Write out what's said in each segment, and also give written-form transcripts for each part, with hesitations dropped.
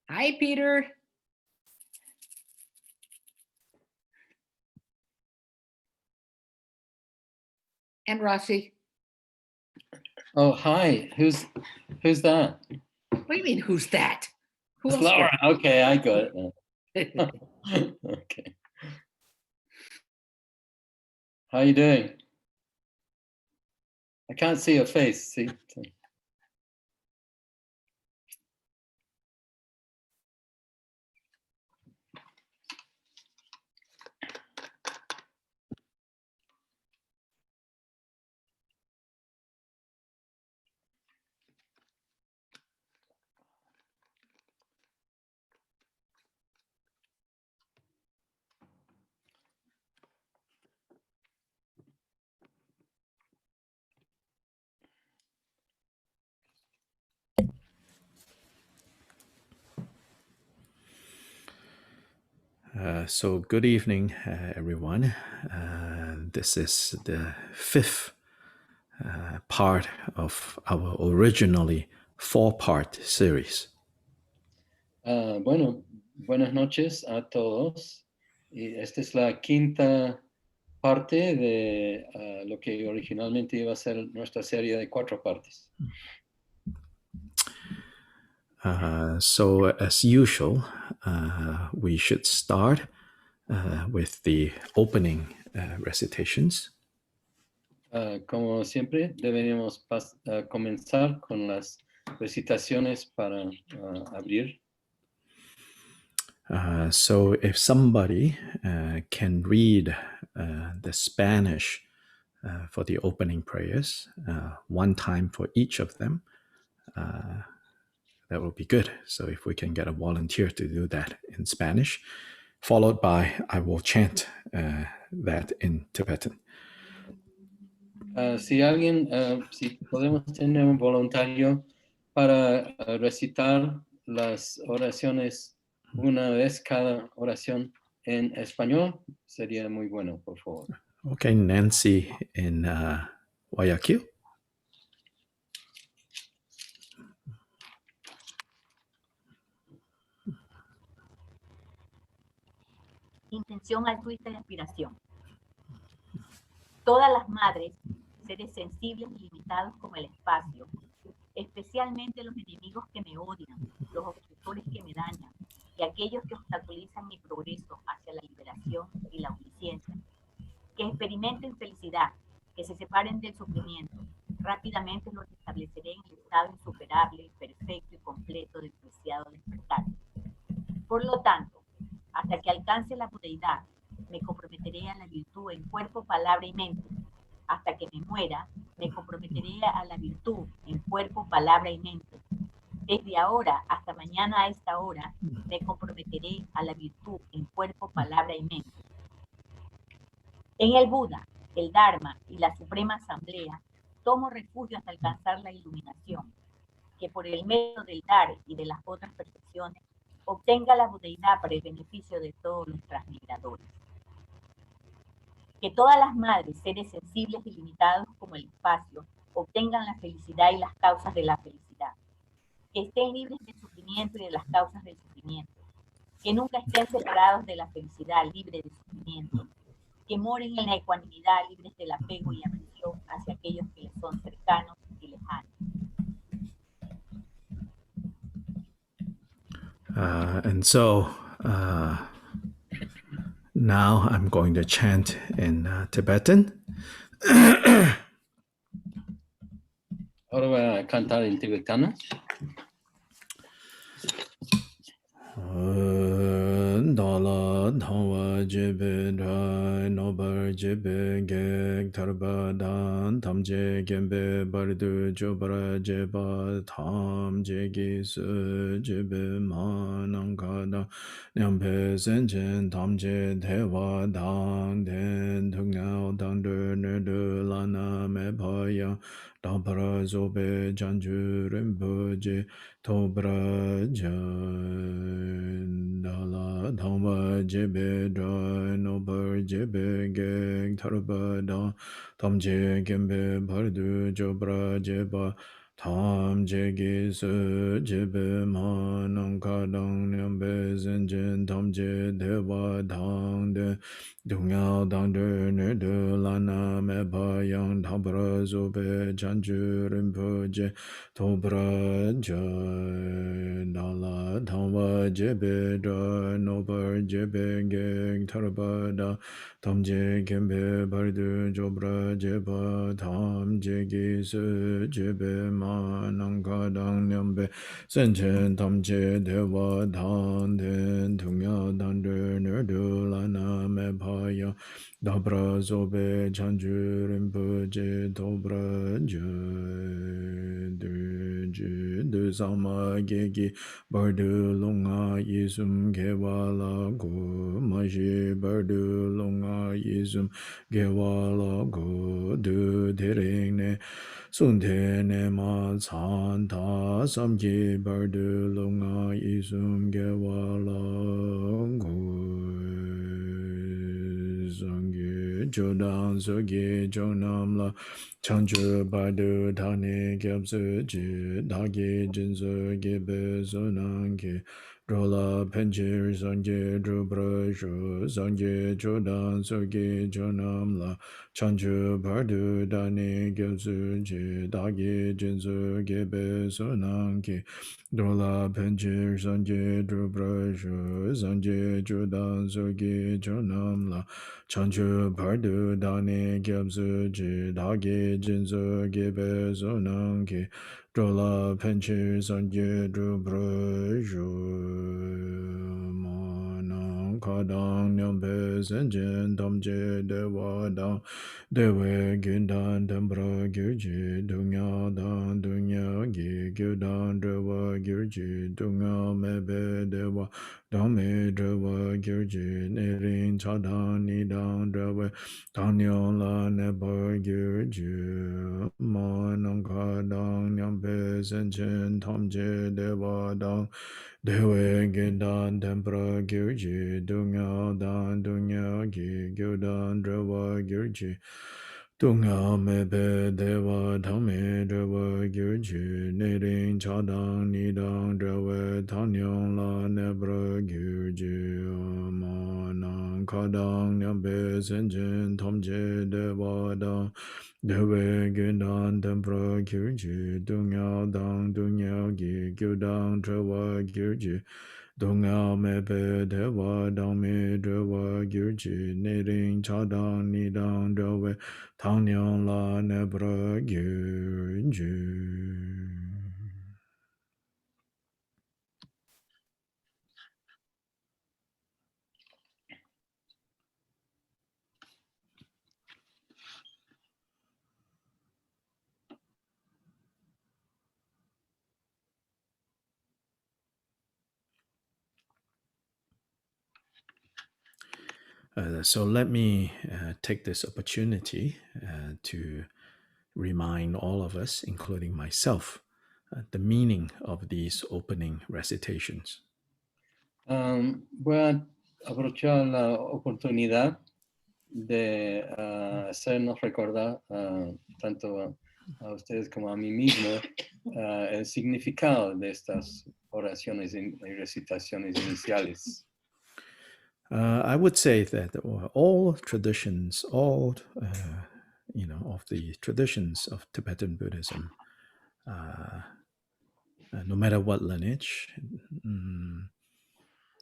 Hi, Peter. And Rossi. Oh, hi. Who's that? What do you mean, who's that? Who It's else? Laura. Okay, I got it. Okay. How you doing? I can't see your face. See? So good evening, everyone. This is the fifth part of our originally four-part series. Bueno, buenas noches a todos. Y esta es la quinta parte de lo que originalmente iba a ser nuestra serie de 4 partes. So as usual, we should start with the opening recitations. Como siempre, deberíamos comenzar con las recitaciones para abrir. So if somebody can read the Spanish for the opening prayers, one time for each of them, that would be good. So if we can get a volunteer to do that in Spanish, followed by I will chant that in Tibetan. Si podemos tener un voluntario para recitar las oraciones una vez cada oración en español, sería muy bueno, por favor. Okay, Nancy in Guayaquil. Intención altruista de aspiración. Todas las madres, seres sensibles y limitados como el espacio, especialmente los enemigos que me odian, los obsesores que me dañan y aquellos que obstaculizan mi progreso hacia la liberación y la omnisciencia, que experimenten felicidad, que se separen del sufrimiento, rápidamente los restableceré en el estado insuperable, perfecto y completo del preciado despertar. Por lo tanto, hasta que alcance la budeidad, me comprometeré a la virtud en cuerpo, palabra y mente. Hasta que me muera, me comprometeré a la virtud en cuerpo, palabra y mente. Desde ahora hasta mañana a esta hora, me comprometeré a la virtud en cuerpo, palabra y mente. En el Buda, el Dharma y la Suprema Asamblea, tomo refugio hasta alcanzar la iluminación, que por el medio del dar y de las otras perfecciones, obtenga la budeidad para el beneficio de todos los transmigradores. Que todas las madres, seres sensibles y limitados como el espacio, obtengan la felicidad y las causas de la felicidad. Que estén libres del sufrimiento y de las causas del sufrimiento. Que nunca estén separados de la felicidad, libre de sufrimiento. Que moren en la ecuanimidad, libres del apego y aversión hacia aquellos que les son cercanos y lejanos. And so now I'm going to chant in Tibetan. Ahora voy a cantar en tibetano. Dala Dhawa Jibe Drai Nobar Jibe Gek Tarba Dan Tam Je Gembe Bardu Jobara Jeba Tam Jegi Su Jibe Manangada Nyampe Senchen Tam Je Dewa Dang Den Tungao Dang Du Nerdu Lana Mepaya Dabra Zobe Janju Rinpoche Tobra Jan Dala Dhama Jebe Dra Nobar Jebe Gek Tarba Da Tam Je Gembe Bardu Jobra Jeba Tam jegi su jibe ma nang ka dang nyam be zin jin tam je dewa dang de dung yao dang de ne de la na me pa yang tam pra zo be chan ju rin po je to pra ja da la tam wa je be da no par je be ge tar pa da tam je kem be par du jo pra je pa tam je gi su je be ma nang ka dang nyam be sen chen tam che de wa dan den tung ya dan de ne du la na me pa ya da bra zo be chan ju rin pu je to bra je de sa ma ge gi bar du long a yi sum ge wa la go ma ji bar du long a yi sum ge wa la go du de ring ne sun te ne ma chan ta sam ji bar du long a yi sum ge wa la go sang ge jo dan so ge jo nam la chang ju bar du ta ne gyab su ji da ge jin su ge be su nang ge ro la pen ji sang ge dru bra shu sang ge jo dan so ge jo nam la chang ju bar du da ne gyab su ji da ge jin su ge be su nang ge ro la pen ji sang ge dru bra shu sang ge jo dan so ge jo nam la chang ju bar du da ne gyab su ji da ge jin su ge be su nang ge ro la pen ji sang ge dru bra shu ma nang ka dang nyam be sen jen tam je de wa dang de we gin dan tam bra gyur ji dung ya dan dung ya gi gyur dan de wa gyur ji dung ya me be de wa dang me de wa gyur ji ne rin cha dan ni dang de we dang nyong la ne ba gyur ji ma nang ka dang nyam be sen chen tam je de wa dang de we gin dan tam bra gyur ji dung ya dan dung ya gi gyur dan de wa gyur ji dung ya me be de wa dang me de wa gyur ji ne rin cha dang ni dang de we dang nyong la ne bra gyur ji ma nang ka dang nyam be sen chen tam je de wa dang de we gin dan tam bra gyur ji dung ya dang dung ya gi gyur dang de wa gyur ji dung ya me be de wa dang me de wa gyur ji ne ring cha dang ni dang de we tang nyong la ne bra gyur ji. So let me take this opportunity to remind all of us, including myself, the meaning of these opening recitations. Voy a aprovechar la oportunidad de hacernos recordar tanto a ustedes como a mí mismo el significado de estas oraciones y recitaciones iniciales. I would say that all traditions, all of the traditions of Tibetan Buddhism, no matter what lineage,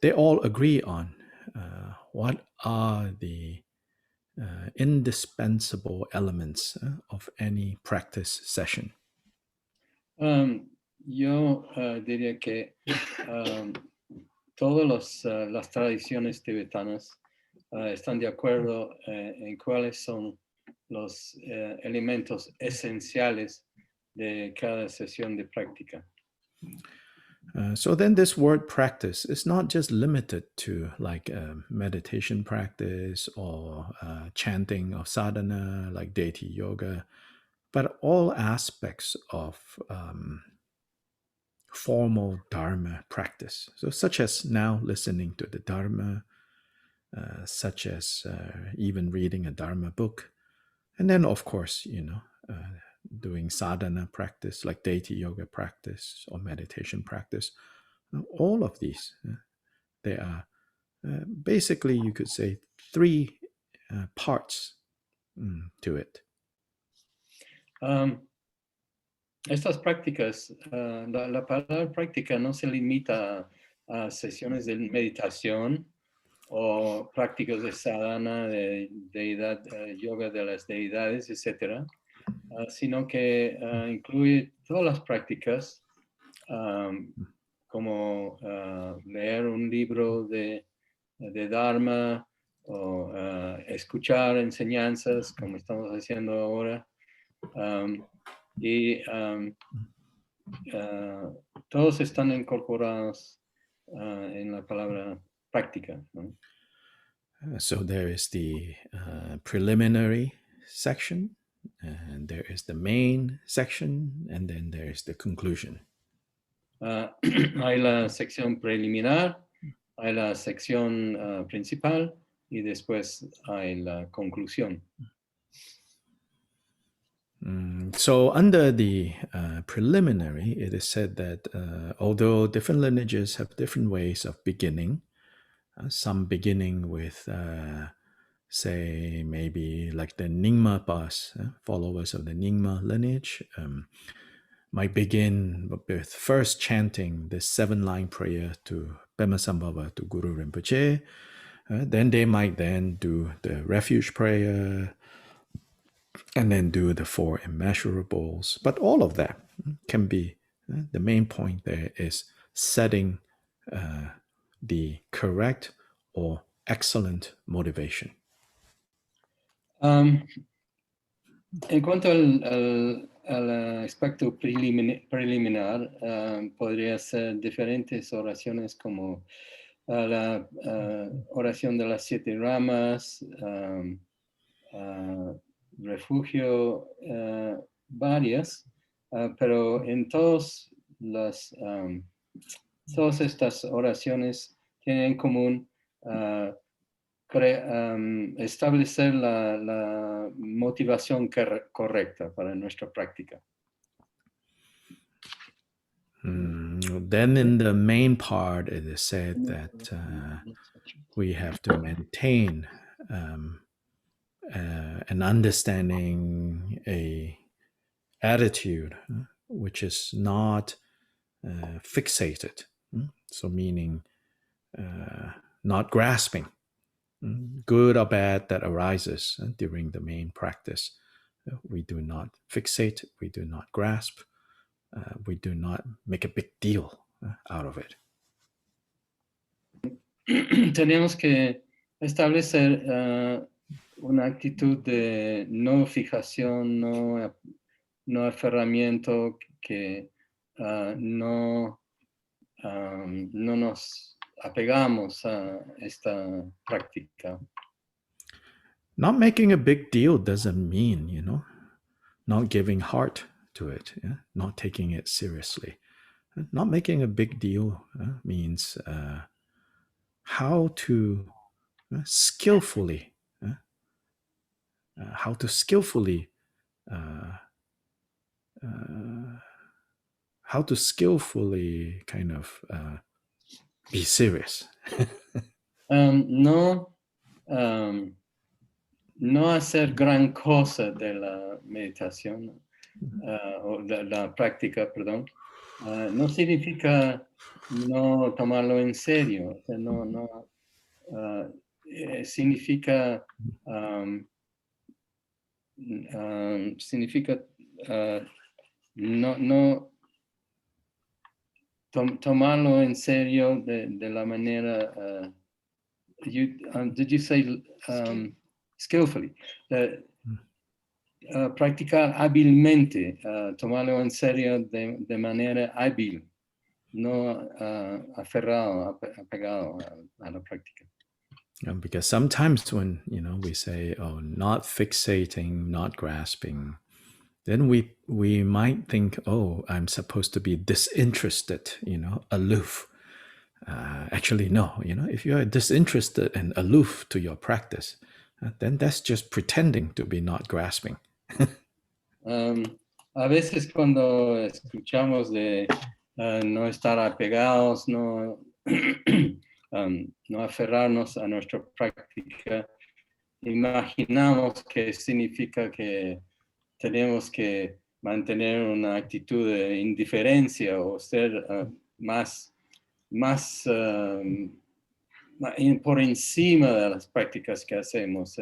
they all agree on what are the indispensable elements of any practice session. Yo diría que todas las tradiciones tibetanas están de acuerdo en cuáles son los elementos esenciales de cada sesión de práctica. So then this word practice is not just limited to like meditation practice or chanting of sadhana like deity yoga, but all aspects of formal Dharma practice. So such as now listening to the Dharma, such as even reading a Dharma book. And then of course, doing sadhana practice, like deity yoga practice or meditation practice. All of these, they are basically, you could say, three parts to it. Estas prácticas, la palabra práctica no se limita a sesiones de meditación o prácticas de sadhana, de deidad, yoga de las deidades, etc., sino que incluye todas las prácticas, como leer un libro de Dharma o escuchar enseñanzas, como estamos haciendo ahora. Todos están incorporados en la palabra práctica, ¿no? So there is the preliminary section, and there is the main section, and then there is the conclusion. Hay la sección preliminar, hay la sección principal, y después hay la conclusión. So under the preliminary, it is said that although different lineages have different ways of beginning, some beginning with, say, maybe like the Nyingma Pas, followers of the Nyingma lineage, might begin with first chanting the 7-line prayer to Pema Sambhava, to Guru Rinpoche. Then they might then do the refuge prayer, and then do the 4 immeasurables. But all of that can be, the main point there is setting the correct or excellent motivation. En cuanto al aspecto preliminar, podría ser diferentes oraciones como la oración de las 7 ramas, refugio, varias, pero en todas estas oraciones tienen en común establecer la motivación correcta para nuestra práctica. Then in the main part, it is said that we have to maintain an understanding, a attitude which is not fixated. So meaning not grasping, good or bad that arises during the main practice. We do not fixate, we do not grasp, we do not make a big deal out of it. Tenemos que establecer una actitud de no fijación, no aferramiento, que no nos apegamos a esta práctica. Not making a big deal doesn't mean, not giving heart to it, not taking it seriously. Not making a big deal means how to skillfully kind of be serious. No hacer gran cosa de la meditación o de la práctica, perdón. No significa no tomarlo en serio. Significa no tomarlo en serio de la manera. Did you say skillfully? Practicar hábilmente, tomarlo en serio de manera hábil, no aferrado, apegado a la práctica. Because sometimes when we say, oh, not fixating, not grasping, then we might think, oh, I'm supposed to be disinterested, aloof. Actually, no. If you are disinterested and aloof to your practice, then that's just pretending to be not grasping. A veces cuando escuchamos de no estar apegados, no, no aferrarnos a nuestra práctica, imaginamos que significa que tenemos que mantener una actitud de indiferencia o ser más por encima de las prácticas que hacemos.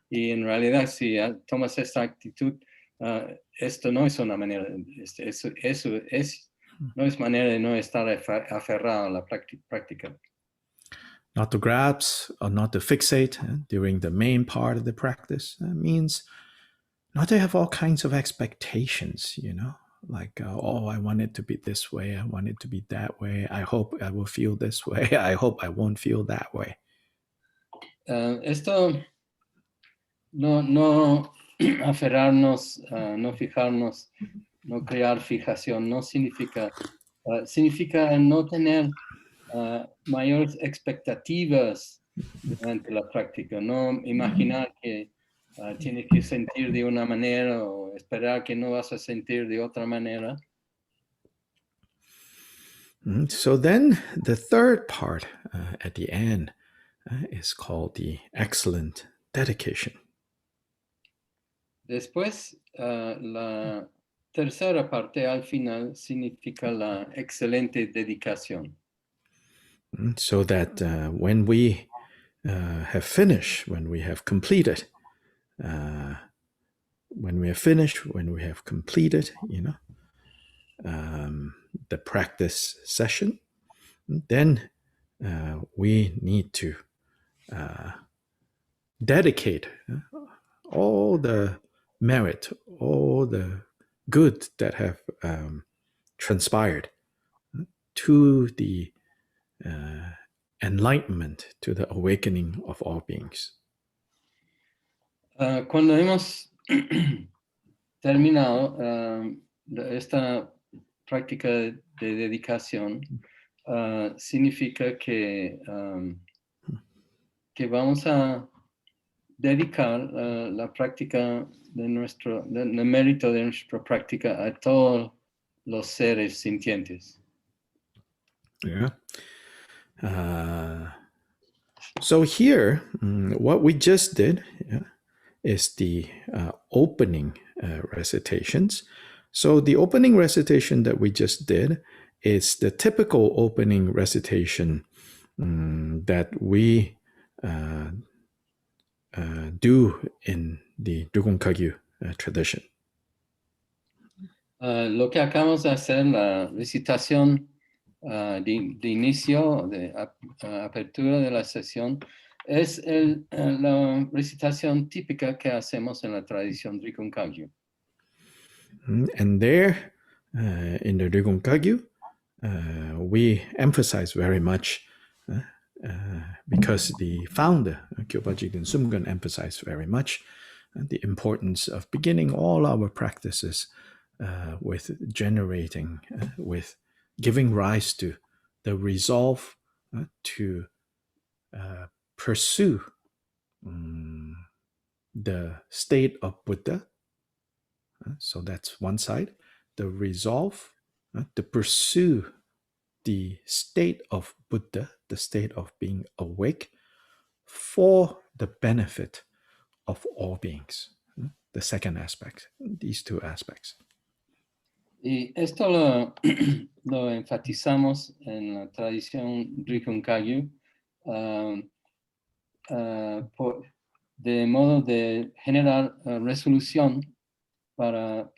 Y en realidad, si tomas esta actitud, esto no es una manera, no es manera de no estar aferrado a la práctica. Not to grasp or not to fixate during the main part of the practice means not to have all kinds of expectations, like, oh, I want it to be this way, I want it to be that way, I hope I will feel this way, I hope I won't feel that way. Esto no aferrarnos, no fijarnos, no crear fijación, no significa no tener mayores expectativas durante la práctica, no imaginar que tienes que sentir de una manera o esperar que no vas a sentir de otra manera. So then the third part at the end is called the excellent dedication. Después, la tercera parte al final significa la excelente dedicación. So that when we have finished, when we have completed, when we have completed, the practice session, then we need to dedicate all the merit, all the good that have transpired to the enlightenment, to the awakening of all beings. Cuando hemos terminado esta práctica de dedicación, significa que vamos a dedicar la práctica del mérito de nuestra práctica a todos los seres sintientes. Yeah. So here, what we just did is the opening recitations. So the opening recitation that we just did is the typical opening recitation that we do in the Drukung Kagyu tradition. Lo que acabamos de hacer, la recitación de inicio, de apertura de la sesión, es la recitación típica que hacemos en la tradición Drukung Kagyu. And there, in the Drukung Kagyu, we emphasize very much, because the founder, Kyopa Jigten Sumgun, emphasized very much the importance of beginning all our practices with generating, with giving rise to the resolve to pursue the state of Buddha. So that's one side, the resolve to pursue the state of Buddha, the state of being awake for the benefit of all beings. The second aspect, these two aspects. Y esto lo enfatizamos en la tradición Drukung Kagyu de modo de generar resolución para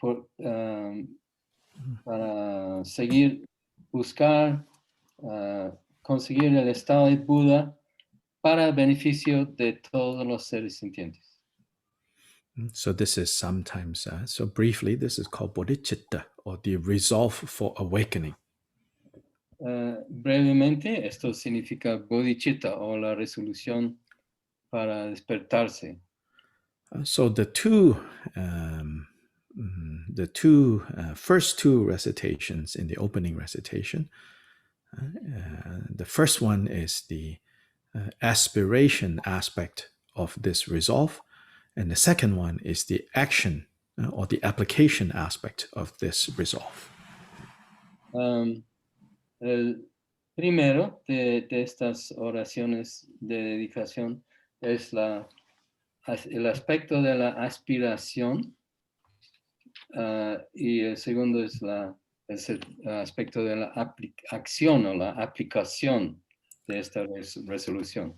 seguir, buscar, conseguir el estado de Buda para el beneficio de todos los seres sintientes. So this is sometimes, so briefly, this is called Bodhichitta, or the resolve for awakening. Brevemente, esto significa Bodhichitta, o la resolución para despertarse. So the first two recitations in the opening recitation, the first one is the aspiration aspect of this resolve, and the second one is the action or the application aspect of this resolve? El primero de estas oraciones de dedicación es el aspecto de la aspiración, y el segundo es el aspecto de la acción o la aplicación de esta resolución.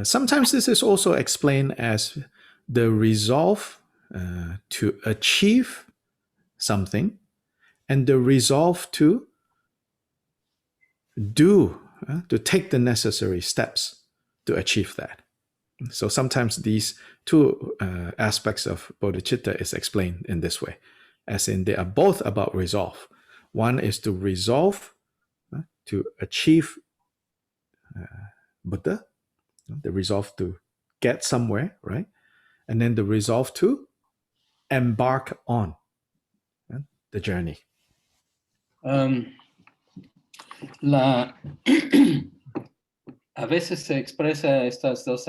Sometimes this is also explained as the resolve to achieve something and the resolve to do, to take the necessary steps to achieve that. So sometimes these two aspects of bodhicitta is explained in this way, as in they are both about resolve. One is to resolve to achieve Buddha, the resolve to get somewhere, right? And then the resolve to embark on the journey. A veces se expresa estos dos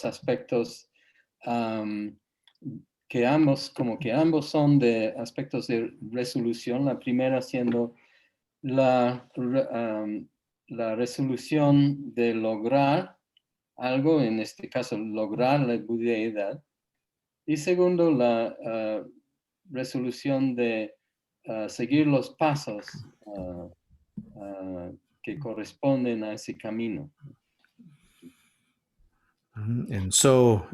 aspectos que ambos son de aspectos de resolución. La primera siendo la resolución de lograr algo, en este caso lograr la budeidad, y segundo la resolución de seguir los pasos que corresponden a ese camino. And so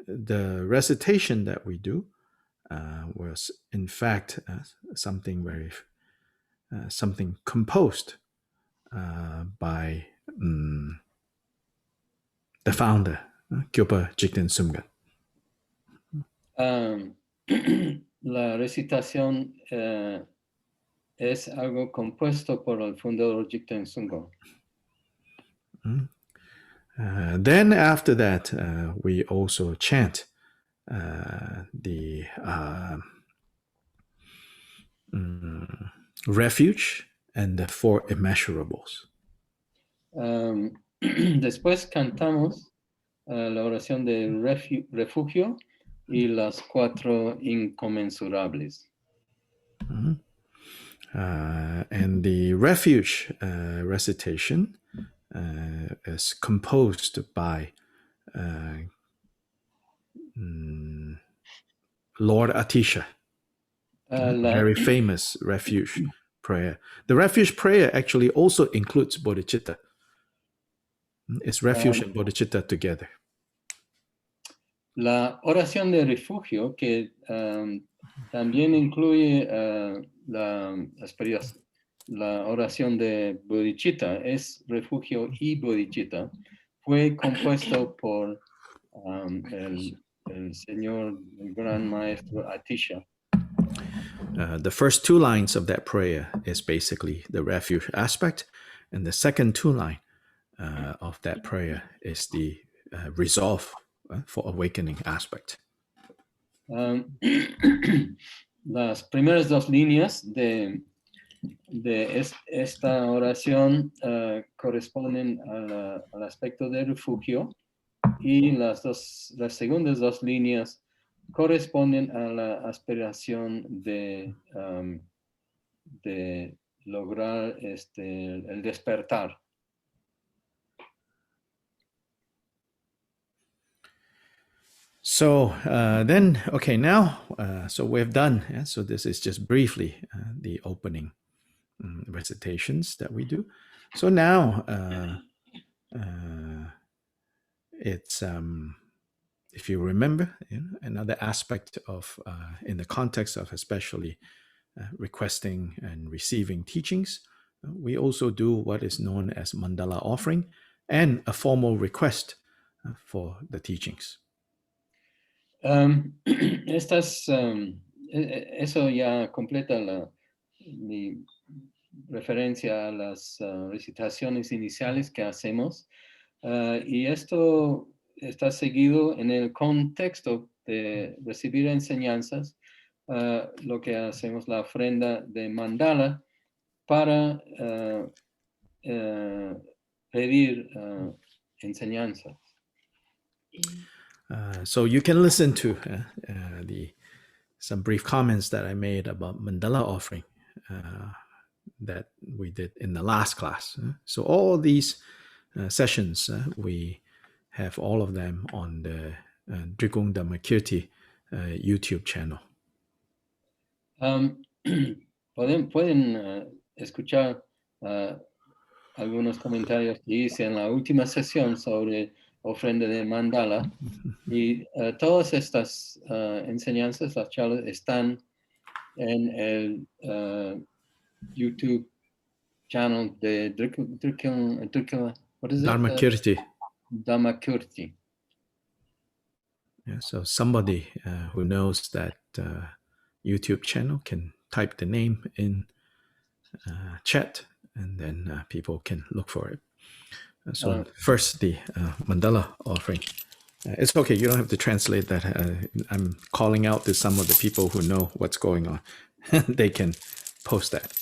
the recitation that we do was in fact something composed by the founder, Kyopa Jigten Sumgan. La recitación es algo compuesto por el fundador Jigten Sumgan. Then after that, we also chant the refuge and the four immeasurables. Después cantamos la oración de refugio y las cuatro inconmensurables. And the refuge recitation is composed by Lord Atisha, a very famous refuge prayer. The refuge prayer actually also includes bodhicitta. It's refuge and bodhicitta together. La oración de refugio, que también incluye la oración de bodhicitta, es refugio y bodhicitta, fue compuesto por el señor, el gran maestro Atisha. The first two lines of that prayer is basically the refuge aspect, and the second two line of that prayer is the resolve for awakening aspect. Las primeras dos líneas de esta oración corresponden al aspecto de refugio, y las segundas dos líneas corresponden a la aspiración de lograr el despertar. So then, okay, now, so we've done, so this is just briefly the opening recitations that we do. So now, it's, if you remember, another aspect of, in the context of especially requesting and receiving teachings, we also do what is known as Mandala Offering and a formal request for the teachings. Eso ya completa mi referencia a las recitaciones iniciales que hacemos, y esto está seguido en el contexto de recibir enseñanzas, lo que hacemos la ofrenda de mandala para pedir enseñanzas. So you can listen to some brief comments that I made about Mandala Offering that we did in the last class. So all these sessions, we have all of them on the Drikung Dhammakirti YouTube channel. Pueden escuchar algunos comentarios que hice en la última sesión sobre ofrenda de mandala, y todas estas enseñanzas, las charlas, están en el YouTube channel de what is it? Dhammakirti. Dhammakirti. Yeah, so somebody who knows that YouTube channel can type the name in chat, and then people can look for it. So first, the Mandala Offering. It's okay, you don't have to translate that. I'm calling out to some of the people who know what's going on. They can post that.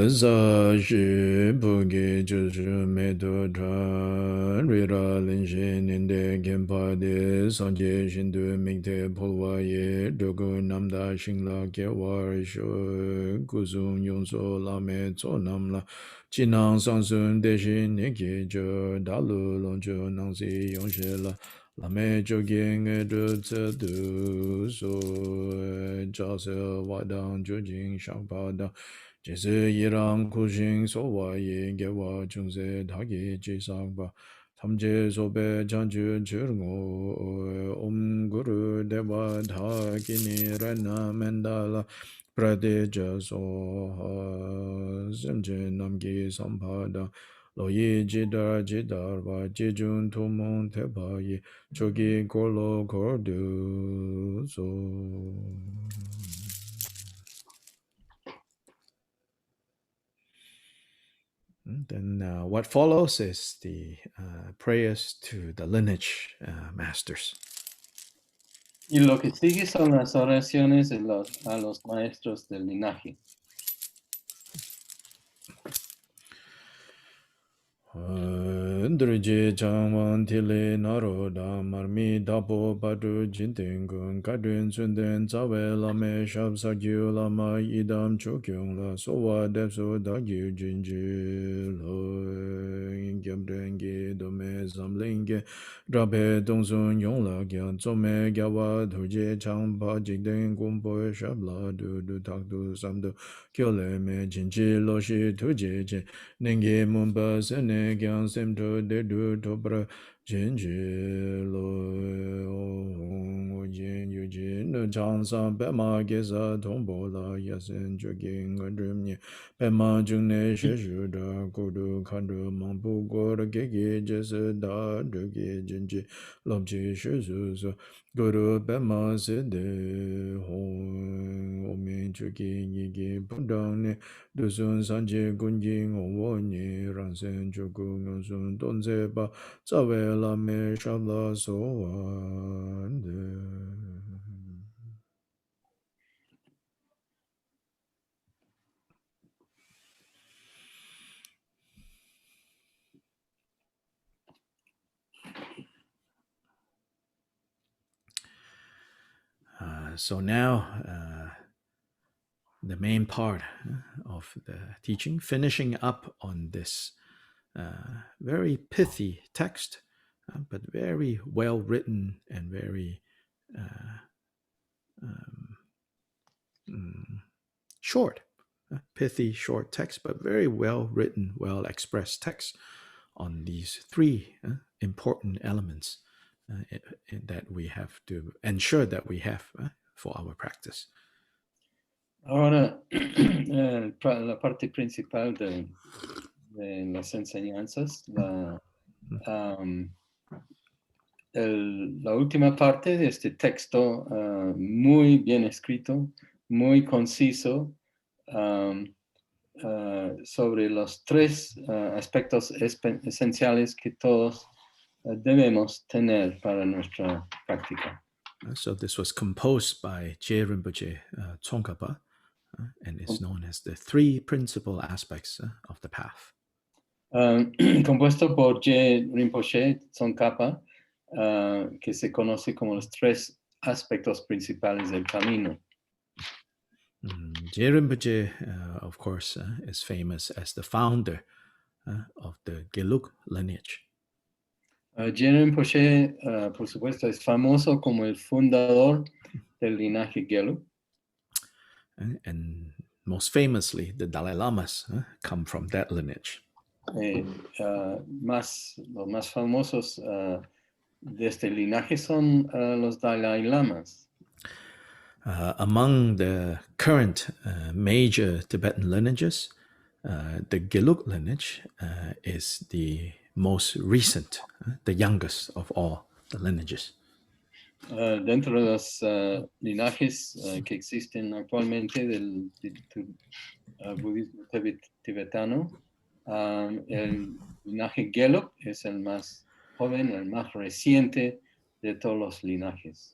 Za shi bugi juju medo dra rira linshi ninde genpa de sanje shindu mingte polwa ye dogo namda shingla gewar shu kuzung yongso lame tso namla chinang sansun deshi niki jo dalu longcho nangsi yongshe la lame jogi nge du tse du so jase wadang jujing shangpa dang 제세 이랑 구싱 소와예 개와 중세 다기 지상바 삼제 소배 전주 주르고 옴구르 대바 다기니 라나 맨달라 프라데자소 zemje 남기 삼파다 로예 지다 지다바 제준 도몬 대바예 조기 골로 골두소. Then what follows is the prayers to the lineage masters. Y lo que sigue son las oraciones a los maestros del linaje. Ndrije changwan tile naro da marmi dapo padu jintengun kadun sunden cawe lame shab sakyu lama idam chokyung la sowa depso dagyu jinji lo gyabdengi dome samlinge drape dongsun yong la gyan zome gyawa dhuje changpa jikden gumpo shab la du takdu samdu kyole me jinji lo shi tuje je Nenge mumba sene gyang semto de du topra jenje lo jen yu jin no chang san pema gesa tongpo la yasen jogi ngadrum nye pema jungne sheshu da kudu kandu mangpu gora gege jese da duge jenje lomchi sheshu so guru pema sede hong omen jogi nige pundang ne dusun sanje gunjing owoni ransen choku ngonsun donze ba zawe la me shabla soande. So now the main part of the teaching, finishing up on this very pithy text, but very well written and very short, pithy, short text, but very well written, well expressed text on these three important elements that we have to ensure that we have for our practice. Ahora, la parte principal de las enseñanzas, la última parte de este texto, muy bien escrito, muy conciso, sobre los tres aspectos esenciales que todos debemos tener para nuestra práctica. So this was composed by Je Rinpoche Tsongkhapa, and is known as the three principal aspects of the path. Compuesto por Je Rinpoche Tsongkhapa, que se conoce como los 3 aspectos principales del camino. Je Rinpoche, of course, is famous as the founder of the Gelug lineage. Je Rinpoche, por supuesto, es famoso como el fundador del linaje Gelug. And most famously, the Dalai Lamas come from that lineage. Los más famosos de este linaje son los Dalai Lamas. Among the current major Tibetan lineages, the Gelug lineage is the most recent, the youngest of all the lineages. Dentro de los linajes que existen actualmente del budismo tibetano, el linaje Gelug es el más joven, el más reciente de todos los linajes.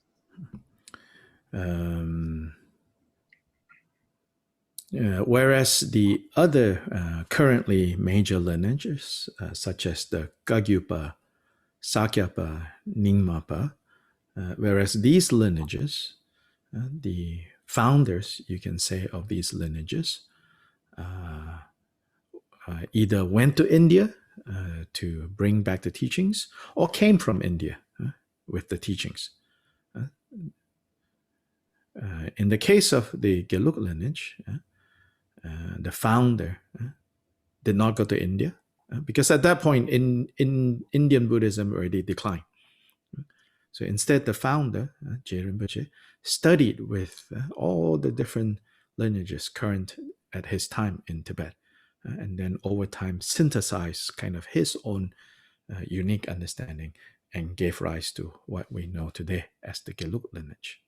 Whereas the other currently major lineages, such as the Kagyupa, Sakyapa, Nyingmapa, whereas these lineages, the founders, you can say, of these lineages, either went to India to bring back the teachings or came from India with the teachings. In the case of the Gelug lineage, the founder did not go to India because at that point in Indian Buddhism already declined. So instead, the founder, Je Rinpoche, studied with all the different lineages current at his time in Tibet, and then over time synthesized kind of his own unique understanding and gave rise to what we know today as the Gelug lineage.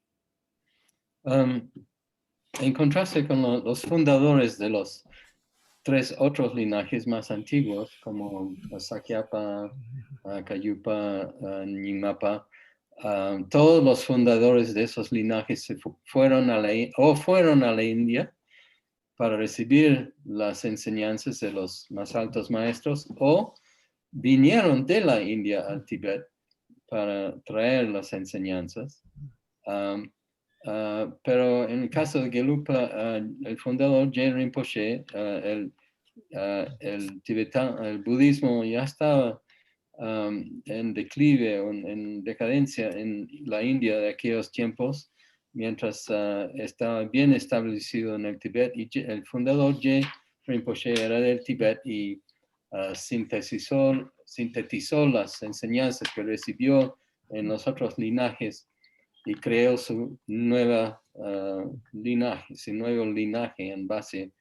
En contraste con los fundadores de los 3 otros linajes más antiguos, como Sakyapa, Kagyupa, Nyingmapa, todos los fundadores de esos linajes fueron a la India para recibir las enseñanzas de los más altos maestros o vinieron de la India al Tíbet para traer las enseñanzas. Pero en el caso de Gelugpa, el fundador Je Rinpoche, el budismo ya estaba en declive, en decadencia en la India de aquellos tiempos, mientras estaba bien establecido en el Tíbet, y el fundador Je Rinpoche era del Tíbet y sintetizó las enseñanzas que recibió en los otros linajes y creó su nuevo linaje en base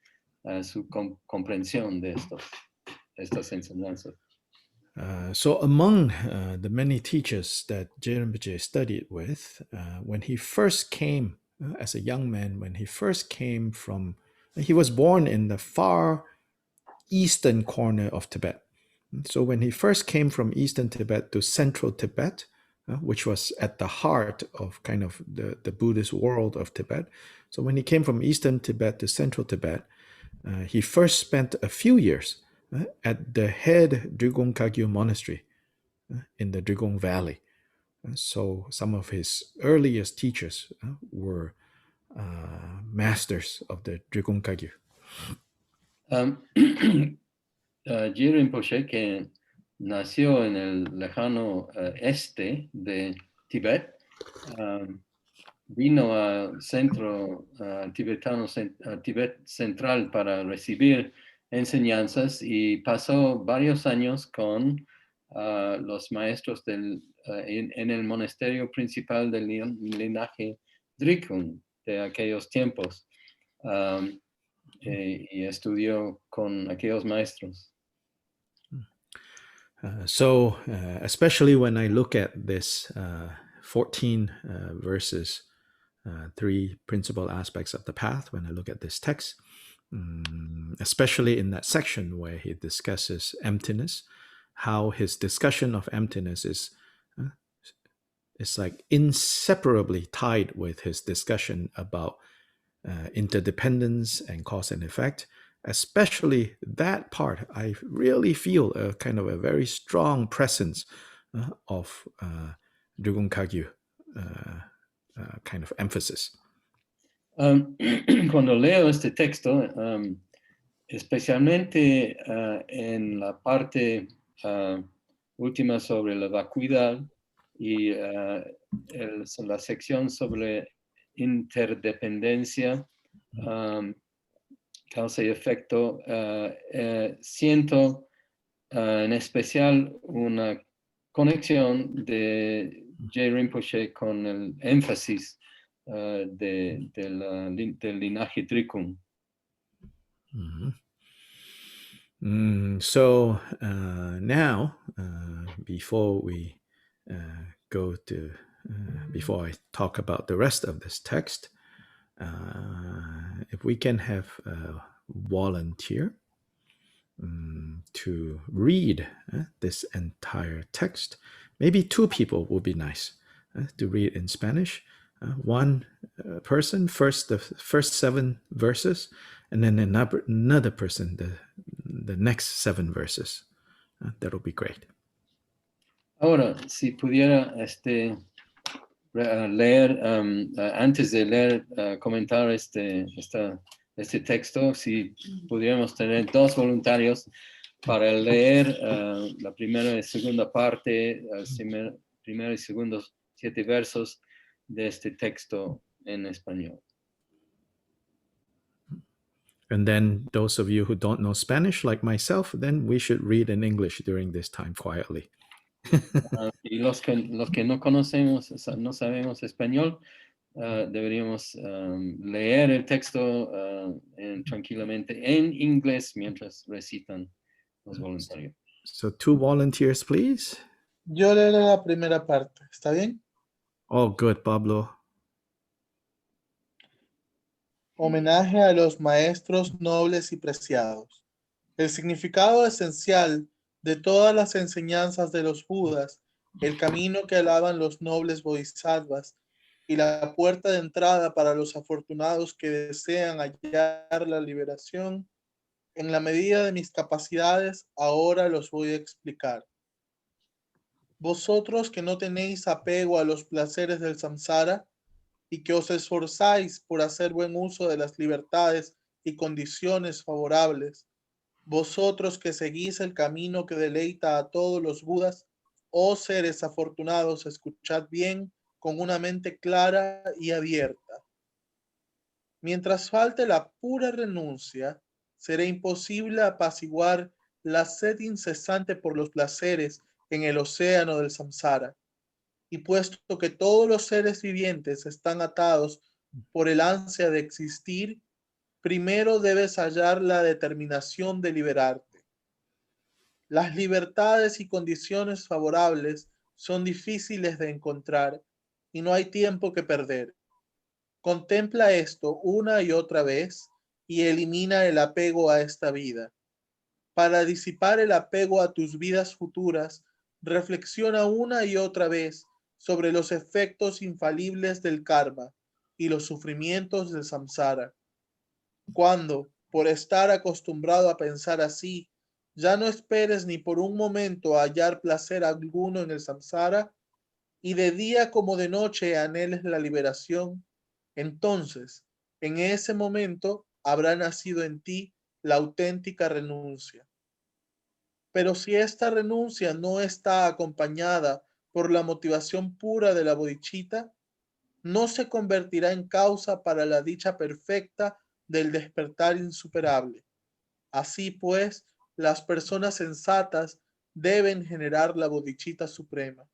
a su comprensión de estas enseñanzas. So among the many teachers that Je Rinpoche studied with, when he first came as a young man, he was born in the far eastern corner of Tibet. So when he first came from eastern Tibet to central Tibet, which was at the heart of kind of the Buddhist world of Tibet. So when he came from eastern Tibet to central Tibet, he first spent a few years at the head Drigong Kagyu monastery in the Drigong Valley. So some of his earliest teachers were masters of the Drigong Kagyu. Je Rinpoche, que nació en el lejano este de Tibet, vino al centro tibetano, Tibet central para recibir enseñanzas y pasó varios años con los maestros en el monasterio principal del linaje Drikung de aquellos tiempos y estudió con aquellos maestros. So especially when I look at this 14 verses, 3 principal aspects of the path, when I look at this text, especially in that section where he discusses emptiness, how his discussion of emptiness is like inseparably tied with his discussion about interdependence and cause and effect, especially that part, I really feel a kind of a very strong presence of Drugong Kagyu kind of emphasis. Cuando leo este texto, especialmente en la parte última sobre la vacuidad y la sección sobre interdependencia, causa y efecto, siento en especial una conexión de J. Rinpoche con el énfasis del linaje Drikung. So now, before we go to, before I talk about the rest of this text, if we can have a volunteer to read this entire text, maybe two people would be nice to read in Spanish. One person first, the first 7 verses, and then another person the next 7 verses. That'll be great. Ahora, si pudiera leer, antes de leer, comentar este texto, si pudiéramos tener 2 voluntarios para leer la primera y segunda parte, primero y segundo 7 versos de este texto en español. And then those of you who don't know Spanish, like myself, then we should read in English during this time quietly. Y los que no conocemos, no sabemos español, deberíamos leer el texto tranquilamente en inglés mientras recitan los voluntarios. So 2 volunteers, please. Yo leeré la primera parte, ¿está bien? Oh, good, Pablo. Homenaje a los maestros nobles y preciados. El significado esencial de todas las enseñanzas de los Budas, el camino que alaban los nobles bodhisattvas y la puerta de entrada para los afortunados que desean hallar la liberación, en la medida de mis capacidades, ahora los voy a explicar. Vosotros que no tenéis apego a los placeres del samsara y que os esforzáis por hacer buen uso de las libertades y condiciones favorables, vosotros que seguís el camino que deleita a todos los Budas, oh seres afortunados, escuchad bien con una mente clara y abierta. Mientras falte la pura renuncia, será imposible apaciguar la sed incesante por los placeres en el océano del samsara. Y puesto que todos los seres vivientes están atados por el ansia de existir, primero debes hallar la determinación de liberarte. Las libertades y condiciones favorables son difíciles de encontrar y no hay tiempo que perder. Contempla esto una y otra vez y elimina el apego a esta vida. Para disipar el apego a tus vidas futuras, reflexiona una y otra vez sobre los efectos infalibles del karma y los sufrimientos del samsara. Cuando, por estar acostumbrado a pensar así, ya no esperes ni por un momento hallar placer alguno en el samsara, y de día como de noche anheles la liberación, entonces, en ese momento, habrá nacido en ti la auténtica renuncia. Pero si esta renuncia no está acompañada por la motivación pura de la Bodhichitta, no se convertirá en causa para la dicha perfecta del despertar insuperable. Así pues, las personas sensatas deben generar la Bodhichitta suprema.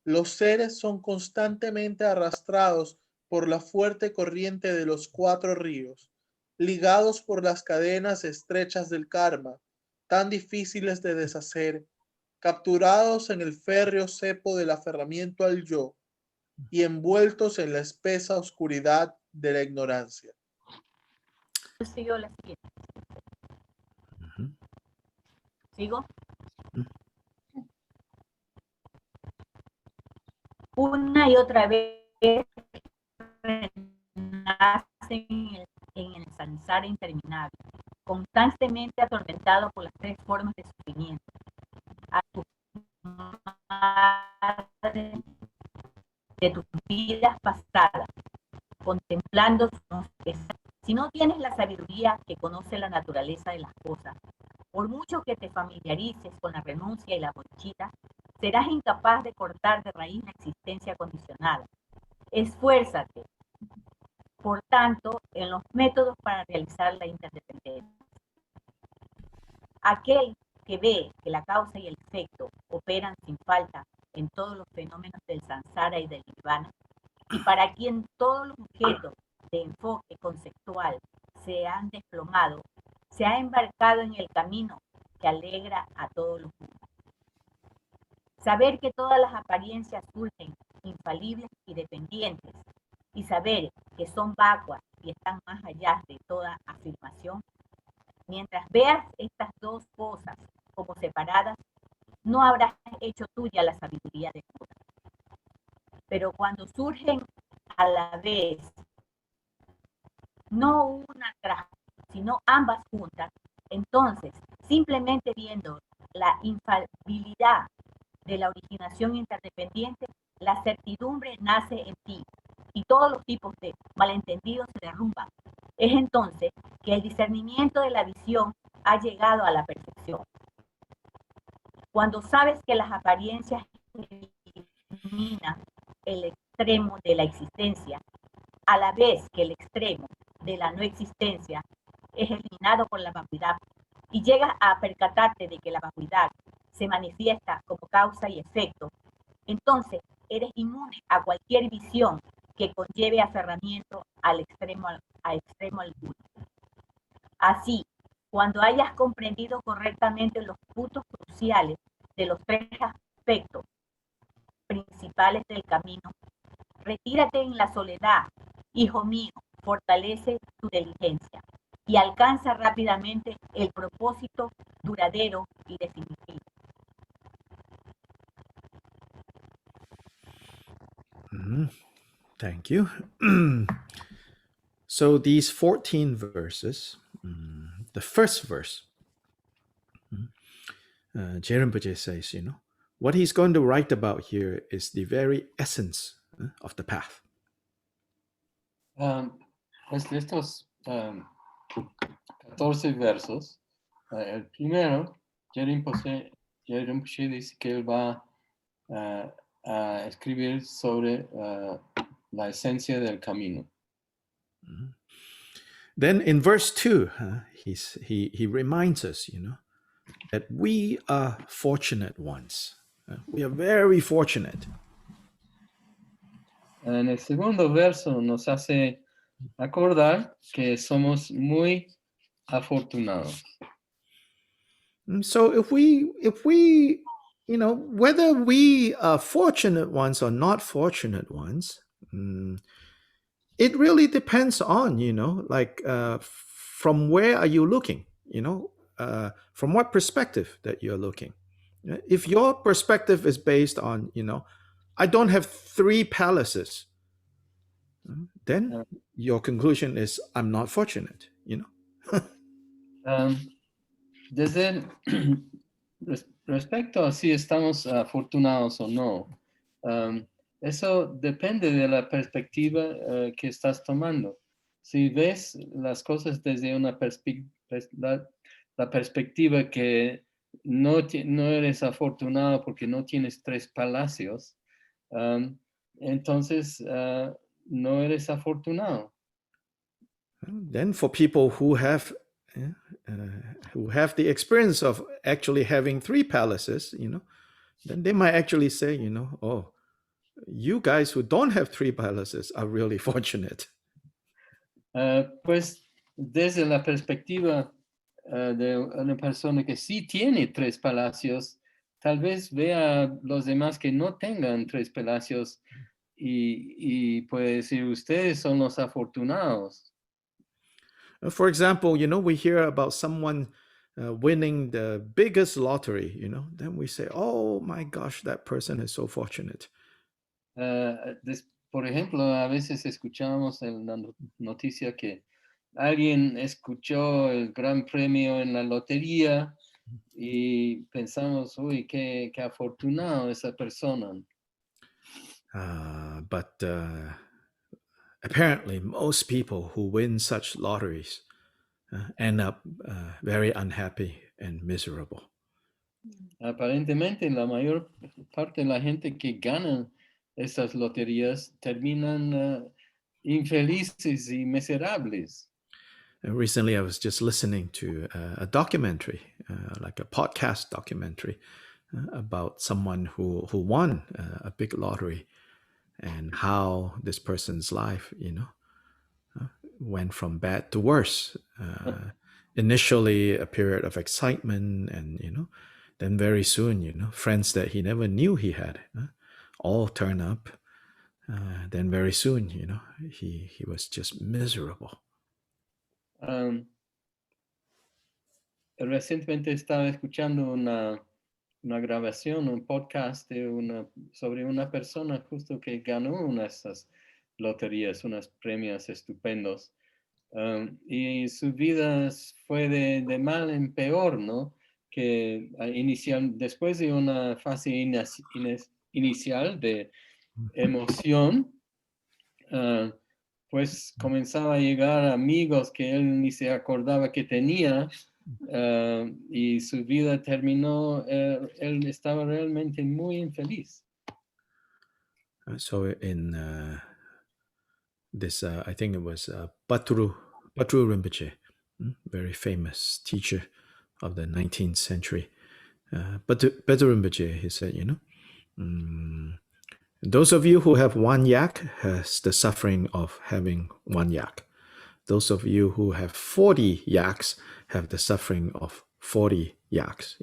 Los seres son constantemente arrastrados por la fuerte corriente de los 4 ríos, ligados por las cadenas estrechas del karma, tan difíciles de deshacer, capturados en el férreo cepo del aferramiento al yo y envueltos en la espesa oscuridad de la ignorancia. Sigo la siguiente. ¿Sigo? Una y otra vez renacen en el samsara interminable, constantemente atormentado por las tres formas de sufrimiento. A tu madre de tus vidas pasadas, contemplando sus pesares. Si no tienes la sabiduría que conoce la naturaleza de las cosas, por mucho que te familiarices con la renuncia y la bodhichitta, serás incapaz de cortar de raíz la existencia condicionada. Esfuérzate, por tanto, en los métodos para realizar la interdependencia. Aquel que ve que la causa y el efecto operan sin falta en todos los fenómenos del samsara y del nirvana, y para quien todos los objetos de enfoque conceptual se han desplomado, se ha embarcado en el camino que alegra a todos los mundos. Saber que todas las apariencias surgen infalibles y dependientes, y saber que son vacuas y están más allá de toda afirmación. Mientras veas estas dos cosas como separadas, no habrás hecho tuya la sabiduría de Buda. Pero cuando surgen a la vez, no una tras, sino ambas juntas, entonces, simplemente viendo la infalibilidad de la originación interdependiente, la certidumbre nace en ti y todos los tipos de malentendidos se derrumban. Es entonces que el discernimiento de la visión ha llegado a la perfección. Cuando sabes que las apariencias eliminan el extremo de la existencia, a la vez que el extremo de la no existencia es eliminado por la vacuidad, y llegas a percatarte de que la vacuidad se manifiesta como causa y efecto, entonces eres inmune a cualquier visión que conlleve aferramiento al extremo alguno. Así, cuando hayas comprendido correctamente los puntos cruciales de los tres aspectos principales del camino, retírate en la soledad, hijo mío, fortalece tu diligencia y alcanza rápidamente el propósito duradero y definitivo. Thank you. So these 14 verses, the first verse, Rinpoche says, what he's going to write about here is the very essence of the path. Pues de estos 14 versos, el primero, Rinpoche dice que él va a escribir sobre la esencia del camino. Then in verse 2, he reminds us, that we are fortunate ones. We are very fortunate. En el segundo verso nos hace acordar que somos muy afortunados. So if we, whether we are fortunate ones or not fortunate ones, it really depends on, from where are you looking, from what perspective that you're looking. If your perspective is based on, I don't have 3 palaces, then your conclusion is, I'm not fortunate, Desde respecto a si estamos afortunados o no, eso depende de la perspectiva que estás tomando. Si ves las cosas desde una la perspectiva que no eres afortunado porque no tienes 3 palacios, entonces no eres afortunado. Then for people who have the experience of actually having 3 palaces, then they might actually say, oh, you guys who don't have 3 palaces are really fortunate. Pues desde la perspectiva de una persona que sí tiene 3 palacios, tal vez vea a los demás que no tengan 3 palacios y puede decir, ustedes son los afortunados. For example, we hear about someone winning the biggest lottery, then we say, oh my gosh, that person is so fortunate. Por ejemplo, a veces escuchamos en la noticia que alguien escuchó el gran premio en la lotería y pensamos, uy, qué afortunado esa persona. But apparently, most people who win such lotteries end up very unhappy and miserable. Aparentemente, la mayor parte de la gente que gana esas loterías terminan infelices y miserables. And recently, I was just listening to a documentary, like a podcast documentary, about someone who won a big lottery and how this person's life, went from bad to worse. Initially, a period of excitement, and then very soon, friends that he never knew he had all turn up. Then very soon, he was just miserable. Recientemente estaba escuchando una grabación, un podcast sobre una persona justo que ganó una de esas loterías, unos premios estupendos. Y su vida fue de mal en peor, ¿no? Que después de una fase inicial de emoción, pues comenzaba a llegar amigos que él ni se acordaba que tenía, y su vida terminó, él estaba realmente muy infeliz. So in this, I think it was Patru Rinpoche, very famous teacher of the 19th century. Patru Rinpoche, he said, those of you who have one yak has the suffering of having one yak. Those of you who have 40 yaks have the suffering of 40 yaks,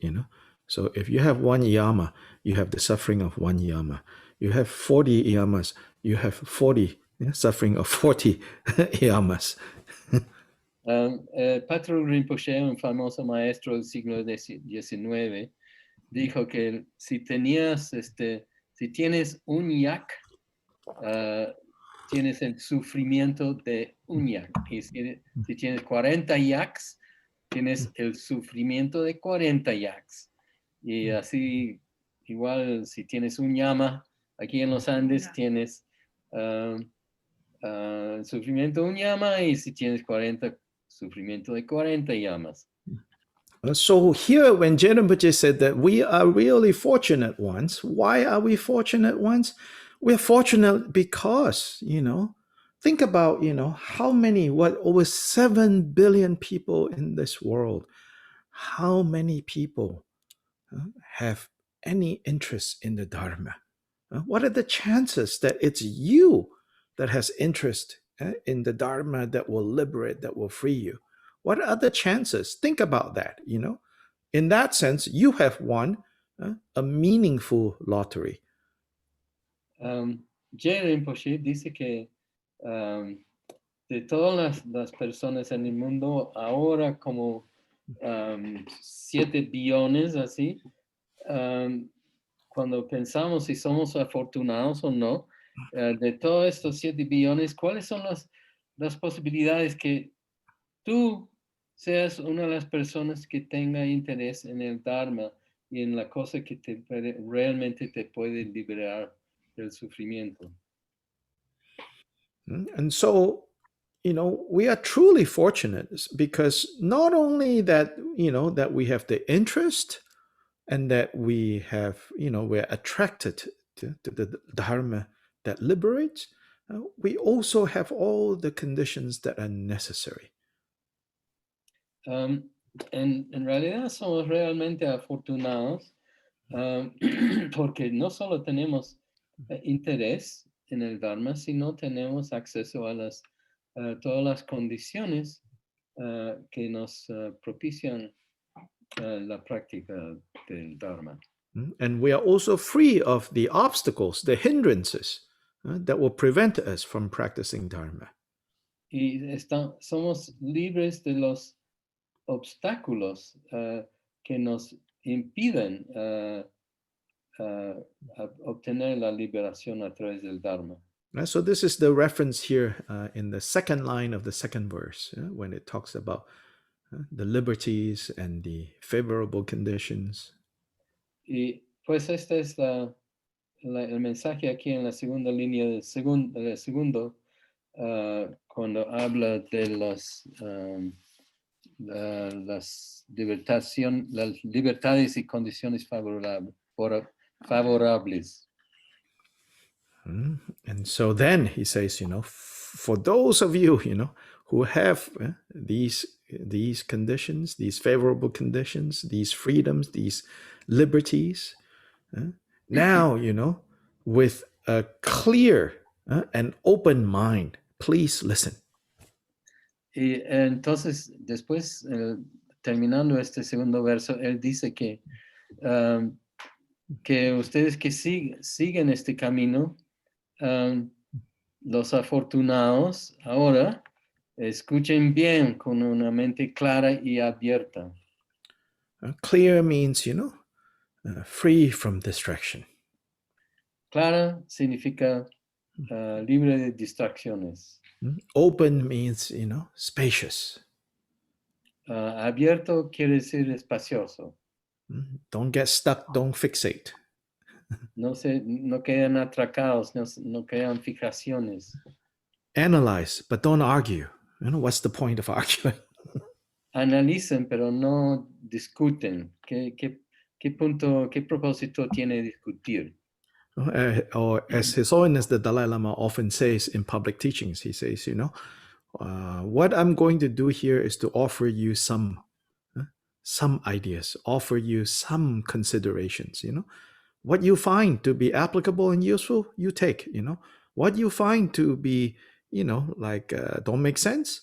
So if you have one yama, you have the suffering of one yama. You have 40 yamas, you have 40 suffering of 40 yamas. Patru Rinpoche, un famoso maestro del siglo XIX, dijo que si tienes un yak, tienes el sufrimiento de un yak. Y si tienes 40 yaks, tienes el sufrimiento de 40 yaks. Y así, igual, si tienes un yama, aquí en los Andes tienes el sufrimiento de un yama, y si tienes 40, sufrimiento de 40 yamas. So here, when Rinpoche said that we are really fortunate ones, why are we fortunate ones? We're fortunate because, think about, how many, over 7 billion people in this world, how many people have any interest in the Dharma? What are the chances that it's you that has interest in the Dharma that will liberate, that will free you? What are the chances? Think about that, In that sense, you have won a meaningful lottery. Rinpoche dice que de todas las personas en el mundo, ahora como 7 billones, así, cuando pensamos si somos afortunados o no, de todos estos 7 billones, ¿cuáles son las posibilidades que tú seas una de las personas que tenga interés en el Dharma y en la cosa que realmente te puede liberar del sufrimiento? And so, we are truly fortunate because not only that, that we have the interest and that we have, we're attracted to the Dharma that liberates, we also have all the conditions that are necessary. En realidad somos realmente afortunados porque no solo tenemos interés en el Dharma, sino tenemos acceso a todas las condiciones que nos propician la práctica del Dharma. And we are also free of the obstacles, the hindrances that will prevent us from practicing Dharma. Y somos libres de los obstáculos que nos impiden obtener la liberación a través del Dharma. So this is the reference here in the second line of the second verse, when it talks about the liberties and the favorable conditions. Y pues este es el mensaje aquí en la segunda línea del segundo, cuando habla de las libertades y condiciones favorables. And so then he says, for those of you, who have these conditions, these favorable conditions, these freedoms, these liberties, now, with a clear and open mind, please listen. Y entonces, después, terminando este segundo verso, él dice que ustedes que siguen este camino, los afortunados ahora, escuchen bien con una mente clara y abierta. Clear means, free from distraction. Clara significa libre de distracciones. Open means, spacious. Abierto quiere decir espacioso. Don't get stuck, don't fixate. No quedan atracados, no quedan fijaciones. Analyze, but don't argue. What's the point of arguing? Analicen, pero no discuten. ¿Qué propósito tiene discutir? Or as His Holiness the Dalai Lama often says in public teachings, he says, what I'm going to do here is to offer you some ideas, offer you some considerations, What you find to be applicable and useful, you take, What you find to be, don't make sense,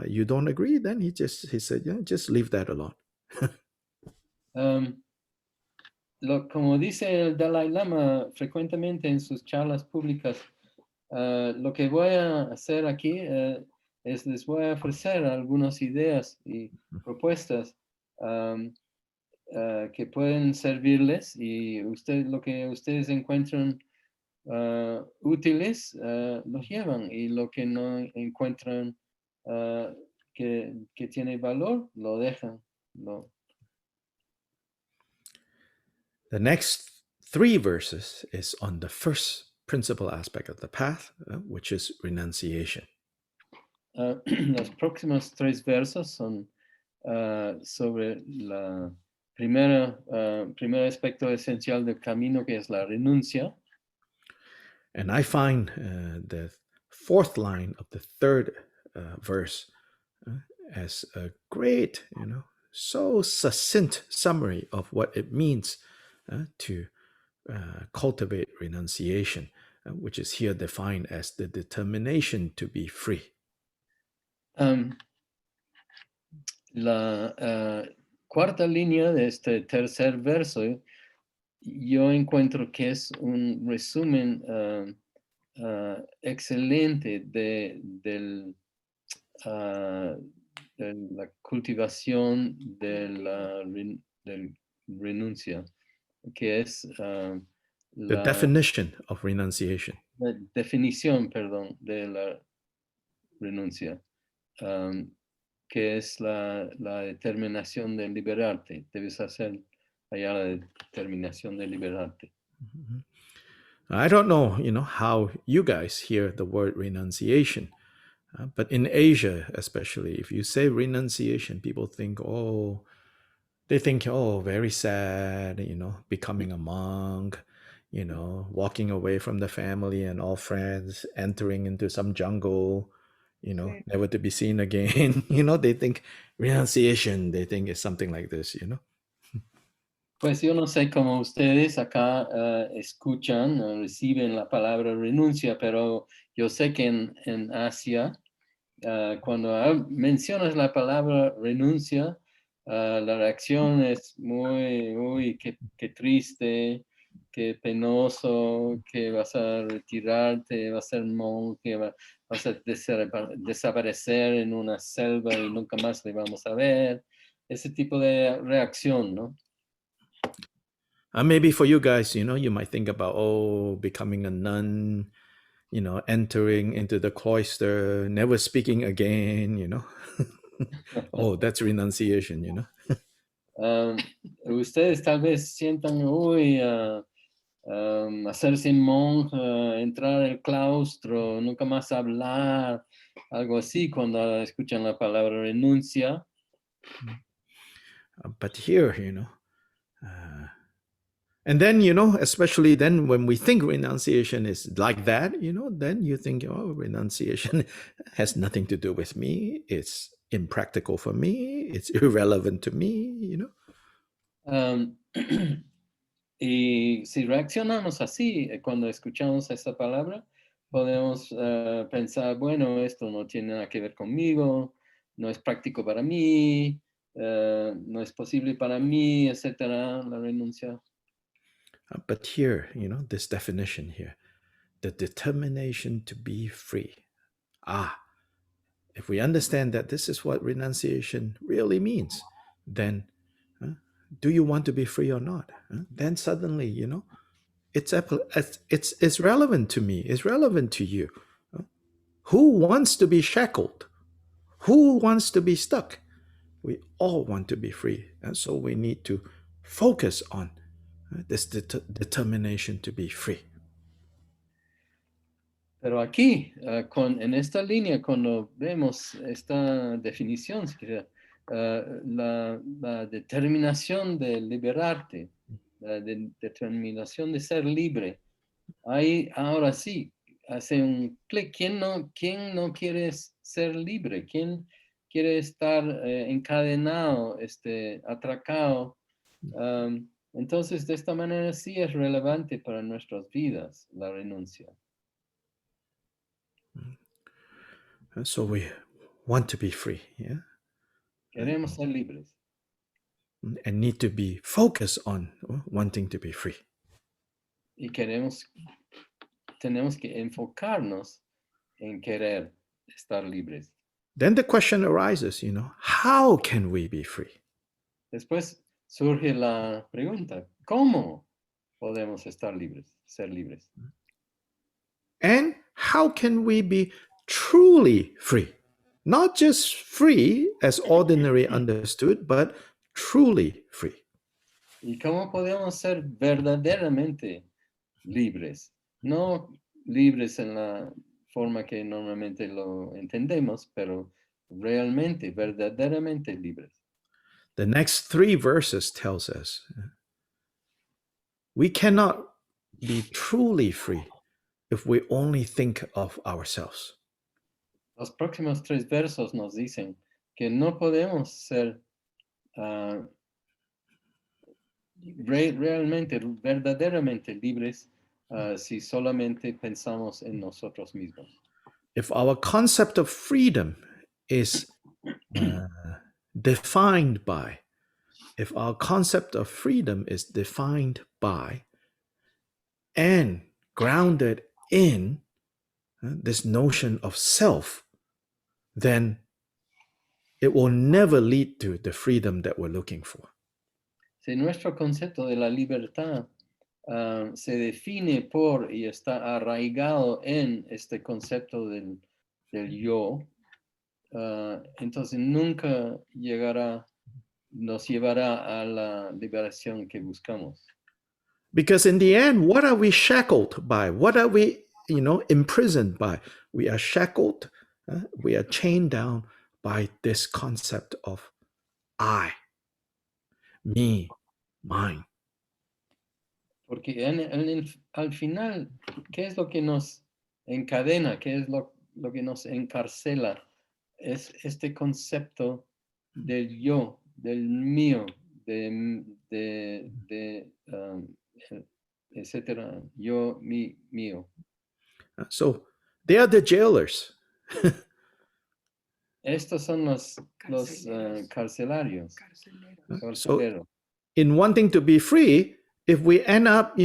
you don't agree, then he said, just leave that alone. Como dice el Dalai Lama frecuentemente en sus charlas públicas, lo que voy a hacer aquí es les voy a ofrecer algunas ideas y propuestas que pueden servirles, y lo que ustedes encuentran útiles, los llevan, y lo que no encuentran que tiene valor, lo dejan. The next 3 verses is on the first principal aspect of the path, which is renunciation. Los próximos 3 versos son sobre la primer aspecto esencial del camino, que es la renuncia. And I find the 4th line of the 3rd verse as a great, so succinct summary of what it means to cultivate renunciation, which is here defined as the determination to be free. La cuarta línea de este tercer verso, yo encuentro que es un resumen excelente de la cultivación de la renuncia, que es the definition of renunciation. La definición, perdón, de la renuncia, que es la determinación de liberarte. Debes hacer allá la determinación de liberarte. I don't know, how you guys hear the word renunciation, but in Asia, especially, if you say renunciation, people think, very sad, becoming a monk, walking away from the family and all friends, entering into some jungle, never to be seen again. They think renunciation, they think it's something like this, Pues yo no sé cómo ustedes acá escuchan, reciben la palabra renuncia, pero yo sé que en Asia, cuando mencionas la palabra renuncia, la reacción es muy, qué triste, qué penoso, que vas a retirarte, vas a ser monje, vas a desaparecer en una selva y nunca más le vamos a ver. Ese tipo de reacción, ¿no? Maybe for you guys, you might think about, becoming a nun, entering into the cloister, never speaking again, Oh, that's renunciation. Ustedes tal vez sientan, uy, hacerse monje, entrar al claustro, nunca más hablar, algo así cuando escuchan la palabra renuncia. But here, and then, especially then when we think renunciation is like that, then you think, oh, renunciation has nothing to do with me. It's impractical for me. It's irrelevant to me. Y si reaccionamos así cuando escuchamos esta palabra, podemos pensar, bueno, esto no tiene nada que ver conmigo, no es práctico para mí, no es posible para mí, etcétera, la renuncia. But here, this definition here, the determination to be free. If we understand that this is what renunciation really means, then do you want to be free or not? Then suddenly, it's relevant to me. It's relevant to you. Who wants to be shackled? Who wants to be stuck? We all want to be free. And so we need to focus on this determination to be free. Pero aquí, en esta línea, cuando vemos esta definición, la determinación de liberarte, la determinación de ser libre, ahí ahora sí hace un clic. ¿Quién no quiere ser libre? ¿Quién quiere estar encadenado, atracado? Entonces, de esta manera sí es relevante para nuestras vidas la renuncia. So we want to be free, yeah? Queremos ser libres. And need to be focused on wanting to be free. Y tenemos que enfocarnos en querer estar libres. Then the question arises, how can we be free? Después surge la pregunta, ¿cómo podemos estar libres, ser libres? And how can we be truly free? Not just free as ordinary understood, but truly free. ¿Y cómo podemos ser verdaderamente libres? No libres en la forma que normalmente lo entendemos, pero realmente, verdaderamente libres. The next 3 verses tells us we cannot be truly free if we only think of ourselves. Los próximos 3 versos nos dicen que no podemos ser realmente, verdaderamente libres si solamente pensamos en nosotros mismos. If our concept of freedom is defined by and grounded in this notion of self, then it will never lead to the freedom that we're looking for. Si nuestro concepto de la libertad se define por y está arraigado en este concepto del yo, entonces nunca nos llevará a la liberación que buscamos. Because in the end, what are we shackled by? What are we, imprisoned by? We are shackled, we are chained down by this concept of I, me, mine. Porque al final, ¿qué es lo que nos encadena? ¿Qué es lo que nos encarcela? Es este concepto del yo, del mío, etcétera. Yo, mío. So they are the jailers. Estos son los carcelarios. So in wanting to be free, if we end up,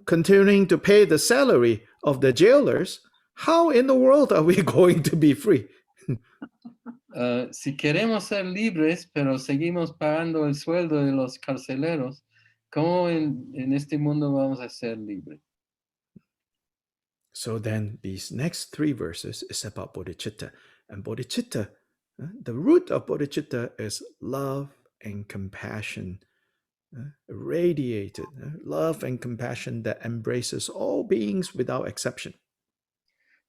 continuing to pay the salary of the jailers, how in the world are we going to be free? Si queremos ser libres, pero seguimos pagando el sueldo de los carceleros, ¿cómo en este mundo vamos a ser libres? So then these next 3 verses is about bodhicitta. And bodhicitta, the root of bodhicitta is love and compassion, radiated love and compassion that embraces all beings without exception.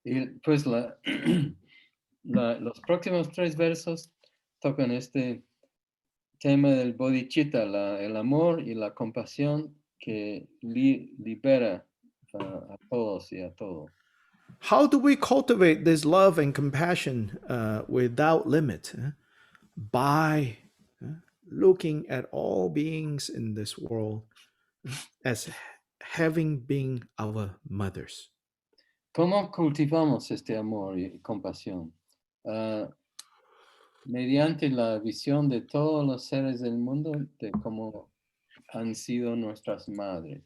Y pues los próximos 3 versos tocan este tema del bodhicitta, el amor y la compasión que libera a todos y a todo. How do we cultivate this love and compassion without limit? By looking at all beings in this world as having been our mothers. ¿Cómo cultivamos este amor y compasión? Mediante la visión de todos los seres del mundo de cómo han sido nuestras madres.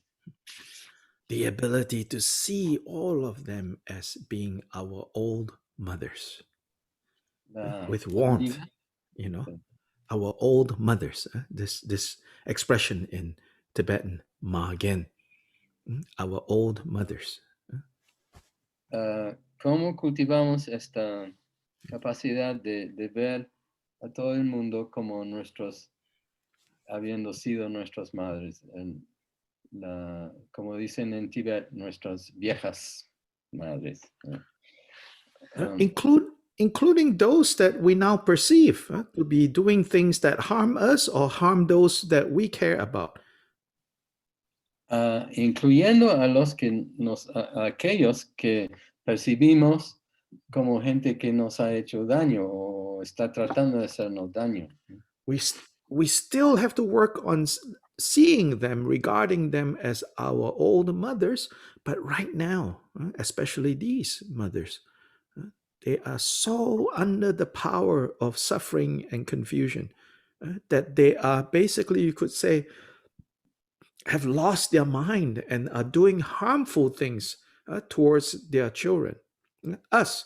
The ability to see all of them as being our old mothers with warmth, you know, our old mothers. This expression in Tibetan, ma gen, our old mothers. ¿Cómo cultivamos esta capacidad de ver a todo el mundo como habiendo sido nuestras madres? Como dicen en Tibet, nuestras viejas madres. Including those that we now perceive to be doing things that harm us or harm those that we care about. Incluyendo a aquellos que percibimos como gente que nos ha hecho daño o está tratando de hacernos daño. We still have to work on seeing them, regarding them as our old mothers, but right now, especially these mothers, they are so under the power of suffering and confusion that they are basically, you could say, have lost their mind and are doing harmful things towards their children, us.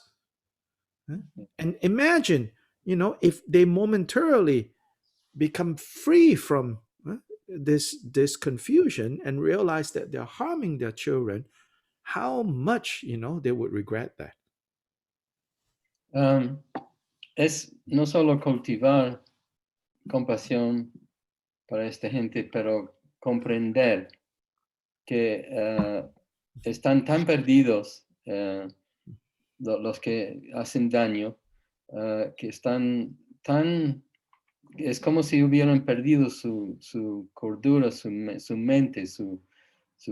And imagine, if they momentarily become free from this confusion and realize that they're harming their children, how much, they would regret that. Es no solo cultivar compasión para esta gente, pero comprender que están tan perdidos los que hacen daño, que están tan... Es como si hubieran perdido su cordura, su mente, su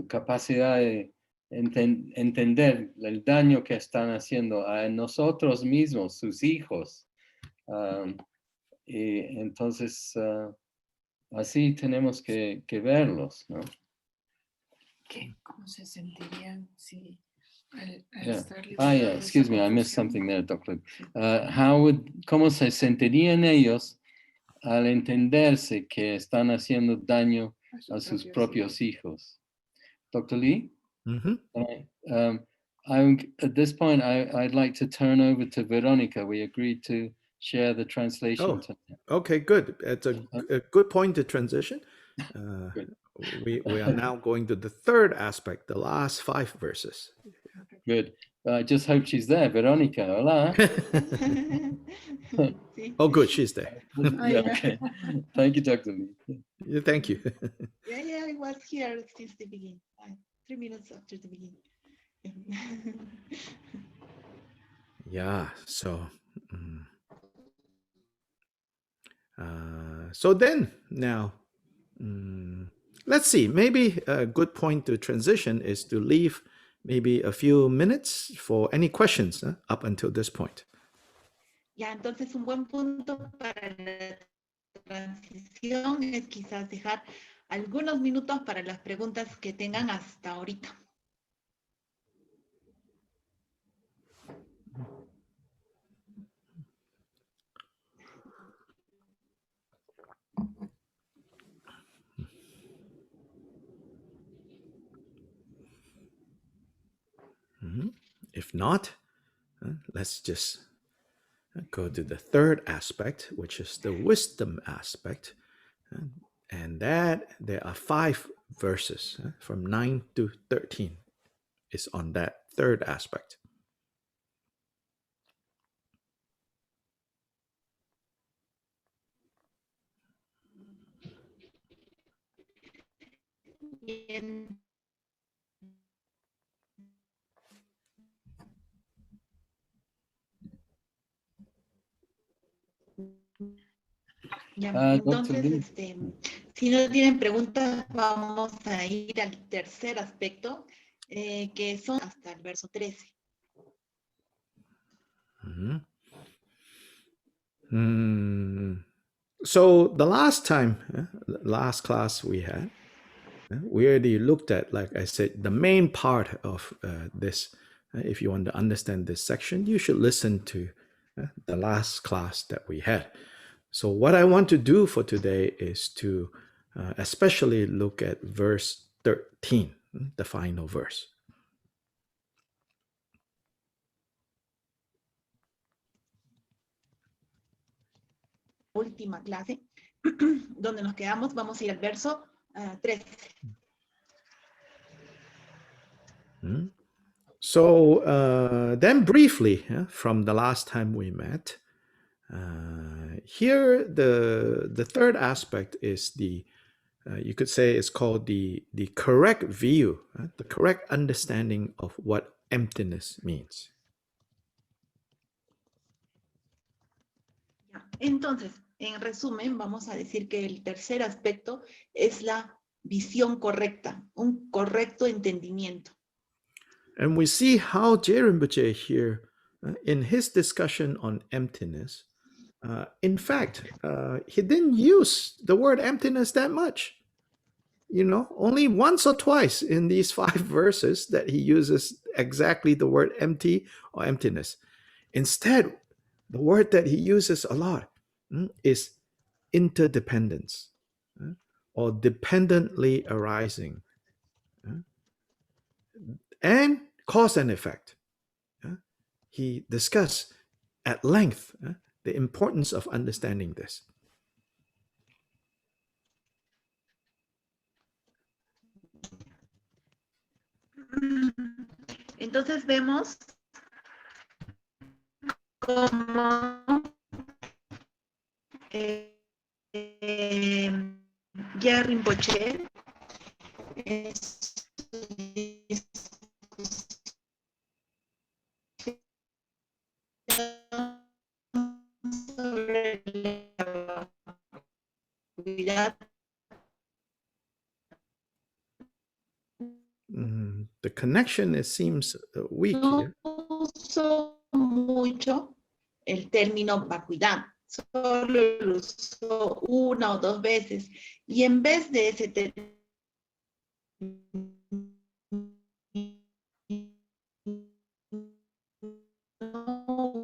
capacidad de entender el daño que están haciendo a nosotros mismos, sus hijos. Y entonces, así tenemos que verlos, ¿no? ¿Cómo se sentirían si al Yeah. estar Yeah, excuse me, I missed something there, Dr. ¿Cómo se sentirían ellos al entenderse que están haciendo daño a sus propios hijos? Dr. Lee? Mm-hmm. At this point, I'd like to turn over to Veronica. We agreed to share the translation. Okay, good. It's a good point to transition. We are now going to the third aspect, the last 5 verses. Good. I just hope she's there. Veronica, hola. Oh, good, she's there. Yeah, okay. Thank you, Dr. Lee. Yeah, thank you. Yeah, I was here since the beginning. 3 minutes after the beginning. Yeah, so so then now let's see, maybe a good point to transition is to leave maybe a few minutes for any questions up until this point. Ya, entonces un buen punto para la transición es quizás dejar algunos minutos para las preguntas que tengan hasta ahorita. If not, let's just go to the third aspect, which is the wisdom aspect. And that there are 5 verses from 9 to 13 is on that third aspect. Bien. Ya, entonces, si no tienen preguntas, vamos a ir al tercer aspecto, que son hasta el verso 13. So the last time, last class we had, we already looked at, like I said, the main part of this. If you want to understand this section, you should listen to the last class that we had. So what I want to do for today is to especially look at verse 13, the final verse. Última clase, donde nos quedamos, vamos a ir al verso 13. So then briefly, from the last time we met, here the third aspect is the, you could say it's called the correct view, the correct understanding of what emptiness means. Entonces, en resumen, vamos a decir que el tercer aspecto es la visión correcta, un correcto entendimiento. And we see how Rinpoche here, in his discussion on emptiness, in fact, he didn't use the word emptiness that much. You know, only once or twice in these 5 verses that he uses exactly the word empty or emptiness. Instead, the word that he uses a lot is interdependence, or dependently arising, and cause and effect. He discussed at length the importance of understanding this. Entonces vemos cómo ya Rinpoche sobre la vacuidad. The connection, it seems weak here. No uso mucho el término vacuidad, solo lo uso 1 o 2 veces, y en vez de ese término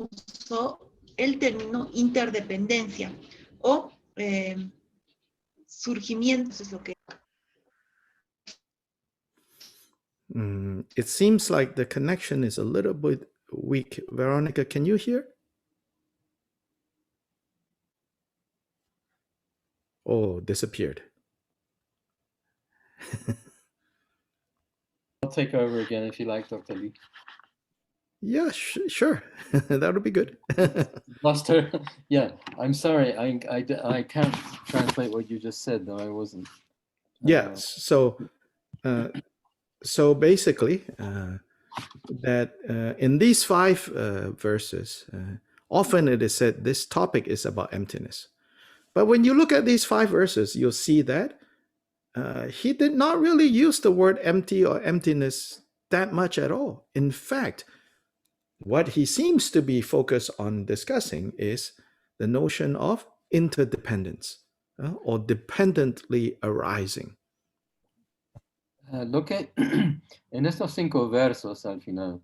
uso el término interdependencia o surgimiento, es lo que It seems like the connection is a little bit weak. Veronica, can you hear? Oh, disappeared. I'll take over again if you like, Dr. Lee. Yeah, sure. That would be good. Lost her. Yeah, I'm sorry. I can't translate what you just said, though I wasn't. Yeah, so basically, that in these 5 verses, often it is said this topic is about emptiness. But when you look at these 5 verses, you'll see that he did not really use the word empty or emptiness that much at all. In fact, what he seems to be focused on discussing is the notion of interdependence, or dependently arising. Lo que en estos 5 versos al final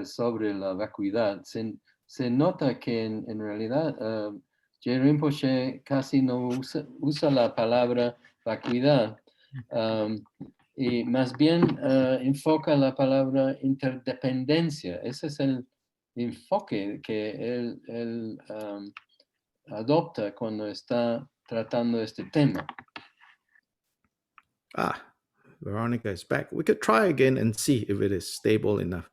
sobre la vacuidad, se nota que en realidad Rinpoche casi no usa la palabra vacuidad, y más bien enfoca la palabra interdependencia. Ese es el enfoque que él adopta cuando está tratando este tema. Veronica is back. We could try again and see if it is stable enough.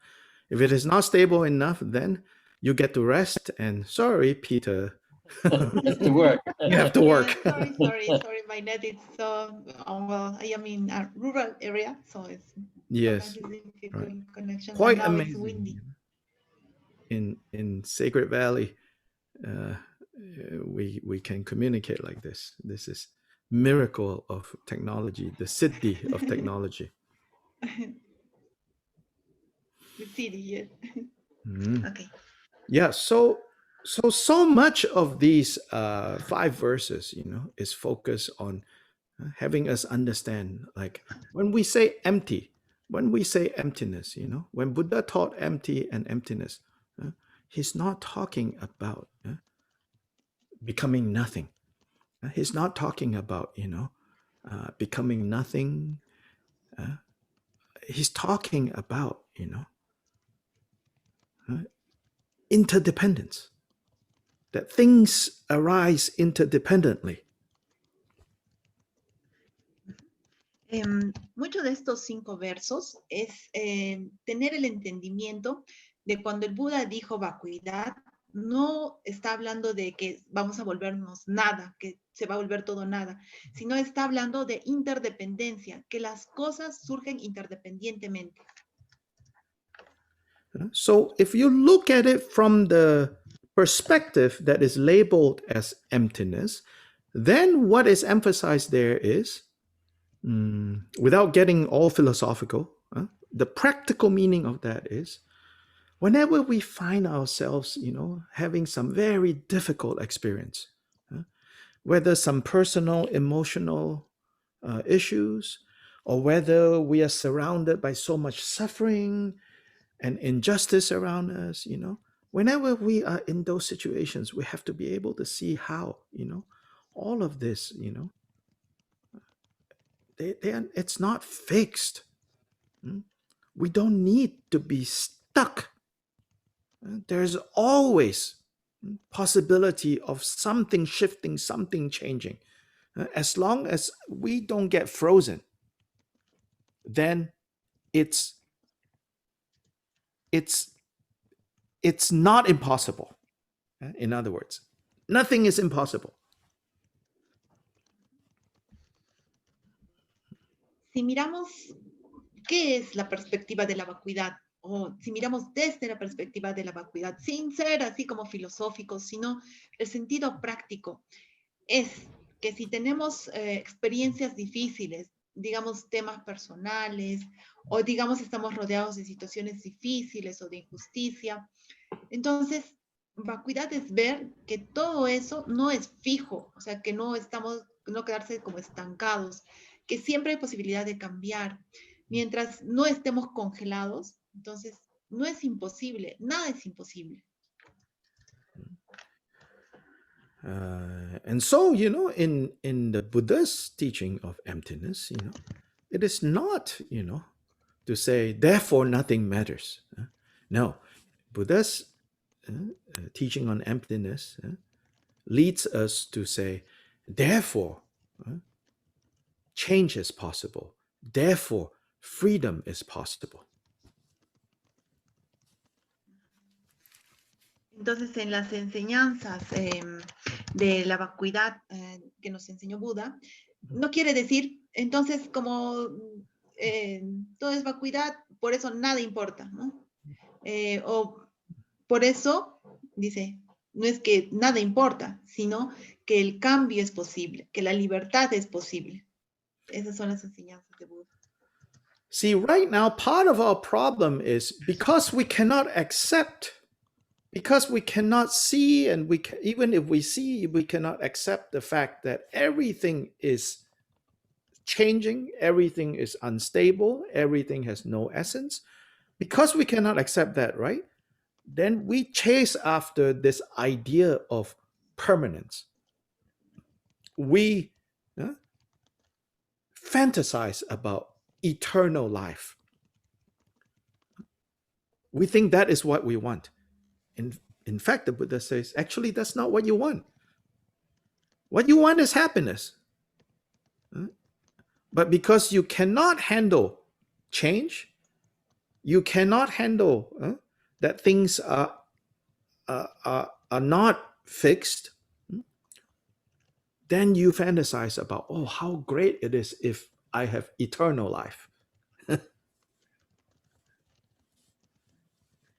If it is not stable enough, then you get to rest. And sorry, Peter, It's to work. you have to work. Yeah, sorry. My net is so well. I am in a rural area, so it's Yes, sometimes it's difficult connection. quite and now it's amazing. windy. In Sacred Valley, we can communicate like this. This is miracle of technology, the city of technology. The city, yes. Okay. Yeah, so much of these 5 verses, is focused on having us understand, like when we say empty, when we say emptiness, when Buddha taught empty and emptiness, he's not talking about becoming nothing. He's not talking about, becoming nothing. He's talking about, interdependence, that things arise interdependently. Muchos de estos 5 versos es tener el entendimiento de cuando el Buda dijo vacuidad, no está hablando de que vamos a volvernos nada, que se va a volver todo nada, sino está hablando de interdependencia, que las cosas surgen interdependientemente. So if you look at it from the perspective that is labeled as emptiness, then what is emphasized there is, without getting all philosophical, the practical meaning of that is, whenever we find ourselves, having some very difficult experience, whether some personal, emotional issues, or whether we are surrounded by so much suffering and injustice around us, whenever we are in those situations, we have to be able to see how, all of this, it's not fixed. We don't need to be stuck. There's always possibility of something shifting, something changing. As long as we don't get frozen, then it's not impossible. In other words, nothing is impossible. Si miramos qué es la perspectiva de la vacuidad, o si miramos desde la perspectiva de la vacuidad, sin ser así como filosóficos, sino el sentido práctico, es que si tenemos experiencias difíciles, digamos temas personales, o digamos estamos rodeados de situaciones difíciles o de injusticia, entonces vacuidad es ver que todo eso no es fijo, o sea, que no quedarse como estancados, que siempre hay posibilidad de cambiar. Mientras no estemos congelados, entonces no es imposible, nada es imposible. And so, in the Buddha's teaching of emptiness, it is not, to say, therefore nothing matters. No, Buddha's teaching on emptiness leads us to say, therefore, change is possible. Therefore, freedom is possible. Entonces, en las enseñanzas de la vacuidad que nos enseñó Buda, no quiere decir, entonces, como todo es vacuidad, por eso nada importa, ¿no? O por eso, dice, no es que nada importa, sino que el cambio es posible, que la libertad es posible. Esas son las enseñanzas de Buda. See, right now, part of our problem is because we cannot accept, because we cannot see, and even if we see, we cannot accept the fact that everything is changing, everything is unstable, everything has no essence. Because we cannot accept that, right? Then we chase after this idea of permanence. We fantasize about eternal life. We think that is what we want. In fact, the Buddha says, actually, that's not what you want. What you want is happiness. But because you cannot handle change, you cannot handle that things are not fixed, then you fantasize about, oh, how great it is if I have eternal life.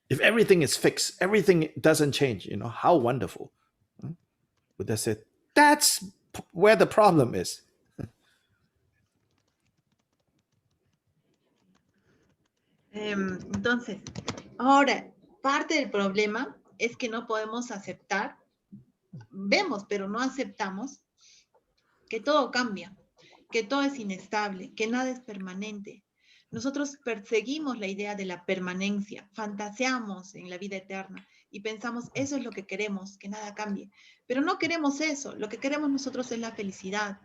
If everything is fixed, everything doesn't change, how wonderful. Buddha said, that's where the problem is. Entonces, ahora, parte del problema es que no podemos aceptar, vemos, pero no aceptamos que todo cambia, que todo es inestable, que nada es permanente. Nosotros perseguimos la idea de la permanencia, fantaseamos en la vida eterna y pensamos, eso es lo que queremos, que nada cambie. Pero no queremos eso, lo que queremos nosotros es la felicidad.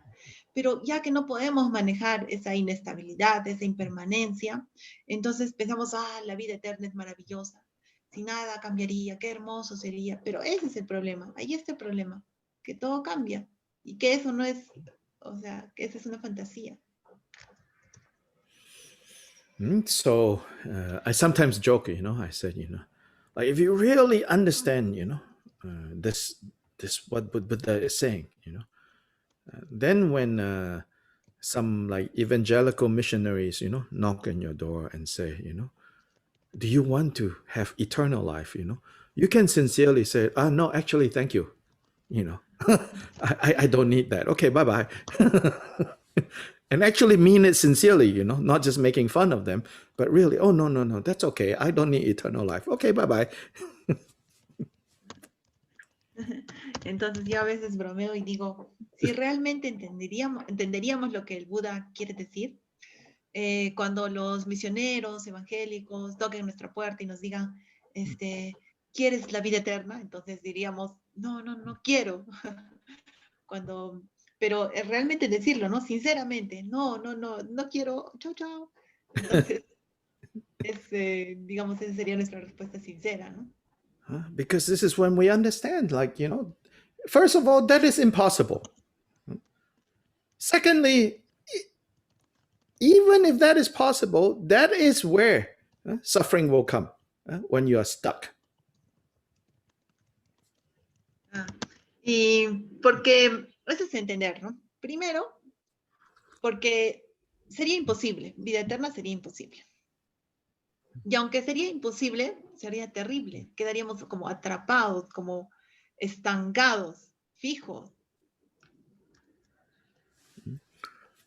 Pero ya que no podemos manejar esa inestabilidad, esa impermanencia, entonces pensamos, la vida eterna es maravillosa. Si nada cambiaría, qué hermoso sería. Pero ese es el problema, ahí está el problema, que todo cambia y que eso no es, o sea, que esa es una fantasía. So I sometimes joke, I said, like if you really understand, this what Buddha is saying, then when some like evangelical missionaries, knock on your door and say, do you want to have eternal life? You can sincerely say, no, actually, thank you. I don't need that. Okay, bye-bye. And actually mean it sincerely, not just making fun of them, but really, oh, no, that's okay. I don't need eternal life. Okay, bye-bye. Entonces yo a veces bromeo y digo, si realmente entenderíamos lo que el Buda quiere decir, cuando los misioneros evangélicos toquen nuestra puerta y nos digan, ¿quieres la vida eterna? Entonces diríamos, no quiero. Pero realmente decirlo, ¿no? Sinceramente, no quiero, chao. Entonces, digamos, esa sería nuestra respuesta sincera, ¿no? Because this is when we understand, like, first of all, that is impossible. Secondly, even if that is possible, that is where suffering will come when you are stuck. Y porque eso es entender, ¿no? Primero, porque sería imposible, vida eterna sería imposible. Y aunque sería imposible, sería terrible. Quedaríamos como atrapados, como estancados, fijos.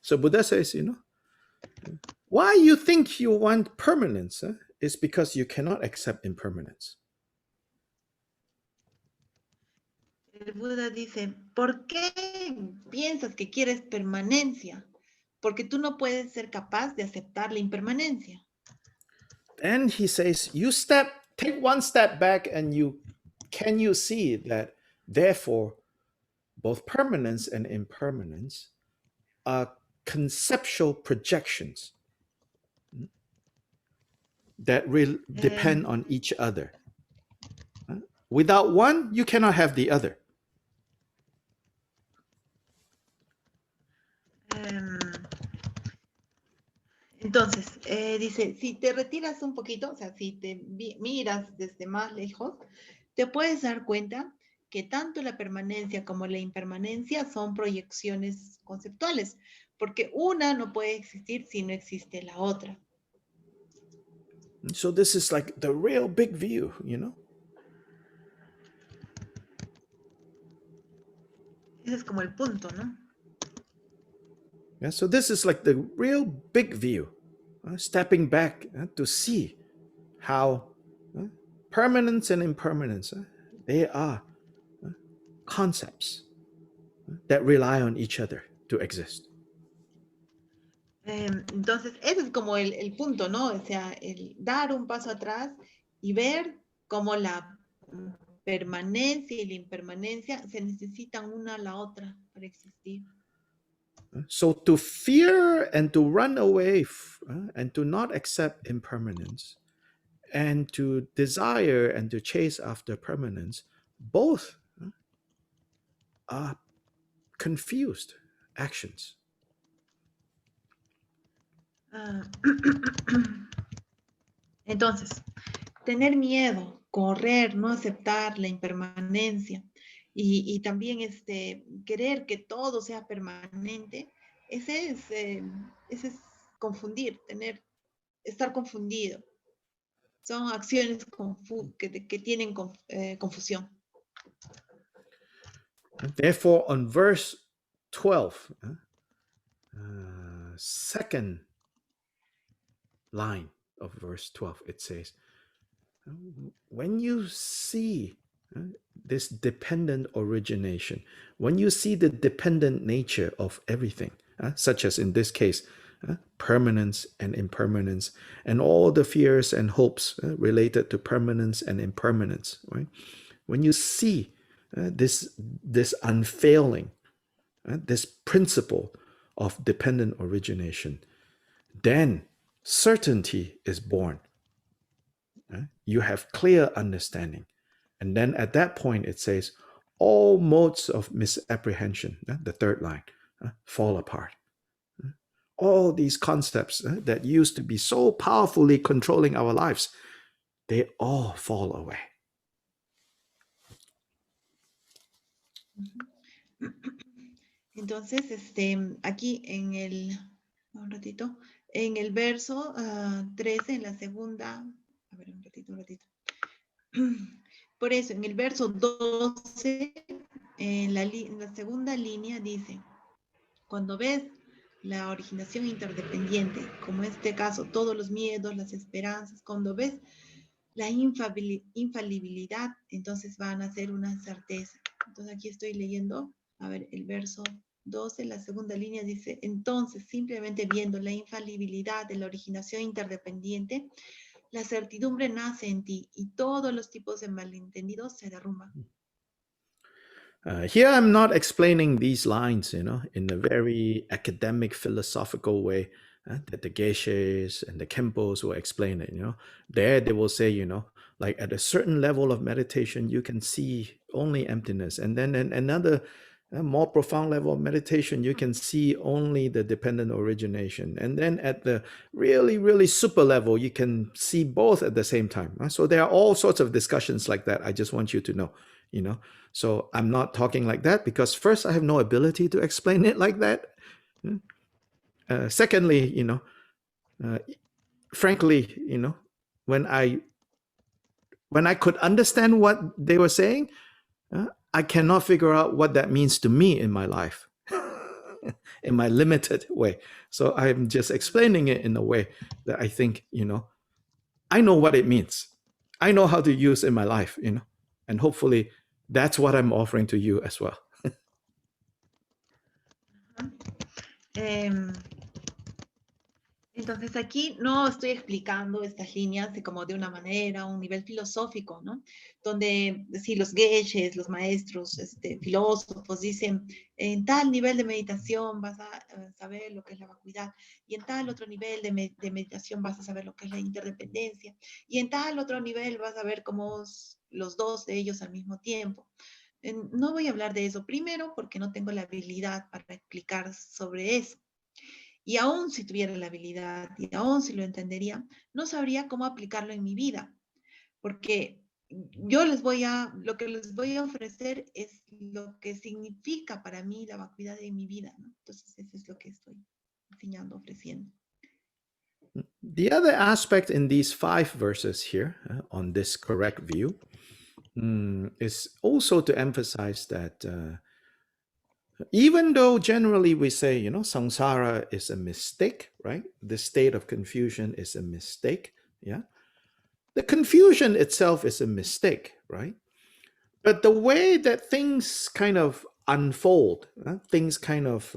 So Buddha says, why you think you want permanence is because you cannot accept impermanence. El Buda dice, ¿por qué piensas que quieres permanencia? Porque tú no puedes ser capaz de aceptar la impermanencia. And he says, take one step back and can you see that therefore both permanence and impermanence are conceptual projections that depend on each other. Without one, you cannot have the other. Entonces, dice, si te retiras un poquito, o sea, si te miras desde más lejos, te puedes dar cuenta que tanto la permanencia como la impermanencia son proyecciones conceptuales, porque una no puede existir si no existe la otra. So this is like the real big view, Ese es como el punto, ¿no? Yeah, so this is like the real big view, stepping back to see how permanence and impermanence, they are concepts that rely on each other to exist. Entonces, ese es como el punto, ¿no? O sea, el dar un paso atrás y ver cómo la permanencia y la impermanencia se necesitan una a la otra para existir. So to fear and to run away and to not accept impermanence and to desire and to chase after permanence, both are confused actions. Entonces, tener miedo, correr, no aceptar la impermanencia y también querer que todo sea permanente, ese es confundir, estar confundido. Son acciones que tienen confusión. Therefore, on verse 12, second line of verse 12, it says, when you see this dependent origination, when you see the dependent nature of everything, such as in this case, permanence and impermanence, and all the fears and hopes related to permanence and impermanence, right? When you see this unfailing, this principle of dependent origination, then certainty is born. You have clear understanding. And then at that point, it says, all modes of misapprehension, the third line, fall apart. All these concepts that used to be so powerfully controlling our lives, they all fall away. Entonces, aquí un ratito, en el verso 13, en la segunda, a ver, un ratito. Por eso, en el verso 12, en la segunda línea dice, cuando ves la originación interdependiente, como en este caso, todos los miedos, las esperanzas, cuando ves la infalibilidad, entonces van a ser una certeza. Entonces aquí estoy leyendo, a ver, el verso 12, la segunda línea dice, entonces simplemente viendo la infalibilidad de la originación interdependiente, la certidumbre nace en ti y todos los tipos de malentendidos se derrumban. Here I'm not explaining these lines, in a very academic, philosophical way that the Geshes and the Kempos will explain it. There they will say, like at a certain level of meditation, you can see only emptiness, and then in another more profound level of meditation, you can see only the dependent origination, and then at the really, really super level, you can see both at the same time. So there are all sorts of discussions like that. I just want you to know. So I'm not talking like that because first, I have no ability to explain it like that. Secondly, frankly, when I could understand what they were saying, I cannot figure out what that means to me in my life, in my limited way. So I'm just explaining it in a way that I think, I know what it means. I know how to use in my life, and hopefully that's what I'm offering to you as well. Entonces aquí no estoy explicando estas líneas como de una manera, un nivel filosófico, ¿no? Donde si los geshes, los maestros, filósofos dicen, en tal nivel de meditación vas a saber lo que es la vacuidad, y en tal otro nivel de meditación vas a saber lo que es la interdependencia, y en tal otro nivel vas a ver como los dos de ellos al mismo tiempo. No voy a hablar de eso primero porque no tengo la habilidad para explicar sobre eso. Y aún si tuviera la habilidad y aún si lo entendería, no sabría cómo aplicarlo en mi vida. Porque lo que les voy a ofrecer es lo que significa para mí la vacuidad en mi vida, ¿no? Entonces, eso es lo que estoy enseñando, ofreciendo. The other aspect in these 5 verses here, on this correct view, is also to emphasize that even though generally we say, samsara is a mistake, right? The state of confusion is a mistake, yeah? The confusion itself is a mistake, right? But the way that things kind of unfold, things kind of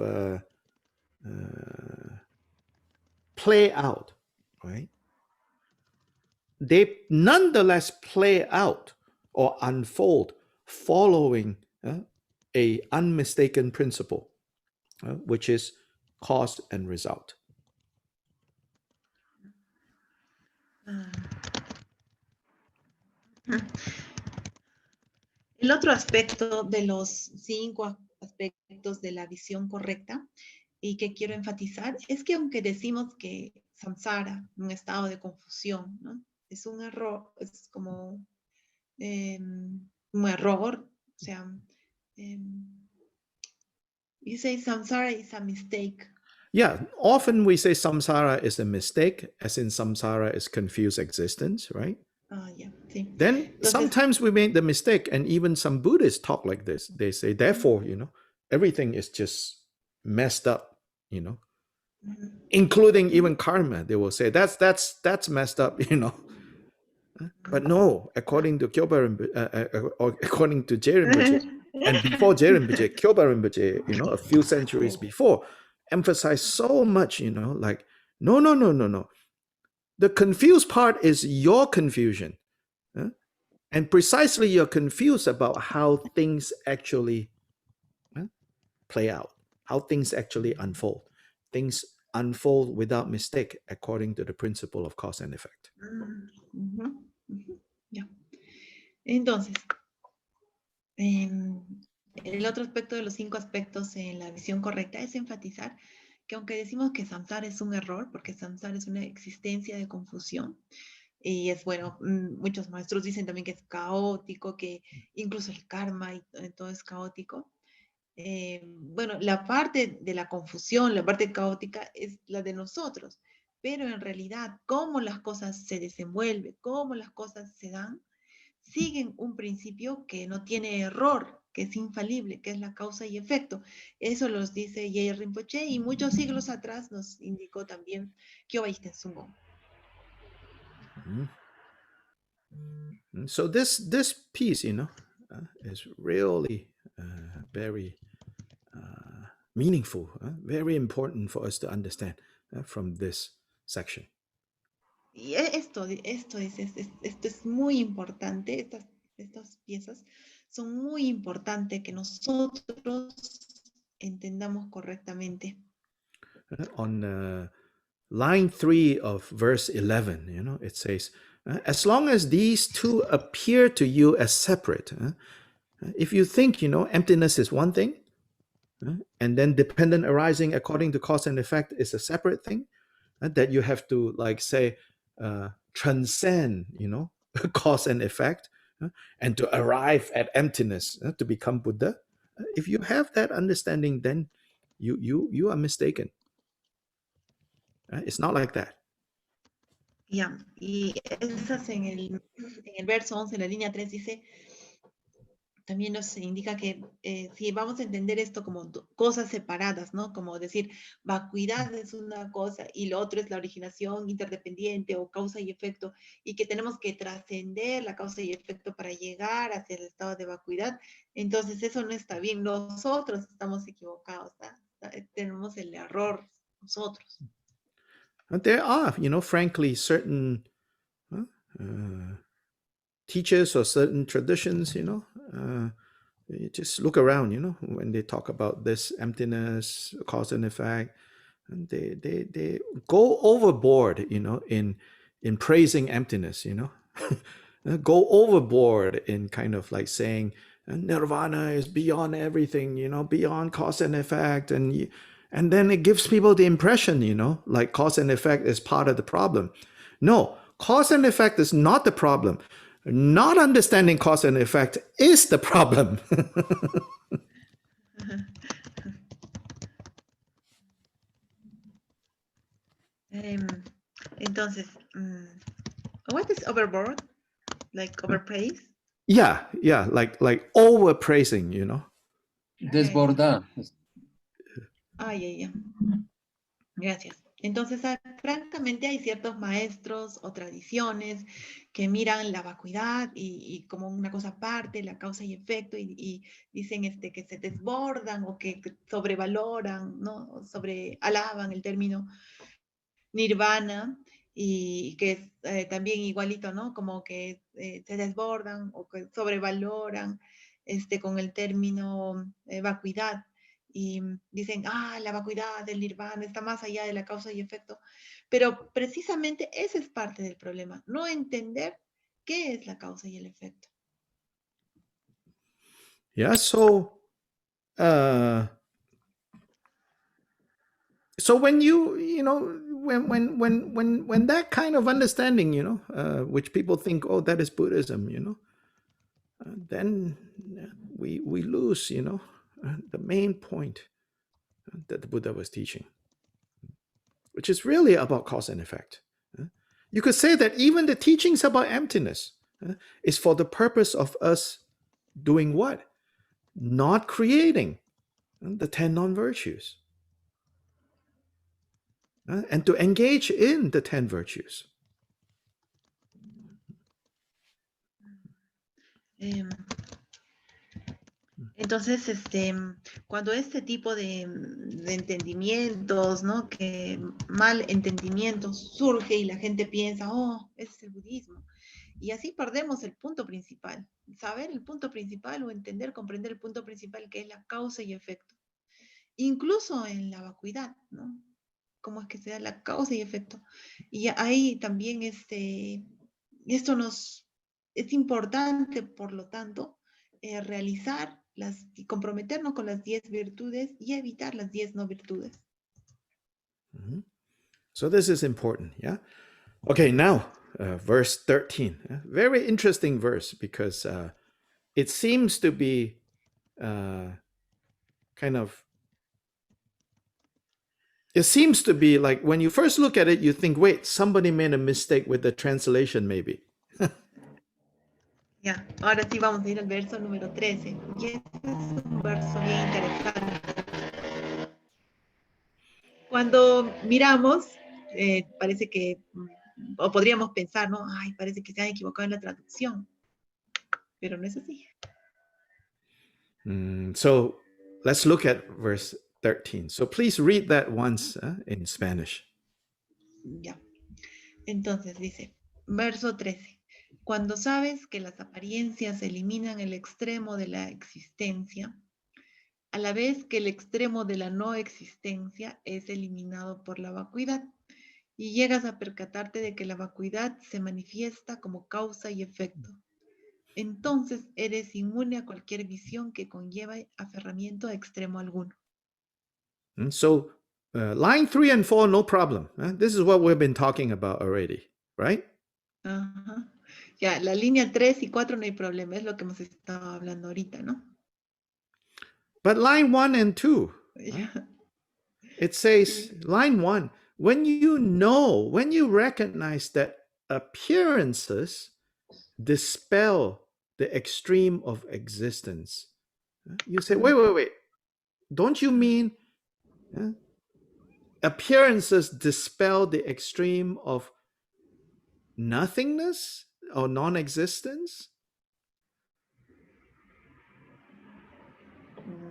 play out, right? They nonetheless play out or unfold following a unmistaken principle, which is cause and result. El otro aspecto de los 5 aspectos de la visión correcta y que quiero enfatizar es que aunque decimos que samsara, un estado de confusión, ¿no? Es un error, es como un error, o sea, you say samsara is a mistake. Yeah, often we say samsara is a mistake, as in samsara is confused existence, right? Yeah, sí. Then Entonces, sometimes we make the mistake, and even some Buddhists talk like this. They say, therefore, everything is just messed up, including even karma. They will say that's messed up, But no, according to Kyoba or according to Rinpoche, and before Rinpoche, Kyoba Rinpoche, a few centuries before, emphasized so much, like, no. The confused part is your confusion. And precisely you're confused about how things actually play out, how things actually unfold. Things unfold without mistake according to the principle of cause and effect. Ya. Entonces, el otro aspecto de los 5 aspectos en la visión correcta es enfatizar que aunque decimos que samsara es un error, porque samsara es una existencia de confusión, y es bueno, muchos maestros dicen también que es caótico, que incluso el karma y todo es caótico. Bueno, la parte de la confusión, la parte caótica es la de nosotros, pero en realidad cómo las cosas se desenvuelven, cómo las cosas se dan, siguen un principio que no tiene error, que es infalible, que es la causa y efecto. Eso los dice Ye Rinpoche y muchos siglos atrás nos indicó también Kyoba Ixtensungo. So this piece, is really very meaningful, very important for us to understand from this section. Y esto es muy importante, estas piezas son muy importantes que nosotros entendamos correctamente. On line 3 of verse 11, it says, as long as these two appear to you as separate, if you think, emptiness is one thing, and then dependent arising according to cause and effect is a separate thing, that you have to, like, say, transcend, cause and effect, and to arrive at emptiness to become Buddha. If you have that understanding, then you are mistaken. It's not like that. Ya, y esas en el verso 11, en la línea 3 dice, también nos indica que si vamos a entender esto como cosas separadas, ¿no? Como decir, vacuidad es una cosa y lo otro es la originación interdependiente o causa y efecto, y que tenemos que trascender la causa y efecto para llegar hacia el estado de vacuidad, entonces eso no está bien. Nosotros estamos equivocados, tenemos el error nosotros. There are, frankly, certain teachers or certain traditions, you just look around, when they talk about this emptiness, cause and effect, and they go overboard, in praising emptiness, go overboard in kind of like saying nirvana is beyond everything, beyond cause and effect, and then it gives people the impression, like cause and effect is part of the problem. No, cause and effect is not the problem. Not understanding cause and effect is the problem. Entonces, what is overboard? Like overpraise? Yeah, like overpraising, Desbordar. Ya. Gracias. Entonces, francamente hay ciertos maestros o tradiciones que miran la vacuidad y como una cosa aparte, la causa y efecto, y dicen que se desbordan o que sobrevaloran, ¿no? Sobrealaban el término nirvana, y que es también igualito, ¿no? Como que se desbordan o que sobrevaloran con el término vacuidad. Y dicen, la vacuidad del nirvana está más allá de la causa y efecto. Pero precisamente ese es parte del problema, no entender qué es la causa y el efecto. Yeah, so when when that kind of understanding, which people think, oh, that is Buddhism, then we lose, the main point that the Buddha was teaching, which is really about cause and effect. You could say that even the teachings about emptiness is for the purpose of us doing what? Not creating the 10 non-virtues. And to engage in the 10 virtues. Entonces, cuando este tipo de entendimientos, ¿no? Que mal entendimientos surge y la gente piensa, oh, ese es el budismo. Y así perdemos el punto principal. Saber el punto principal o entender, comprender el punto principal que es la causa y efecto. Incluso en la vacuidad, ¿no? Cómo es que se da la causa y efecto. Y ahí también esto es importante, por lo tanto, realizar y comprometernos con las 10 virtudes y evitar las 10 no virtudes. So this is important, yeah? Okay, now, verse 13. Very interesting verse because it seems to be it seems to be like when you first look at it, you think, wait, somebody made a mistake with the translation maybe. Ya, ahora sí vamos a ir al verso número 13. Y este es un verso bien interesante. Cuando miramos, parece que, o podríamos pensar, ¿no? Ay, parece que se han equivocado en la traducción. Pero no es así. So let's look at verse 13. So please read that once in Spanish. Ya. Entonces dice, verso 13. Cuando sabes que las apariencias eliminan el extremo de la existencia, a la vez que el extremo de la no existencia es eliminado por la vacuidad, y llegas a percatarte de que la vacuidad se manifiesta como causa y efecto. Entonces eres inmune a cualquier visión que conlleve aferramiento a extremo alguno. So line 3 and 4, no problem. This is what we've been talking about already, right? Ajá. Ya, la línea 3 y 4 no hay problema, es lo que hemos estado hablando ahorita, ¿no? But line 1 and 2, it says, line 1, when you recognize that appearances dispel the extreme of existence, you say, wait, don't you mean appearances dispel the extreme of nothingness or non-existence?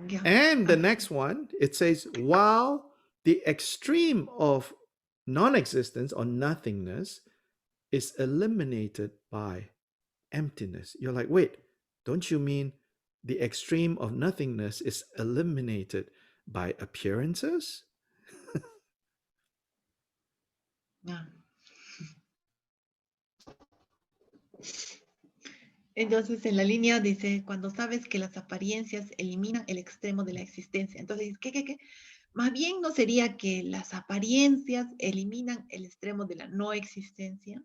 Yeah. And the next one, it says, while the extreme of non-existence or nothingness is eliminated by emptiness. You're like, wait, don't you mean the extreme of nothingness is eliminated by appearances? Yeah. Entonces en la línea dice, cuando sabes que las apariencias eliminan el extremo de la existencia. Entonces, ¿qué? Más bien no sería que las apariencias eliminan el extremo de la no existencia.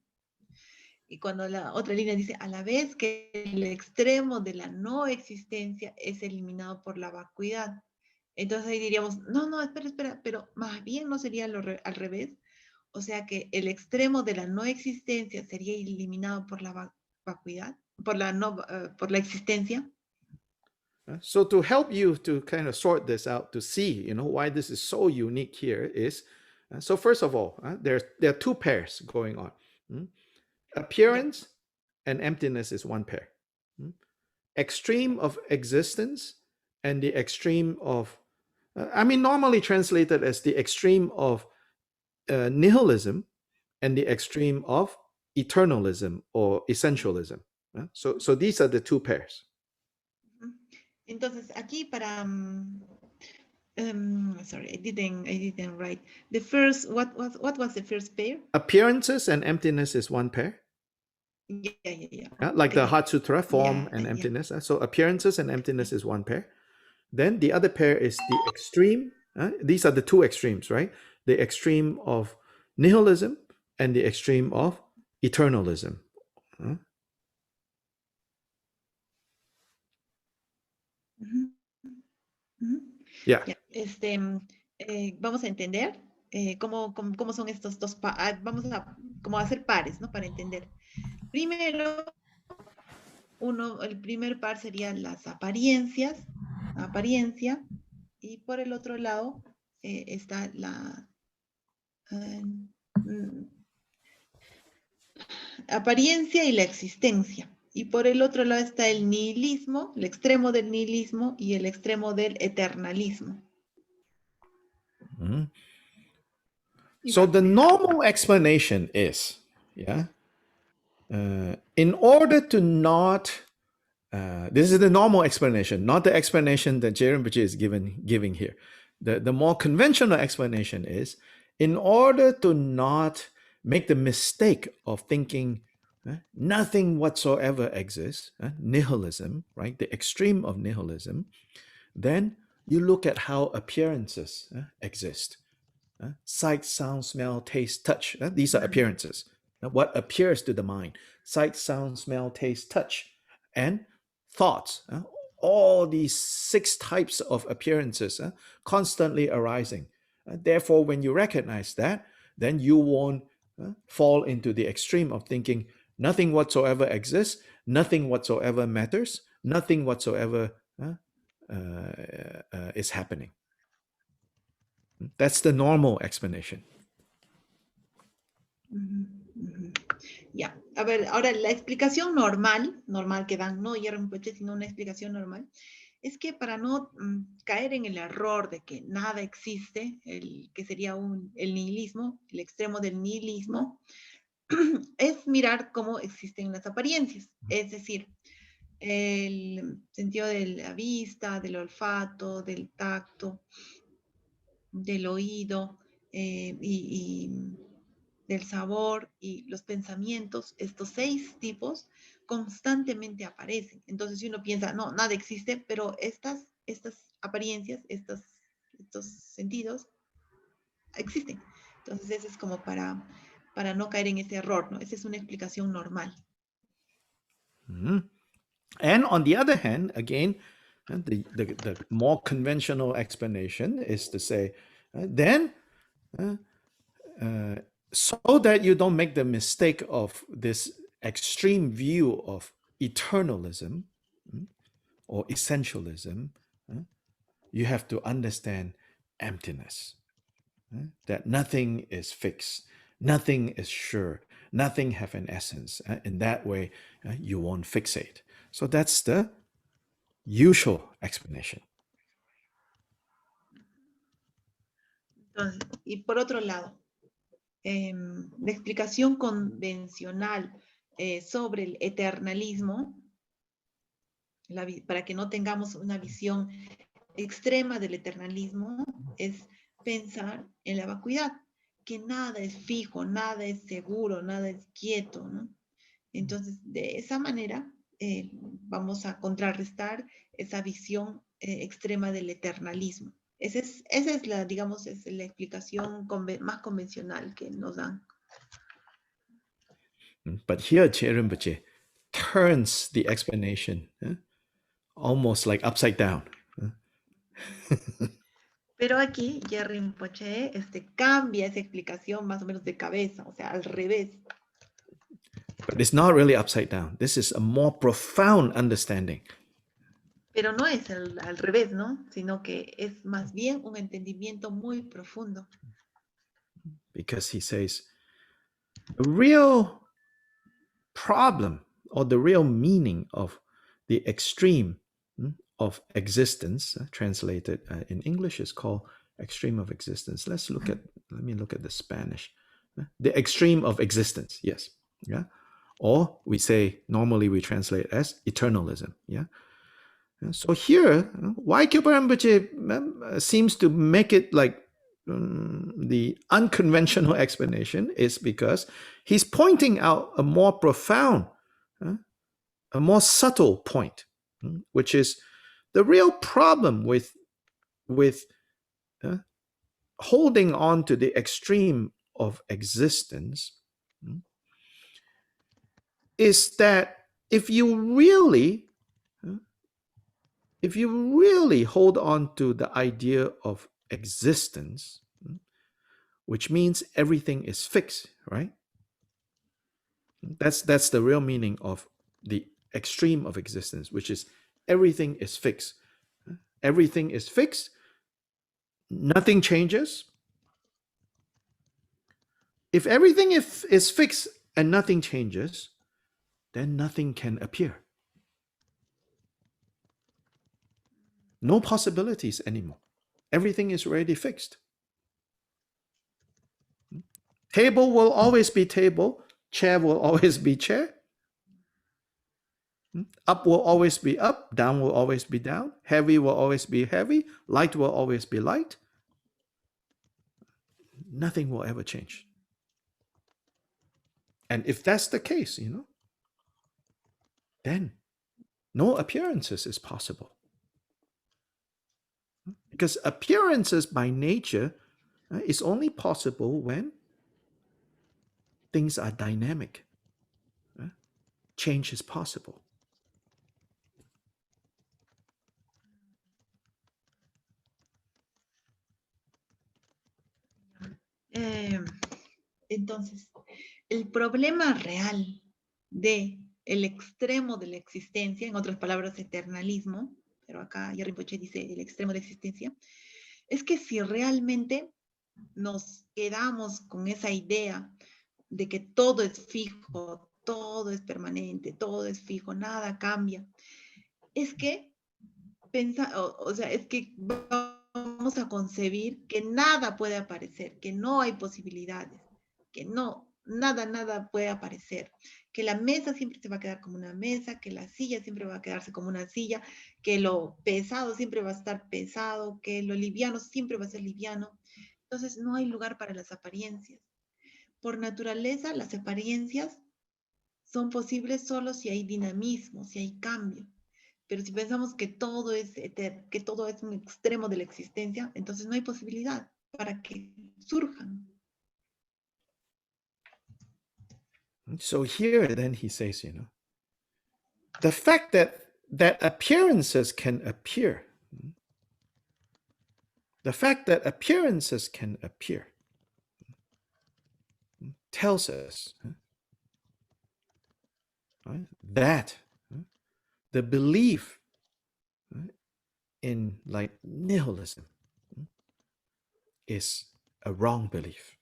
Y cuando la otra línea dice, a la vez que el extremo de la no existencia es eliminado por la vacuidad. Entonces ahí diríamos, no, espera, pero más bien no sería al revés. O sea que el extremo de la no existencia sería eliminado por la vacuidad, por la existencia. So to help you to kind of sort this out, to see, why this is so unique here is, so first of all, there are two pairs going on. Appearance and emptiness is one pair. Extreme of existence and the extreme of, normally translated as the extreme of nihilism and the extreme of eternalism or essentialism. So these are the two pairs. Entonces aquí para sorry, I didn't write the first. What was the first pair? Appearances and emptiness is one pair. Yeah. Like the Heart Sutra, form and emptiness. So appearances and emptiness is one pair. Then the other pair is the extreme. These are the two extremes, right? The extreme of nihilism and the extreme of eternalism. Huh? Ujú, ujú. Yeah. Ya, vamos a entender cómo son estos dos, vamos a como hacer pares, ¿no? Para entender. Primero, el primer par sería las apariencias, la apariencia, y por el otro lado está la apariencia y la existencia. Y por el otro lado está el nihilismo, el extremo del nihilismo y el extremo del eternalismo. Mm-hmm. So the normal explanation is, yeah, in order to not, this is the normal explanation, not the explanation that J. Rinpoche is giving here. The more conventional explanation is, in order to not make the mistake of thinking nothing whatsoever exists, nihilism, right, the extreme of nihilism, then you look at how appearances exist. Sight, sound, smell, taste, touch. These are appearances. What appears to the mind? Sight, sound, smell, taste, touch. And thoughts. All these 6 types of appearances constantly arising. Therefore, when you recognize that, then you won't fall into the extreme of thinking nothing whatsoever exists, nothing whatsoever matters, nothing whatsoever is happening. That's the normal explanation. Ya, a ver, ahora la explicación normal que dan, no J. Rinpoche, sino una explicación normal, es que para no caer en el error de que nada existe, que sería el nihilismo, el extremo del nihilismo, es mirar cómo existen las apariencias, es decir, el sentido de la vista, del olfato, del tacto, del oído y del sabor y los pensamientos, estos 6 tipos constantemente aparecen. Entonces, si uno piensa, no, nada existe, pero estas apariencias, estos sentidos existen. Entonces, eso es como para no caer en ese error, ¿no? Esa es una explicación normal. Mm-hmm. And on the other hand, again, the more conventional explanation is to say, so that you don't make the mistake of this extreme view of eternalism or essentialism, you have to understand emptiness, that nothing is fixed, nothing is sure, nothing have an essence. In that way, you won't fixate. So that's the usual explanation. Entonces, y por otro lado, la explicación convencional sobre el eternalismo, para que no tengamos una visión extrema del eternalismo, es pensar en la vacuidad, que nada es fijo, nada es seguro, nada es quieto, ¿no? Entonces, de esa manera vamos a contrarrestar esa visión extrema del eternalismo. Esa es la, digamos, es la explicación más convencional que nos dan. But here, J. Rinpoche turns the explanation almost like upside down. Pero aquí, J. Rinpoche cambia esa explicación más o menos de cabeza, o sea, al revés. But it's not really upside down. This is a more profound understanding. Pero no es al revés, ¿no? Sino que es más bien un entendimiento muy profundo. Because he says, the real problem or the real meaning of the extreme of existence, translated in English is called extreme of existence. Let me look at the Spanish. The extreme of existence, yes. Yeah. Or we say, normally we translate as eternalism. Yeah. So here, why Kyopa Rinpoche seems to make it like the unconventional explanation is because he's pointing out a more profound, a more subtle point, which is the real problem with holding on to the extreme of existence is that if you really hold on to the idea of existence, which means everything is fixed, right? That's the real meaning of the extreme of existence, which is everything is fixed. Everything is fixed. Nothing changes. If everything is fixed and nothing changes, then nothing can appear. No possibilities anymore. Everything is already fixed. Table will always be table. Chair will always be chair. Up will always be up. Down will always be down. Heavy will always be heavy. Light will always be light. Nothing will ever change. And if that's the case, then no appearances is possible. Because appearances by nature is only possible when things are dynamic. Change is possible. Entonces, el problema real de el extremo de la existencia, en otras palabras, eternalismo, pero acá ya Rinpoche dice el extremo de la existencia, es que si realmente nos quedamos con esa idea de que todo es fijo, todo es permanente, todo es fijo, nada cambia, es que es que vamos a concebir que nada puede aparecer, que no hay posibilidades, que nada puede aparecer, que la mesa siempre se va a quedar como una mesa, que la silla siempre va a quedarse como una silla, que lo pesado siempre va a estar pesado, que lo liviano siempre va a ser liviano. Entonces no hay lugar para las apariencias. Por naturaleza, las apariencias son posibles solo si hay dinamismo, si hay cambio. Pero si pensamos que todo es un extremo de la existencia, entonces no hay posibilidad para que surjan. So here then he says, the fact that appearances can appear, tells us that the belief in like nihilism is a wrong belief.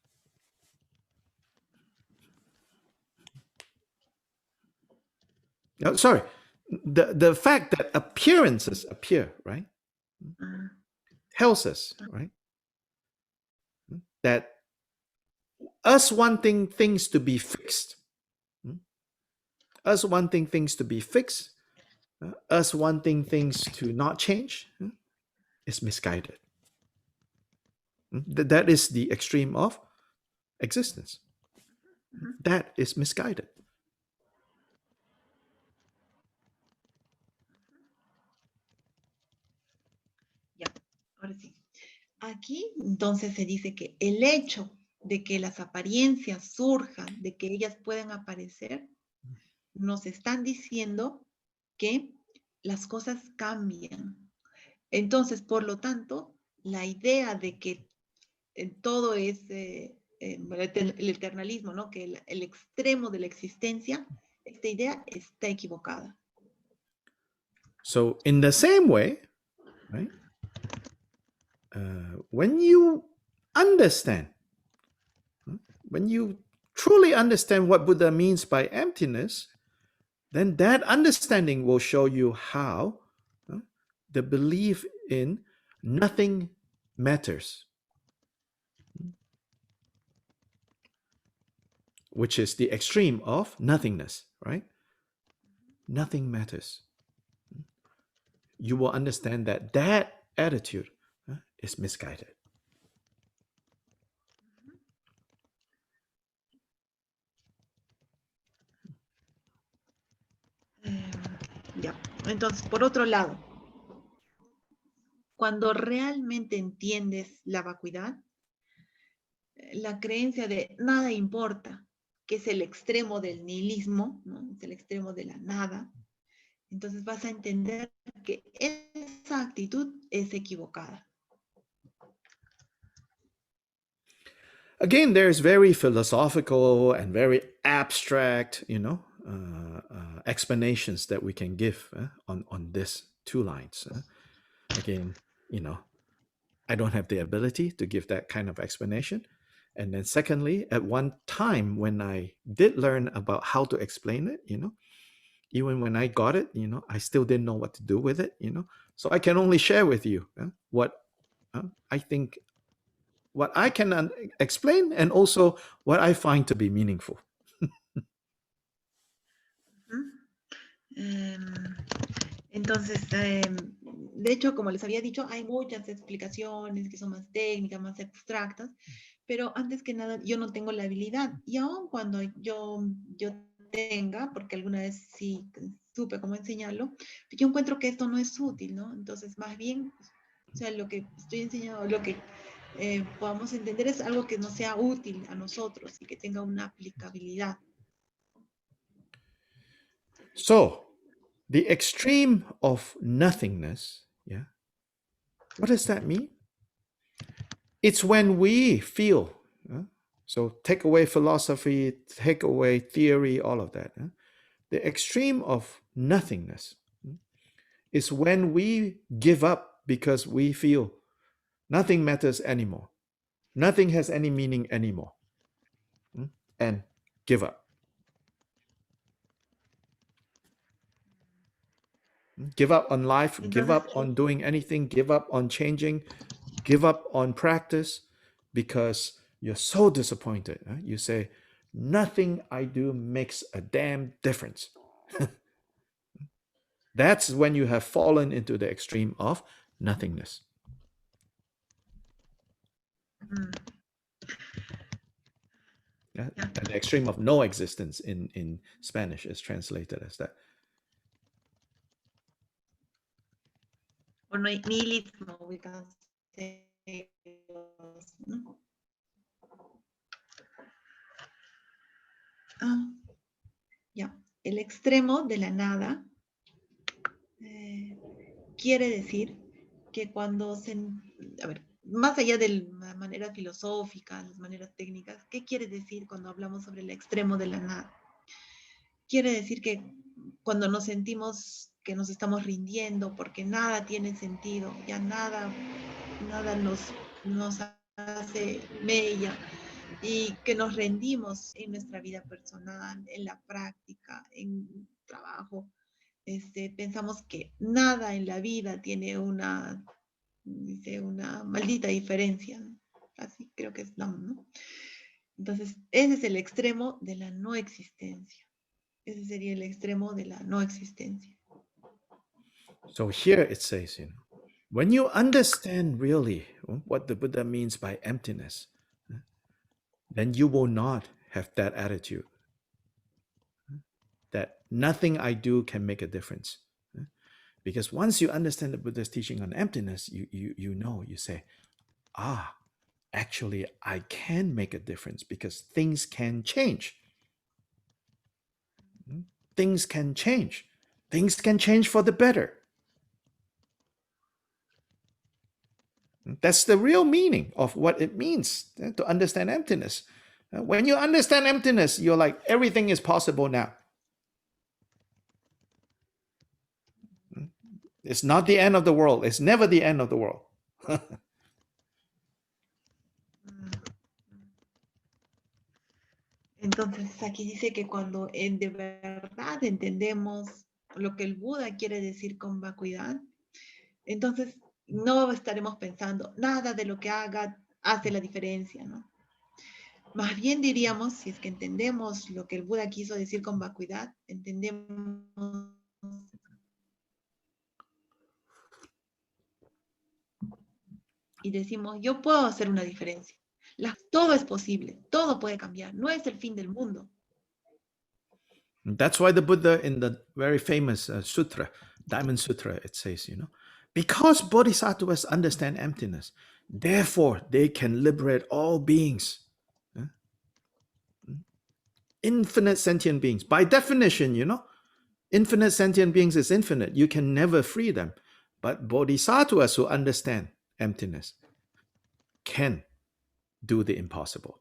No, sorry, the fact that appearances appear, right, tells us, right, that us wanting things to be fixed, us wanting things to not change is misguided. That is the extreme of existence. That is misguided. Ya, ahora sí. Aquí entonces se dice que el hecho de que las apariencias surjan, de que ellas puedan aparecer, nos están diciendo que las cosas cambian. Entonces, por lo tanto, la idea de que todo es el eternalismo, ¿no? Que el extremo de la existencia, esta idea está equivocada. So, in the same way, right, when you understand, when you truly understand what Buddha means by emptiness, then that understanding will show you how the belief in nothing matters, which is the extreme of nothingness, right? Nothing matters. You will understand that that attitude is misguided. Ya. Entonces, por otro lado, cuando realmente entiendes la vacuidad, la creencia de nada importa, que es el extremo del nihilismo, ¿no? Es el extremo de la nada. Entonces vas a entender que esa actitud es equivocada. Again, there's very philosophical and very abstract, explanations that we can give on these two lines. Again, I don't have the ability to give that kind of explanation. And then secondly, at one time when I did learn about how to explain it, even when I got it, I still didn't know what to do with it, So I can only share with you what I think, what I can explain, and also what I find to be meaningful. Entonces, de hecho, como les había dicho, hay muchas explicaciones que son más técnicas, más abstractas, pero antes que nada, yo no tengo la habilidad. Y aun cuando yo tenga, porque alguna vez sí supe cómo enseñarlo, yo encuentro que esto no es útil, ¿no? Entonces, más bien, o sea, lo que estoy enseñando, lo que podamos entender es algo que nos sea útil a nosotros y que tenga una aplicabilidad. So, the extreme of nothingness, yeah. What does that mean? It's when we feel, so take away philosophy, take away theory, all of that. The extreme of nothingness is when we give up because we feel nothing matters anymore. Nothing has any meaning anymore. And give up. Give up on life, give up on doing anything, give up on changing, give up on practice because you're so disappointed. You say, nothing I do makes a damn difference. That's when you have fallen into the extreme of nothingness. Yeah? Yeah. And the extreme of no existence in Spanish is translated as that. Or nihilismo, we can say. Ya. El extremo de la nada quiere decir que cuando a ver, más allá de la manera filosófica, las maneras técnicas, ¿qué quiere decir cuando hablamos sobre el extremo de la nada? Quiere decir que cuando nos sentimos que nos estamos rindiendo porque nada tiene sentido, ya nada nos hace mella, y que nos rendimos en nuestra vida personal, en la práctica, en trabajo. Pensamos que nada en la vida tiene una maldita diferencia, ¿no? Así creo que es, ¿no? Entonces, ese es el extremo de la no existencia. Ese sería el extremo de la no existencia. So here it says, when you understand really what the Buddha means by emptiness, then you will not have that attitude that nothing I do can make a difference. Because once you understand the Buddha's teaching on emptiness, you say, actually I can make a difference because things can change. Things can change. Things can change for the better. That's the real meaning of what it means to understand emptiness. When you understand emptiness, you're like, everything is possible now. It's not the end of the world. It's never the end of the world. Entonces, aquí dice que cuando de verdad entendemos lo que el Buda quiere decir con vacuidad, entonces no estaremos pensando, nada de lo que haga hace la diferencia, ¿no? Más bien diríamos, si es que entendemos lo que el Buda quiso decir con vacuidad, entendemos y decimos, yo puedo hacer una diferencia. Todo es posible, todo puede cambiar, no es el fin del mundo. That's why the Buddha in the very famous sutra, Diamond Sutra, it says, because bodhisattvas understand emptiness, Therefore, they can liberate all beings. Infinite sentient beings. By definition, infinite sentient beings is infinite. You can never free them. But bodhisattvas who understand emptiness can do the impossible.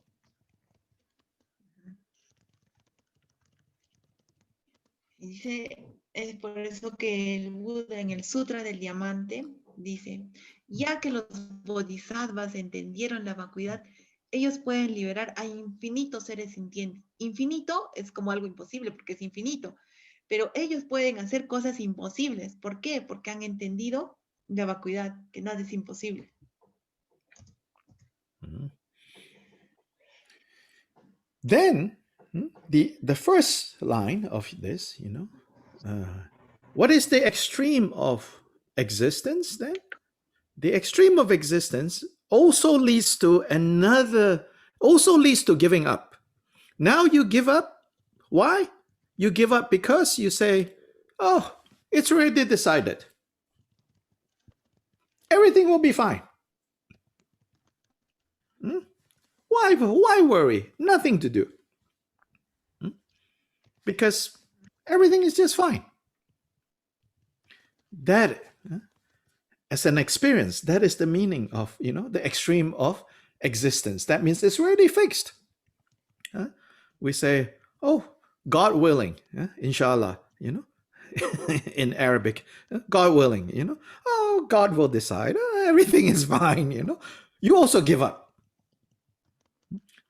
Dice, es por eso que el Buda en el Sutra del Diamante dice, ya que los bodhisattvas entendieron la vacuidad, ellos pueden liberar a infinitos seres sintientes. Infinito es como algo imposible porque es infinito, pero ellos pueden hacer cosas imposibles. ¿Por qué? Porque han entendido la vacuidad, que nada es imposible. Then, the first line of this, what is the extreme of existence then? The extreme of existence also leads to giving up. Now you give up. Why? You give up because you say, oh, it's already decided. Everything will be fine. Why worry? Nothing to do. Because everything is just fine. That, as an experience, that is the meaning of, the extreme of existence. That means it's already fixed. We say, oh, God willing, inshallah, in Arabic, God willing, oh, God will decide, everything is fine, You also give up.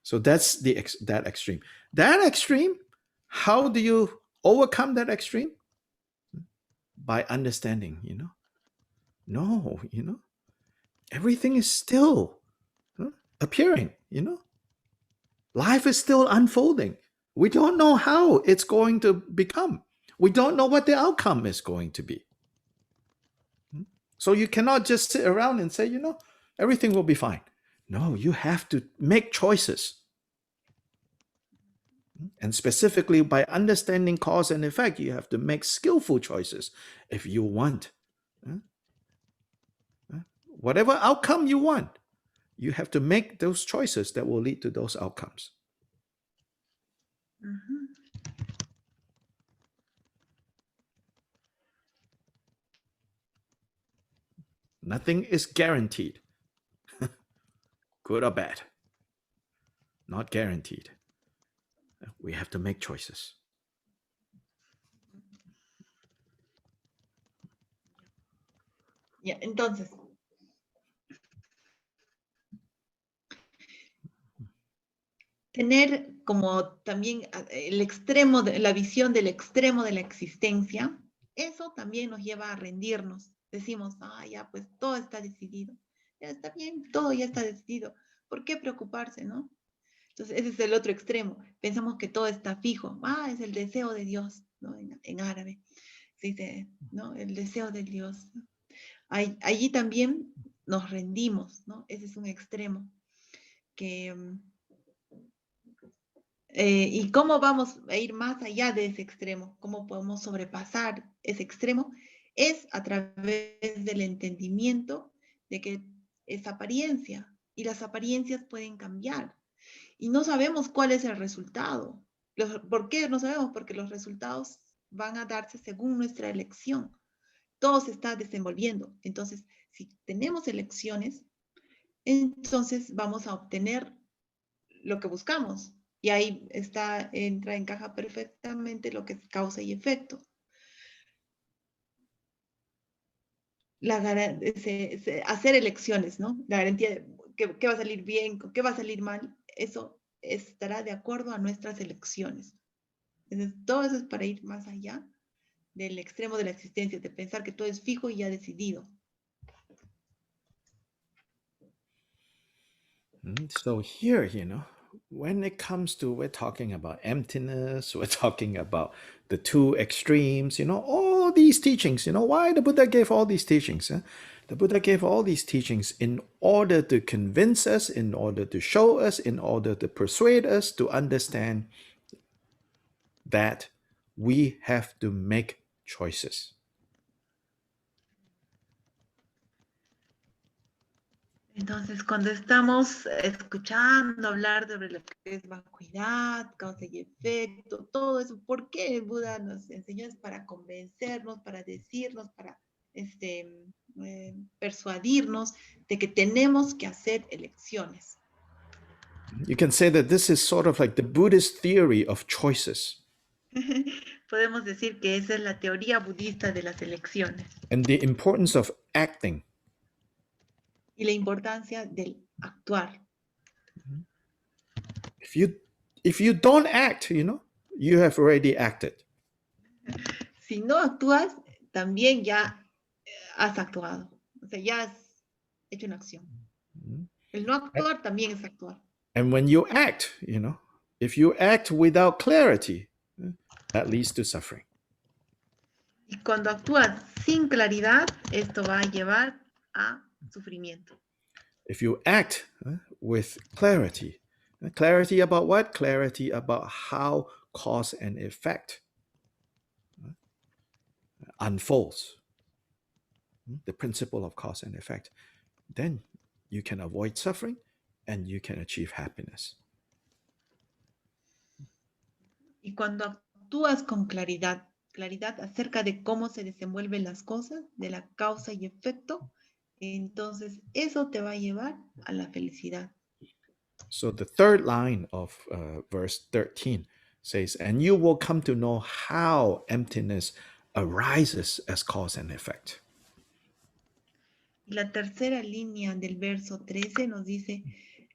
So that's that extreme. That extreme, how do you overcome that extreme? By understanding, No, everything is still appearing, Life is still unfolding. We don't know how it's going to become. We don't know what the outcome is going to be. So you cannot just sit around and say, everything will be fine. No, you have to make choices. And specifically by understanding cause and effect, you have to make skillful choices if you want. Whatever outcome you want, you have to make those choices that will lead to those outcomes. Nothing is guaranteed, good or bad. Not guaranteed. We have to make choices. Ya, entonces, tener como también el extremo de la visión del extremo de la existencia, eso también nos lleva a rendirnos. Decimos, ya, pues todo está decidido. Ya está bien, todo ya está decidido. ¿Por qué preocuparse, no? Entonces, ese es el otro extremo. Pensamos que todo está fijo. Es el deseo de Dios, ¿no? En árabe se dice, ¿no? El deseo de Dios. Allí también nos rendimos, ¿no? Ese es un extremo que... ¿y cómo vamos a ir más allá de ese extremo? ¿Cómo podemos sobrepasar ese extremo? Es a través del entendimiento de que es apariencia y las apariencias pueden cambiar. Y no sabemos cuál es el resultado. ¿Por qué no sabemos? Porque los resultados van a darse según nuestra elección. Todo se está desenvolviendo. Entonces, si tenemos elecciones, entonces vamos a obtener lo que buscamos. Y ahí encaja perfectamente lo que es causa y efecto. Hacer elecciones, ¿no? La garantía de qué va a salir bien, qué va a salir mal, eso estará de acuerdo a nuestras elecciones. Entonces, todo eso es para ir más allá del extremo de la existencia, de pensar que todo es fijo y ya decidido. So here, when it comes to, we're talking about emptiness, we're talking about the two extremes, all these teachings, why the Buddha gave all these teachings. The Buddha gave all these teachings in order to convince us, in order to show us, in order to persuade us to understand that we have to make choices. Entonces, cuando estamos escuchando hablar sobre lo que es vacuidad, causa y efecto, todo eso, ¿por qué el Buda nos enseñó? Es para convencernos, para decirnos, para persuadirnos de que tenemos que hacer elecciones. You can say that this is sort of like the Buddhist theory of choices. Podemos decir que esa es la teoría budista de las elecciones And the importance of acting. y la importancia del actuar. If you don't act, you have already acted. Si no actúas, también ya has actuado. O sea, ya has hecho una acción. El no actuar también es actuar. And when you act, if you act without clarity, that leads to suffering. Y cuando actúas sin claridad, esto va a llevar a sufrimiento. If you act with clarity, clarity about what? Clarity about how cause and effect unfolds. The principle of cause and effect. Then you can avoid suffering and you can achieve happiness. Y cuando actúas con claridad acerca de cómo se desenvuelven las cosas, de la causa y efecto, entonces eso te va a llevar a la felicidad. So the third line of verse 13 says, and you will come to know how emptiness arises as cause and effect. Y la tercera línea del verso 13 nos dice,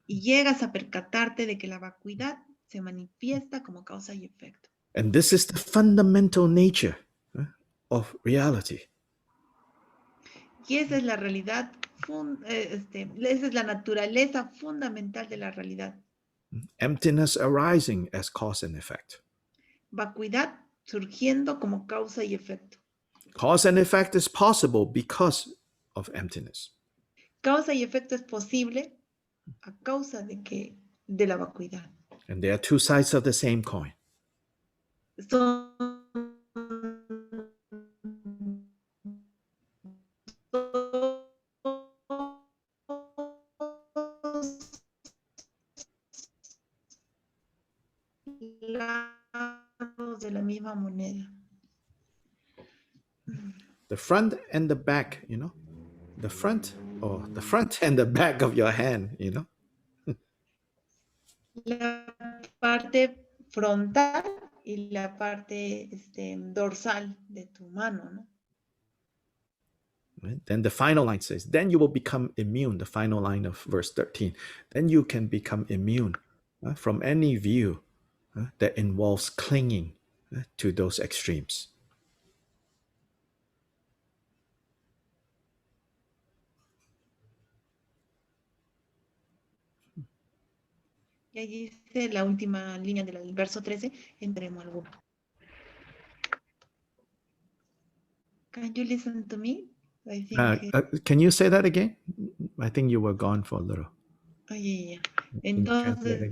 y llegas a percatarte de que la vacuidad se manifiesta como causa y efecto. And this is the fundamental nature of reality. Y esa es la realidad, esa es la naturaleza fundamental de la realidad. Emptiness arising as cause and effect. Vacuidad surgiendo como causa y efecto. Cause and effect is possible because of emptiness. Causa y efecto es posible a causa de la vacuidad. And there are two sides of the same coin. Son lados de la misma moneda. The front and the back, the front and the back of your hand, La parte frontal y la parte dorsal de tu mano, ¿no? Right? Then the final line says, then you will become immune, the final line of verse 13. Then you can become immune from any view that involves clinging to those extremes. Y allí dice la última línea del verso 13, entremos alguno. Can you listen to me? I think can you say that again? I think you were gone for a little. Yeah. Entonces,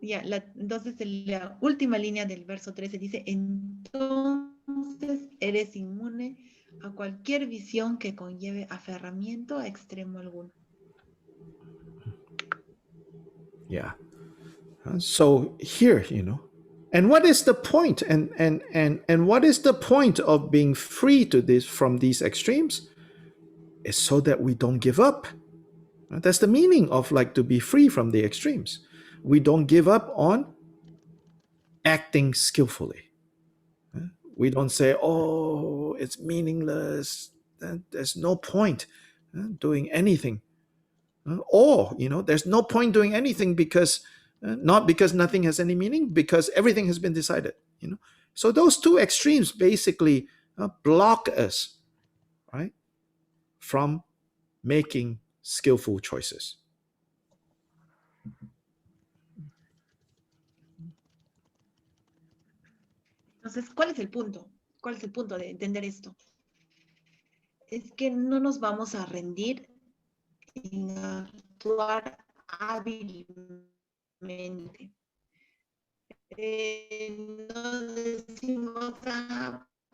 entonces la última línea del verso 13 dice, entonces eres inmune a cualquier visión que conlleve aferramiento a extremo alguno. Yeah. So here, and what is the point? And what is the point of being free from these extremes? It's so that we don't give up. That's the meaning of to be free from the extremes. We don't give up on acting skillfully. We don't say, oh, it's meaningless. There's no point doing anything. Or, there's no point doing anything because, not because nothing has any meaning, because everything has been decided, So those two extremes basically block us, right, from making skillful choices. Entonces, ¿cuál es el punto? ¿Cuál es el punto de entender esto? Es que no nos vamos a rendir en actuar hábilmente. No decimos,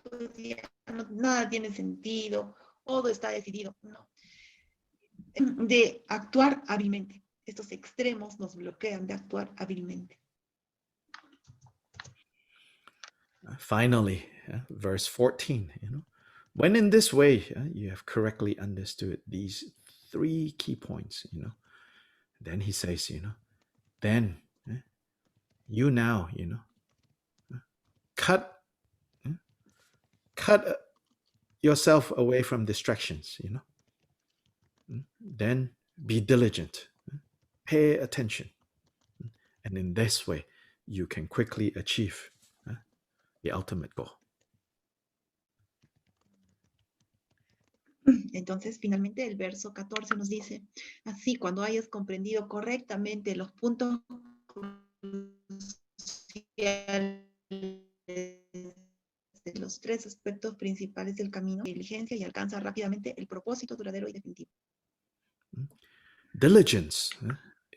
pues ya nada tiene sentido, todo está decidido. No. de actuar hábilmente. Estos extremos nos bloquean de actuar hábilmente. Finally, verse 14, when in this way you have correctly understood these 3 key points, then he says, then you now, cut yourself away from distractions, then be diligent, pay attention, and in this way you can quickly achieve the ultimate goal. Entonces, finalmente, el verso 14 nos dice, así, cuando hayas comprendido correctamente los puntos cruciales de los 3 aspectos principales del camino, diligencia, y alcanza rápidamente el propósito duradero y definitivo. Diligence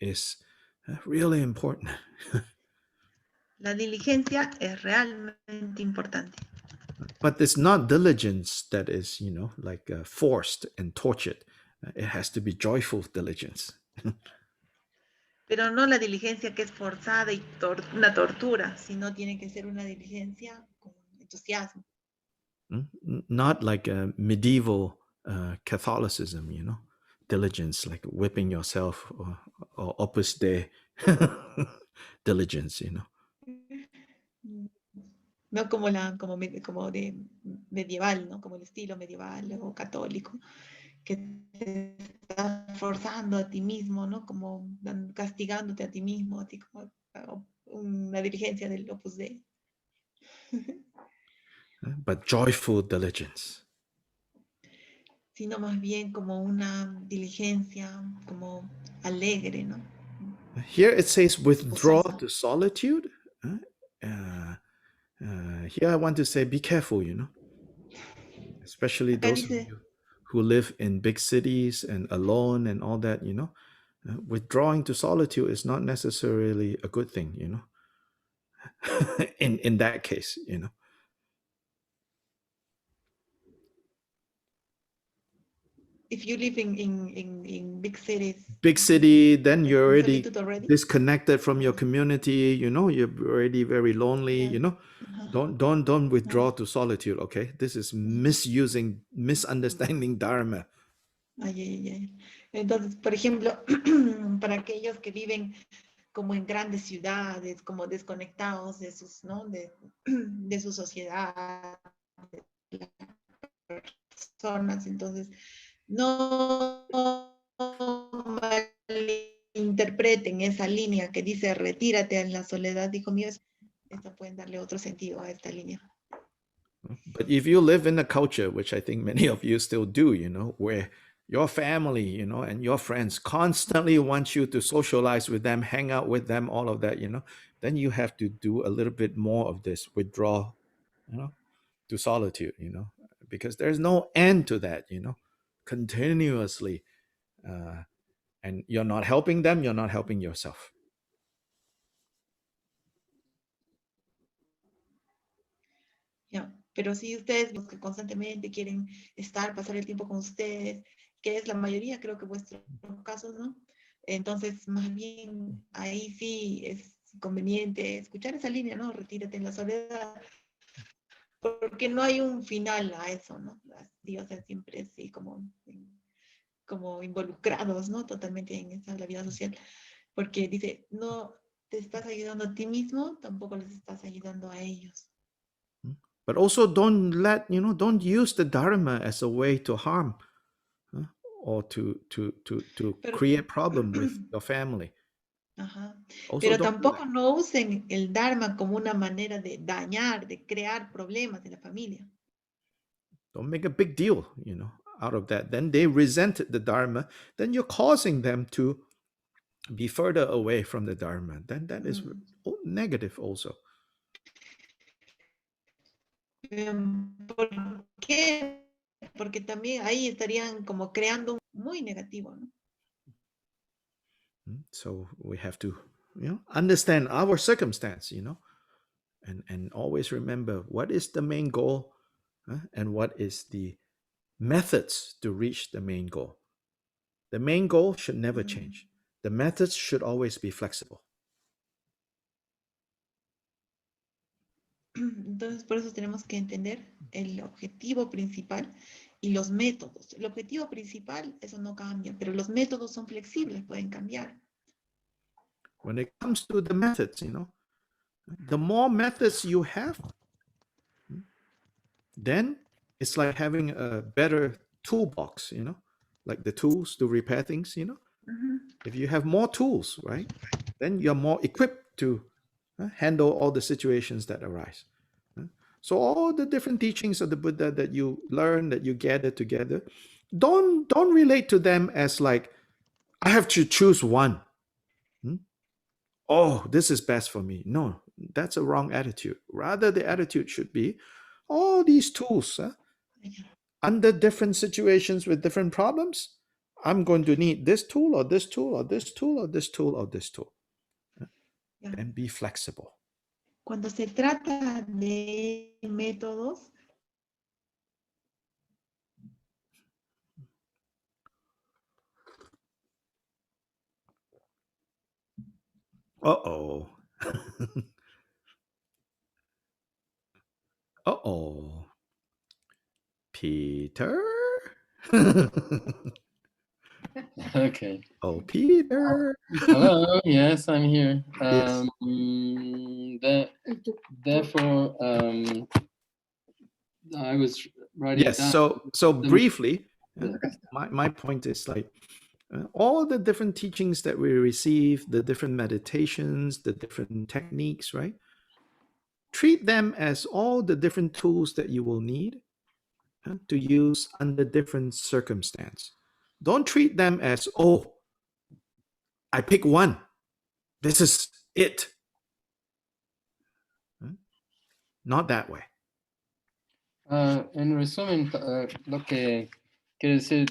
is really important. La diligencia es realmente importante. But it's not diligence that is, like forced and tortured. It has to be joyful diligence. Pero no la diligencia que es forzada y una tortura, sino tiene que ser una diligencia con entusiasmo. Not like a medieval Catholicism, diligence, like whipping yourself, or Opus Dei diligence, No como de medieval, ¿no? Como el estilo medieval o católico, que te estás forzando a ti mismo, ¿no? Como castigándote a ti mismo, a ti como una diligencia del Opus Dei. But joyful diligence. Sino más bien como una diligencia como alegre, ¿no? Here it says withdraw to solitude. Here I want to say be careful, especially Acá those of dice, you who live in big cities and alone and all that, withdrawing to solitude is not necessarily a good thing, in that case, if you live in big cities, big city, then you're already already, disconnected from your community, you're already very lonely, don't withdraw to solitude, okay? This is misunderstanding dharma. Entonces, por ejemplo, para aquellos que viven como en grandes ciudades, como desconectados de sus, ¿no? de su sociedad, de las personas, entonces no malinterpreten esa línea que dice retírate en la soledad, hijo mío. Esto pueden darle otro sentido a esta línea. But if you live in a culture, which I think many of you still do, where your family, and your friends constantly want you to socialize with them, hang out with them, all of that, then you have to do a little bit more of this withdrawal, to solitude, because there's no end to that, continuously. And you're not helping them, you're not helping yourself. Pero si ustedes, los que constantemente quieren pasar el tiempo con ustedes, que es la mayoría, creo que vuestros casos, ¿no? Entonces, más bien, ahí sí es conveniente escuchar esa línea, ¿no? Retírate en la soledad, porque no hay un final a eso, ¿no? Dios es siempre así como involucrados, ¿no? Totalmente en la vida social, porque dice, no te estás ayudando a ti mismo, tampoco les estás ayudando a ellos. But also don't use the dharma as a way to harm, or to create problem with your family. Pero tampoco no usen el dharma como una manera de dañar, de crear problemas en la familia. Don't make a big deal, out of that. Then they resent the dharma. Then you're causing them to be further away from the dharma. Then that is negative also. ¿Por qué? Porque también ahí estarían como creando muy negativo, ¿no? So we have to, understand our circumstance, and always remember what is the main goal, and what is the methods to reach the main goal. The main goal should never change. The methods should always be flexible. Entonces, por eso tenemos que entender el objetivo principal y los métodos. El objetivo principal, eso no cambia, pero los métodos son flexibles, pueden cambiar. When it comes to the methods, the more methods you have, then it's like having a better toolbox, like the tools to repair things, If you have more tools, right, then you're more equipped to handle all the situations that arise. So all the different teachings of the Buddha that you learn, that you gather together, don't relate to them as like, I have to choose one. Oh, this is best for me. No, that's a wrong attitude. Rather, the attitude should be, all these tools, under different situations with different problems, I'm going to need this tool or this tool or this tool or this tool or this tool. And be flexible. Cuando se trata de métodos, Uh-oh. Uh-oh. Peter? Okay. Oh, Peter. Hello. Yes, I'm here. Yes. Therefore, I was writing Yes. down. So briefly, my point is like all the different teachings that we receive, the different meditations, the different techniques, right? Treat them as all the different tools that you will need to use under different circumstance. Don't treat them as, oh, I pick one. This is it. Not that way. En resumen, lo que quiere decir,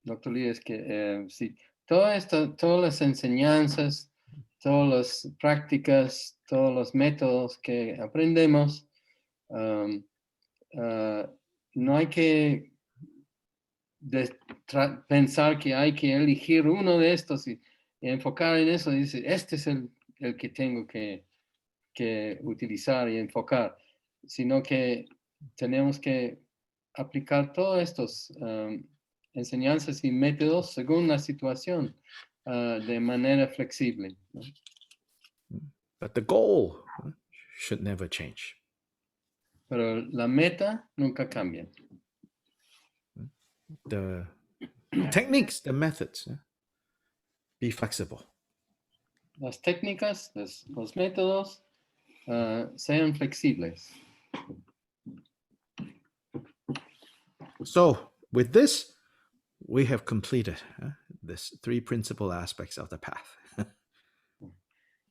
Dr. Lee, es que sí, todas las enseñanzas, todas las prácticas, todos los métodos que aprendemos, no hay que pensar que hay que elegir uno de estos y enfocar en eso y decir, este es el que tengo que utilizar y enfocar, sino que tenemos que aplicar todos estos enseñanzas y métodos según la situación de manera flexible. But the goal should never change. Pero la meta nunca cambia. The techniques, the methods, be flexible. Las técnicas, los métodos sean flexibles. So with this, we have completed this 3 principal aspects of the path.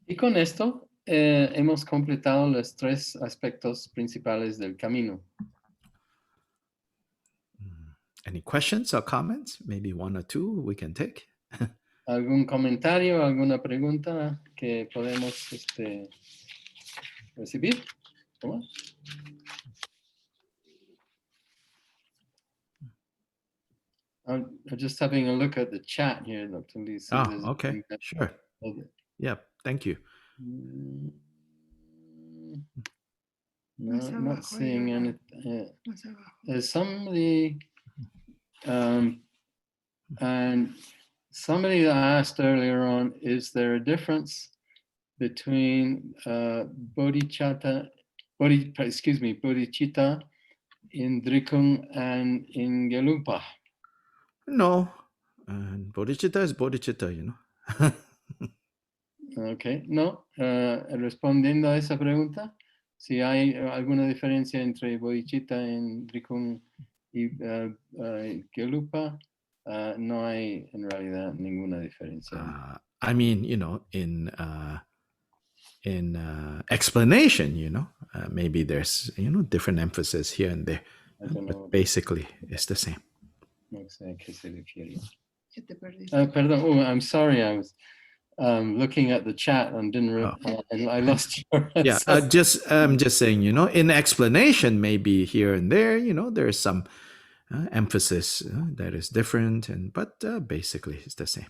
Y con esto hemos completado los 3 aspectos principales del camino. Any questions or comments? Maybe 1 or 2 we can take. ¿Algún comentario, alguna pregunta que podemos recibir? ¿Cómo? I'm just having a look at the chat here, Dr. Lee. Okay, sure. Yeah, thank you. No, I'm not seeing anything. There's somebody, and somebody asked earlier on, is there a difference between Bodhichitta in Drikung and in Gelugpa? No, Bodhichitta is Bodhichitta, Okay, no. Respondiendo a esa pregunta, si hay alguna diferencia entre Bodhichitta en Drikung y Gelugpa, no hay en realidad ninguna diferencia. I mean, in explanation, maybe there's, different emphasis here and there, but basically it's the same. No sé a qué se refiere. Perdón, I'm sorry, I was looking at the chat and I lost your I'm just saying, in explanation, maybe here and there, there's some emphasis that is different, but basically it's the same.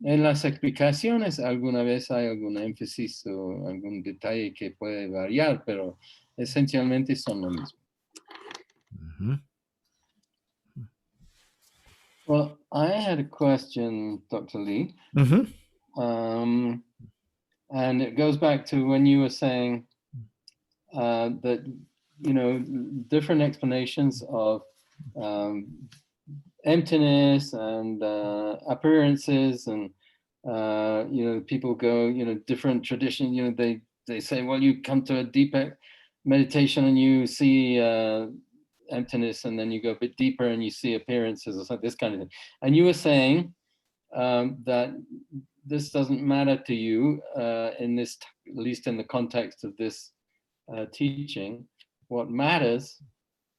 En las explicaciones alguna vez hay algún énfasis o algún detalle que puede variar, pero esencialmente son lo mismo. Mhm. Well, I had a question, Dr. Lee, Mhm. and it goes back to when you were saying that, you know, different explanations of emptiness and appearances, and you know, people go, you know, different traditions, you know, they say, well, you come to a deep meditation and you see emptiness, and then you go a bit deeper and you see appearances or something, this kind of thing. And you were saying that this doesn't matter to you in this, at least in the context of this teaching. What matters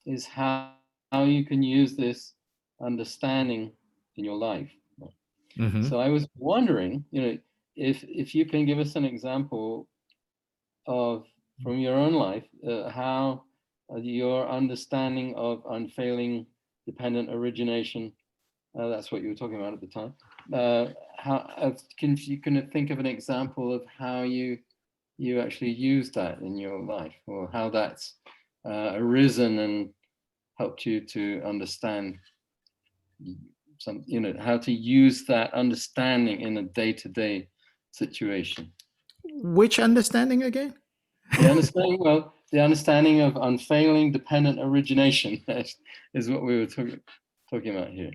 is how you can use this understanding in your life. Mhm. So I was wondering, you know, if you can give us an example of, from your own life, how your understanding of unfailing dependent origination, that's what you were talking about at the time, can you think of an example of how you actually use that in your life, or how that's arisen and helped you to understand some, you know, how to use that understanding in a day-to-day situation. Which understanding again? The understanding, well, the understanding of unfailing dependent origination is what we were talking about here.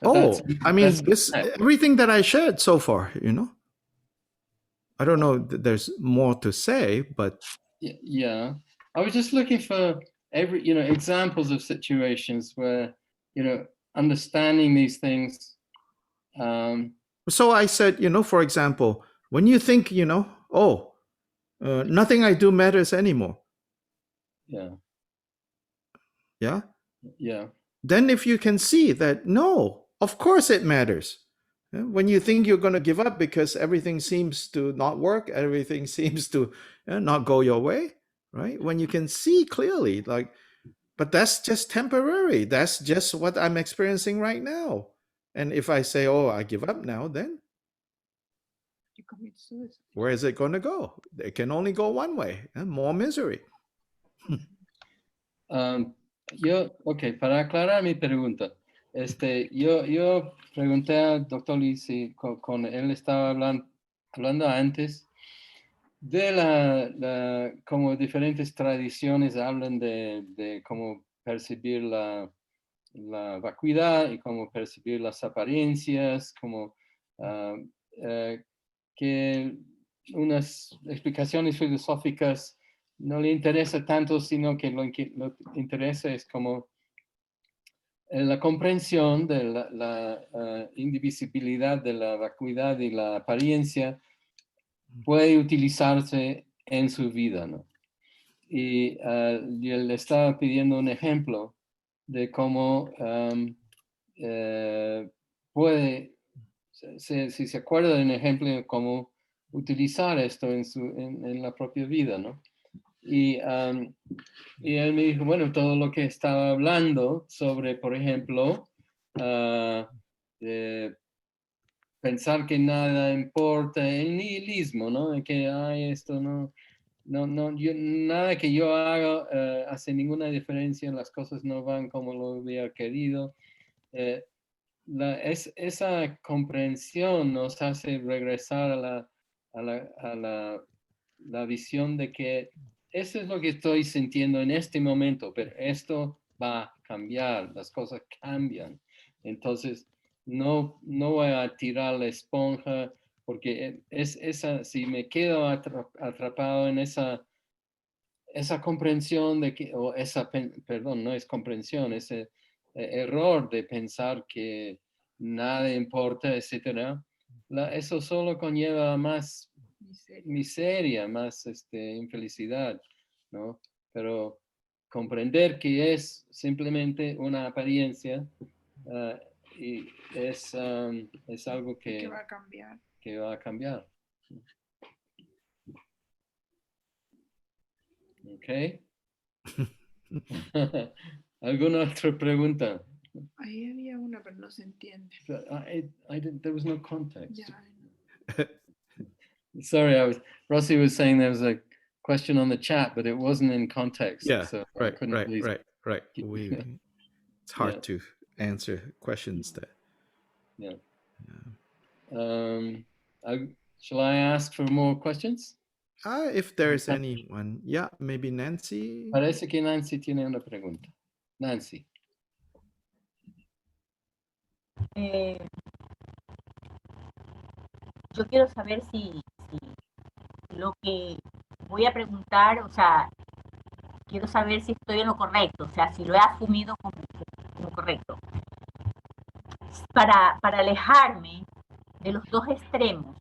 But I mean, that's everything that I shared so far, you know. I don't know. There's more to say, but yeah, I was just looking for examples of situations where, you know, understanding these things. So I said, you know, for example, when you think, you know, nothing I do matters anymore. Yeah. Yeah. Yeah. Then if you can see that, no, of course it matters. When you think you're going to give up because everything seems to not work, everything seems to not go your way, right? When you can see clearly, like, but that's just temporary. That's just what I'm experiencing right now. And if I say, oh, I give up now, then You commit suicide. where is it going to go? It can only go one way, more misery. Para aclarar mi pregunta, yo pregunté al doctor Lee si con él estaba hablando antes de como diferentes tradiciones hablan de cómo percibir la vacuidad y cómo percibir las apariencias, como que unas explicaciones filosóficas no le interesa tanto, sino que lo que interesa es como la comprensión de la indivisibilidad de la vacuidad y la apariencia puede utilizarse en su vida, ¿no? Y yo le estaba pidiendo un ejemplo de cómo puede, si se acuerda de un ejemplo de cómo utilizar esto en la propia vida, ¿no? Y él me dijo, bueno, todo lo que estaba hablando sobre, por ejemplo, pensar que nada importa, el nihilismo, ¿no? Que esto no, nada que yo haga hace ninguna diferencia, las cosas no van como lo hubiera querido. Esa comprensión nos hace regresar a la visión de que eso es lo que estoy sintiendo en este momento, pero esto va a cambiar, las cosas cambian. Entonces, no voy a tirar la esponja, porque si me quedo atrapado en esa comprensión de que, perdón, no es comprensión, ese error de pensar que nada importa, etcétera, eso solo conlleva más miseria, más infelicidad, ¿no? Pero comprender que es simplemente una apariencia y es algo que va a cambiar. Que va a cambiar. ¿Ok? ¿Alguna otra pregunta? Ahí había una, pero no se entiende. But there was no context. Ya, no. Sorry, Rossi was saying there was a question on the chat, but it wasn't in context. Yeah, so I right. couldn't really- It's hard Yeah. to answer questions that. Yeah. Shall I ask for more questions? If there's anyone, yeah, maybe Nancy. Parece que Nancy tiene una pregunta. Nancy. Yo quiero saber si lo que voy a preguntar, o sea, quiero saber si estoy en lo correcto, o sea, si lo he asumido como correcto. Para alejarme de los dos extremos,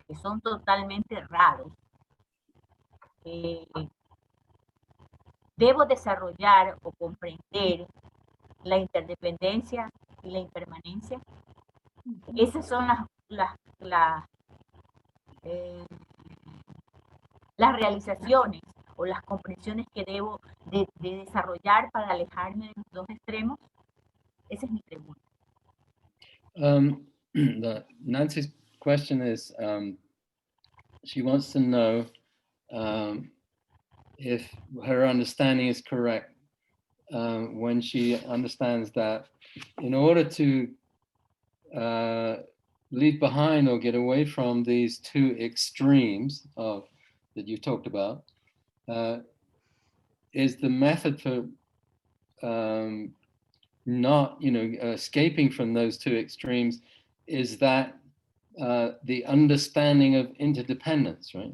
que son totalmente raros, debo desarrollar o comprender la interdependencia y la impermanencia. Esas son las realizaciones o las comprensiones que debo de desarrollar para alejarme de los dos extremos. Esa es mi pregunta. Nancy's question is, she wants to know if her understanding is correct when she understands that in order to leave behind or get away from these two extremes that you talked about, is the method for not, escaping from those two extremes, is that the understanding of interdependence, right?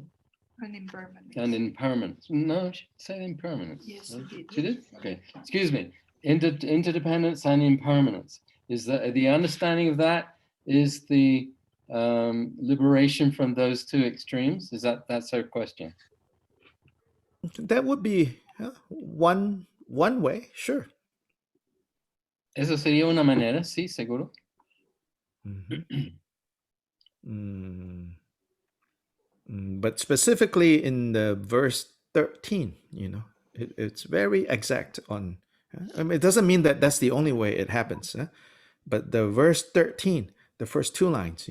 And impermanence. And impermanence. No, she said impermanence. Yes, No? she did. She did? Okay. Excuse me. Interdependence and impermanence. Is the understanding of that is the liberation from those two extremes? That's her question? That would be one way, sure. Eso sería una manera, sí, seguro. But specifically in the verse 13, it's very exact on. I mean, it doesn't mean that that's the only way it happens, but the verse 13, the first two lines,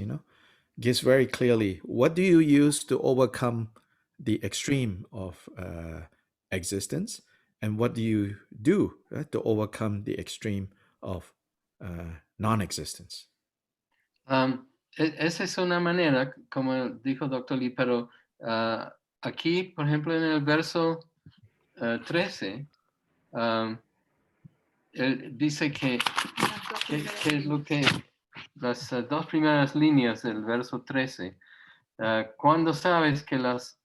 gives very clearly what do you use to overcome the extreme of existence, and what do you do to overcome the extreme of non-existence. Esa es una manera, como dijo Dr. Lee, pero aquí, por ejemplo, en el verso 13, él dice que es lo que las dos primeras líneas del verso 13, cuando sabes que las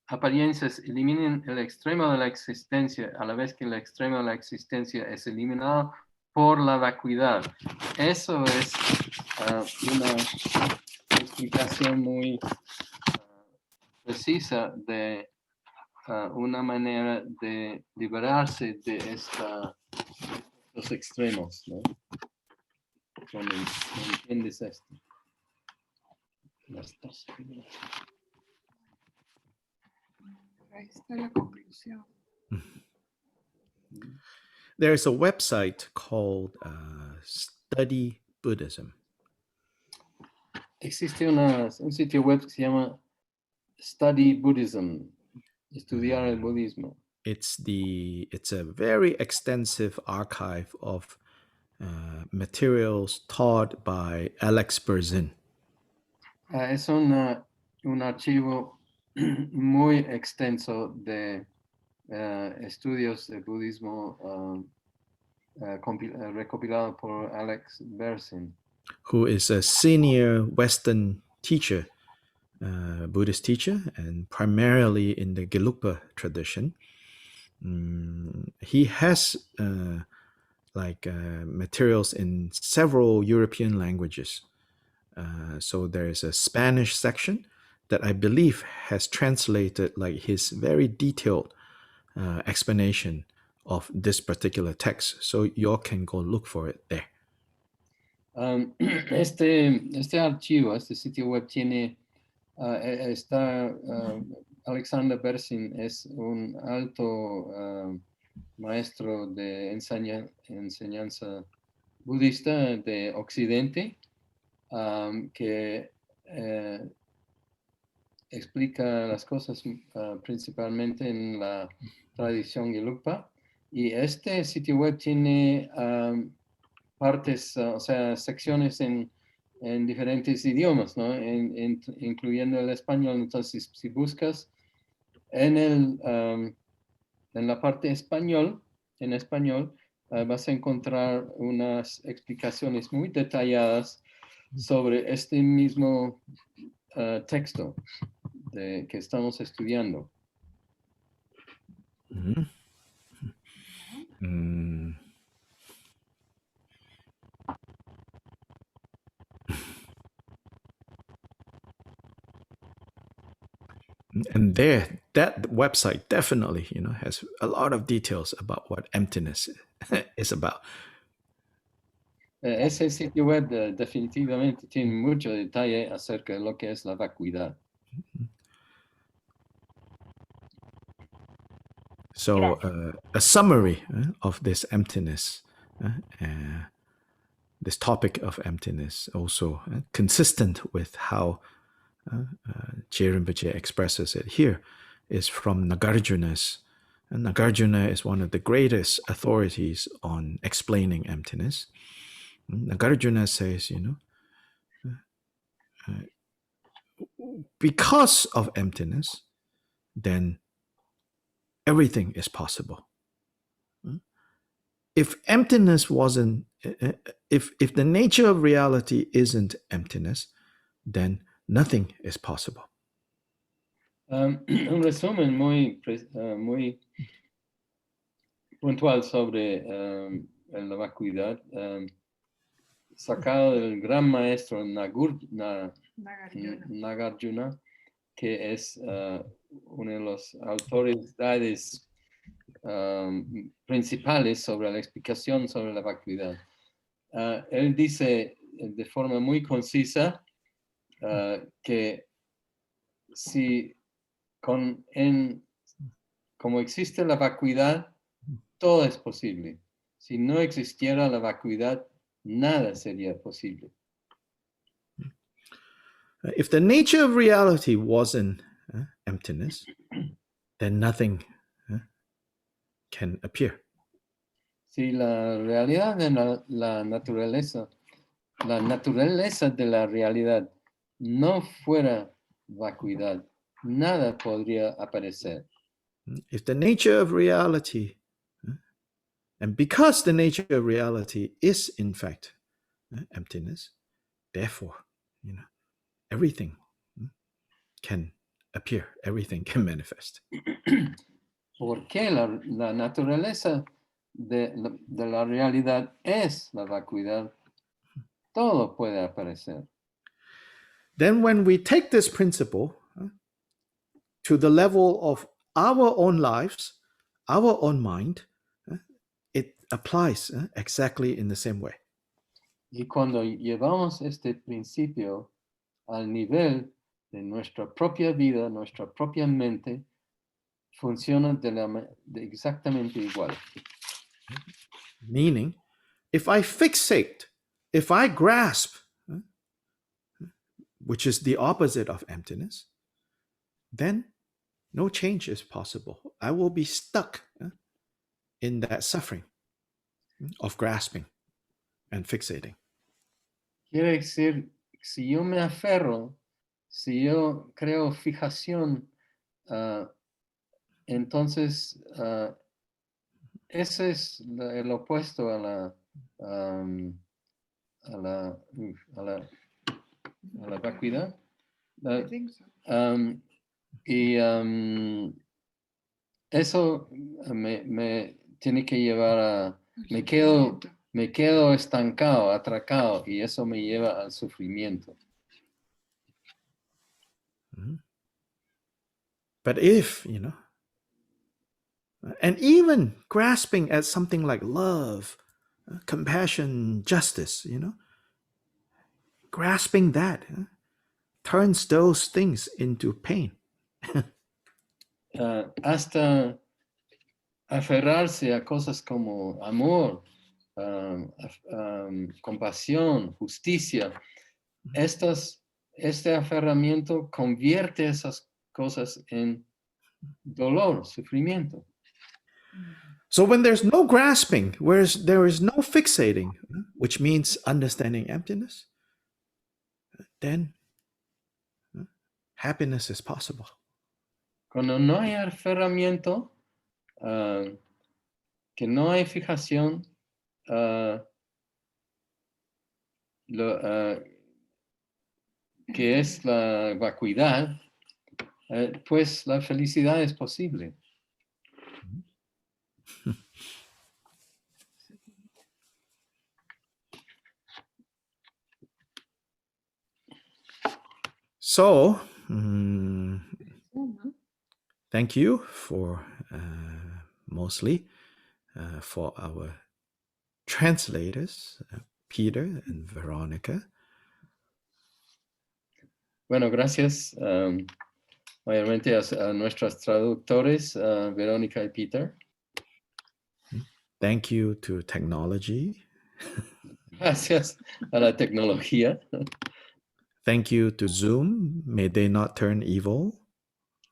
apariencias eliminan el extremo de la existencia, a la vez que el extremo de la existencia es eliminado por la vacuidad. Eso es una explicación muy precisa de una manera de liberarse de estos extremos, ¿no? Cuando entiendes esto. Las dos primeras. Ahí está la conclusión. There's a website called Study Buddhism. Existe un sitio web que se llama Study Buddhism, estudiar el budismo. It's a very extensive archive of materials taught by Alex Berzin. Es un archivo muy extenso de estudios de budismo recopilado por Alex Berzin, who is a senior Western teacher, Buddhist teacher, and primarily in the Gelugpa tradition. He has materials in several European languages. So there is a Spanish section that I believe has translated his very detailed explanation of this particular text. So you all can go look for it there. Este archivo, este sitio web tiene, Alexander Berzin es un alto maestro de enseñanza budista de Occidente, que explica las cosas principalmente en la tradición Gelugpa. Y este sitio web tiene partes, o sea, secciones en diferentes idiomas, ¿no? Incluyendo el español. Entonces, si buscas en la parte en español, vas a encontrar unas explicaciones muy detalladas sobre este mismo texto que estamos estudiando. Mhm. Mm. And there, that website definitely, has a lot of details about what emptiness is about. Ese sitio web definitivamente tiene mucho detalle acerca de lo que es la vacuidad. So, a summary of this emptiness, this topic of emptiness, also consistent with how Che Rinpoche expresses it here, is from Nagarjuna's. And Nagarjuna is one of the greatest authorities on explaining emptiness. Nagarjuna says, because of emptiness, then everything is possible. If emptiness wasn't, if the nature of reality isn't emptiness, then nothing is possible. Un resumen muy puntual sobre la vacuidad, sacado del gran maestro Nagarjuna, que es uno de los autoridades principales sobre la explicación sobre la vacuidad. Él dice de forma muy concisa que si como existe la vacuidad, todo es posible. Si no existiera la vacuidad, nada sería posible. If the nature of reality wasn't emptiness, then nothing can appear. Si la realidad de la naturaleza de la realidad no fuera vacuidad, nada podría aparecer. If the nature of reality, and because the nature of reality is in fact emptiness, therefore, everything can appear, everything can manifest. Porque la naturaleza de la realidad es la vacuidad, todo puede aparecer. Then when we take this principle to the level of our own lives, our own mind, it applies exactly in the same way. Y cuando llevamos este principio al nivel de nuestra propia vida, nuestra propia mente, funciona exactamente igual. Meaning, if I fixate, if I grasp, which is the opposite of emptiness, then no change is possible. I will be stuck in that suffering of grasping and fixating. Quiere decir, si yo me aferro, si yo creo fijación, entonces ese es el opuesto a la vacuidad. I think so. Y eso me tiene que llevar a... Me quedo estancado, atracado, y eso me lleva al sufrimiento. But if, and even grasping at something like love, compassion, justice, grasping that turns those things into pain. Hasta aferrarse a cosas como amor, compasión, justicia, este aferramiento convierte esas cosas en dolor, sufrimiento. So when there's no grasping, whereas there is no fixating, which means understanding emptiness, then happiness is possible. Cuando no hay aferramiento, que no hay fijación, que es la vacuidad, pues la felicidad es posible. So, thank you for mostly for our translators, Peter and Veronica. Bueno, gracias mayormente a nuestros traductores, Verónica y Peter. Thank you to technology. Gracias a la tecnología. Thank you to Zoom. May they not turn evil.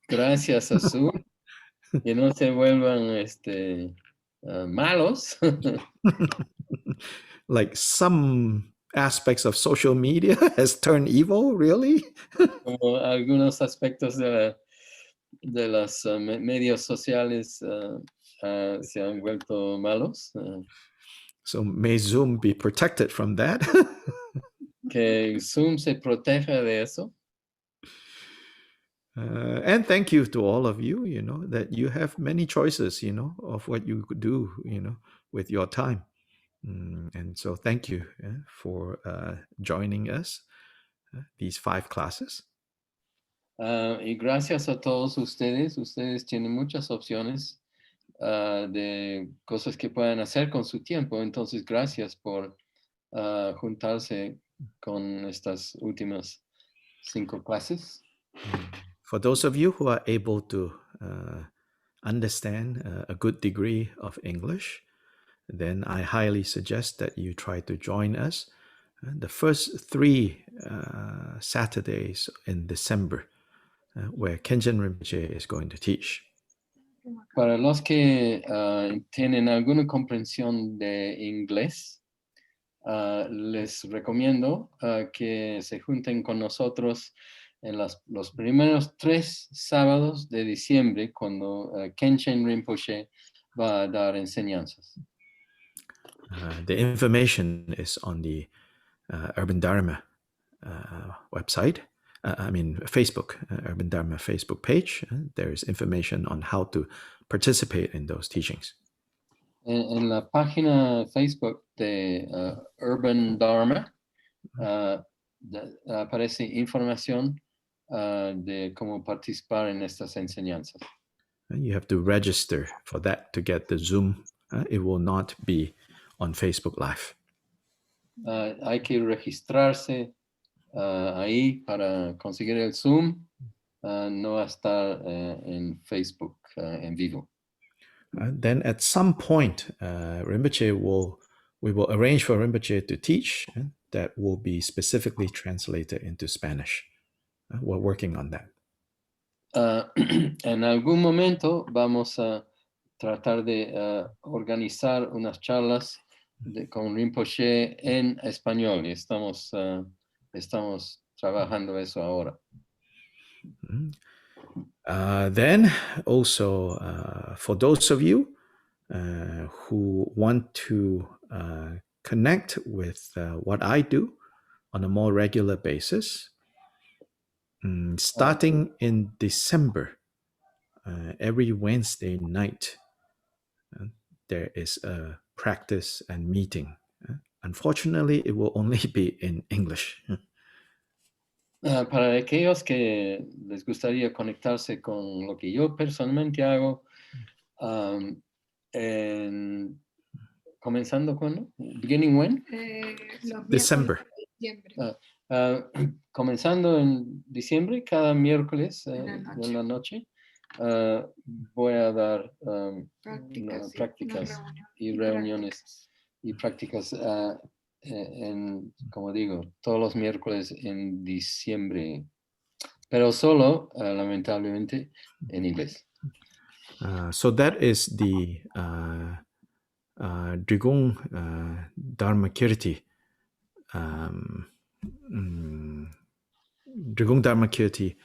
Gracias a Zoom. Que no se vuelvan malos. Like some aspects of social media has turned evil, really? Como algunos aspectos de los medios sociales se han vuelto malos. So may Zoom be protected from that. Que Zoom se proteja de eso. And thank you to all of you, that you have many choices, of what you could do, with your time. And so thank you for joining us, these 5 classes. Y gracias a todos ustedes. Ustedes tienen muchas opciones de cosas que puedan hacer con su tiempo. Entonces, gracias por juntarse con estas últimas 5 clases. For those of you who are able to understand a good degree of English, then I highly suggest that you try to join us the first 3 Saturdays in December, where Kenjen Rinpoche is going to teach. Para los que tienen alguna comprensión de inglés, les recomiendo que se junten con nosotros en los primeros 3 sábados de diciembre, cuando Kenshin Rinpoche va a dar enseñanzas. The information is on the Urban Dharma website. Facebook, Urban Dharma Facebook page. There is information on how to participate in those teachings. En la página Facebook de Urban Dharma aparece información de cómo participar en estas enseñanzas. You have to register for that to get the Zoom. It will not be on Facebook Live. Hay que registrarse ahí para conseguir el Zoom. No va a estar en Facebook en vivo. Then at some point, Rinpoche we will arrange for Rinpoche to teach that will be specifically translated into Spanish. We're working on that. En algún momento vamos a tratar de organizar unas charlas con Rinpoche en español, y estamos trabajando eso ahora. Then also for those of you who want to connect with what I do on a more regular basis, starting in December, every Wednesday night, there is a practice and meeting. Unfortunately, it will only be in English. Para aquellos que les gustaría conectarse con lo que yo personalmente hago, comenzando cuando? Beginning when? December. Comenzando en diciembre, cada miércoles en la noche, voy a dar prácticas y reuniones y prácticas como digo, todos los miércoles en diciembre, pero solo, lamentablemente, en inglés. So that is the Drigong Dharmakirti. Drigong Dharmakirti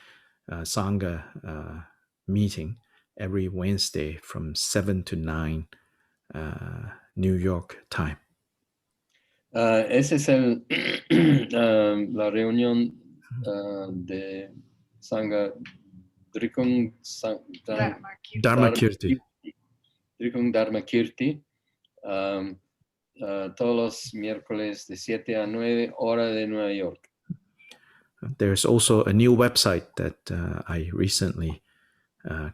Sangha meeting every Wednesday from 7 to 9 New York time. Ese es la reunión de Sangha Drikung Dharmakirti. Drikung Dharmakirti, todos los miércoles de 7 a 9 hora de Nueva York. There's also a new website that I recently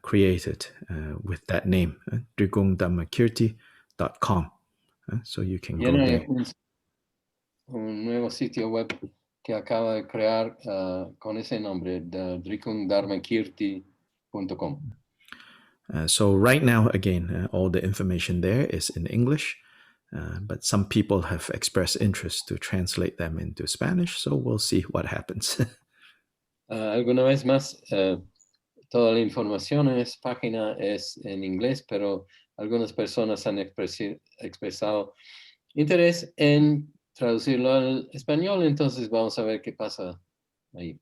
created with that name, drigongdharmakirti.com. So you can go there. Un nuevo sitio web que acaba de crear con ese nombre, drikungdharmakirti.com. So right now, again, all the information there is in English, but some people have expressed interest to translate them into Spanish, so we'll see what happens. Alguna vez más, toda la información en esta página es en inglés, pero algunas personas han expresado interés en traducirlo al español, entonces vamos a ver qué pasa ahí.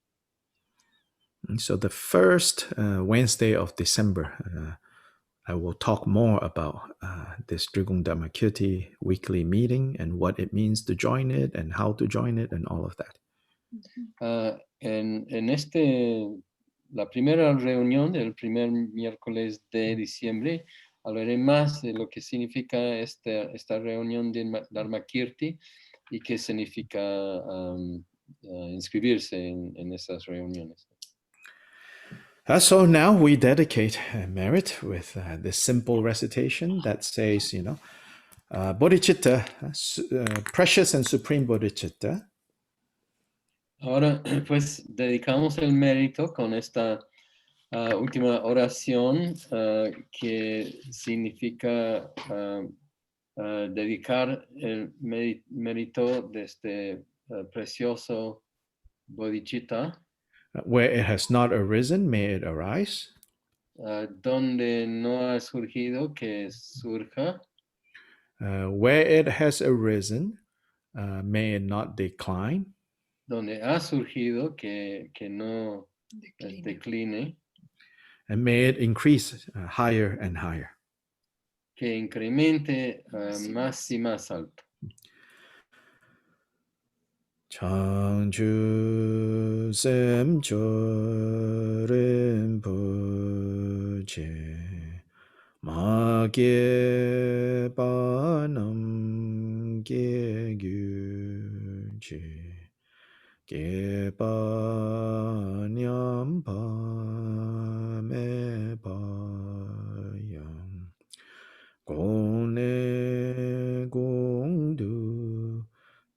So the first Wednesday of December, I will talk more about this Drigong Dharmakirti weekly meeting and what it means to join it and how to join it and all of that. En la primera reunión del primer miércoles de diciembre, hablaré más de lo que significa esta reunión de Dharmakirti y qué significa inscribirse en esas reuniones. So now we dedicate merit with this simple recitation that says, Bodhichitta, precious and supreme Bodhichitta. Ahora, pues, dedicamos el mérito con esta última oración que significa dedicar el mérito de este precioso Bodhichitta. Where it has not arisen, may it arise. Donde no ha surgido, que surja. Where it has arisen, may it not decline. Donde ha surgido, que no decline. And may it increase higher and higher. Que incremente más y más alto. Changchu Semcho Rinpoche Magye Panam Gye Gyuche Gye Panyam Pame Payam Gone Gongdu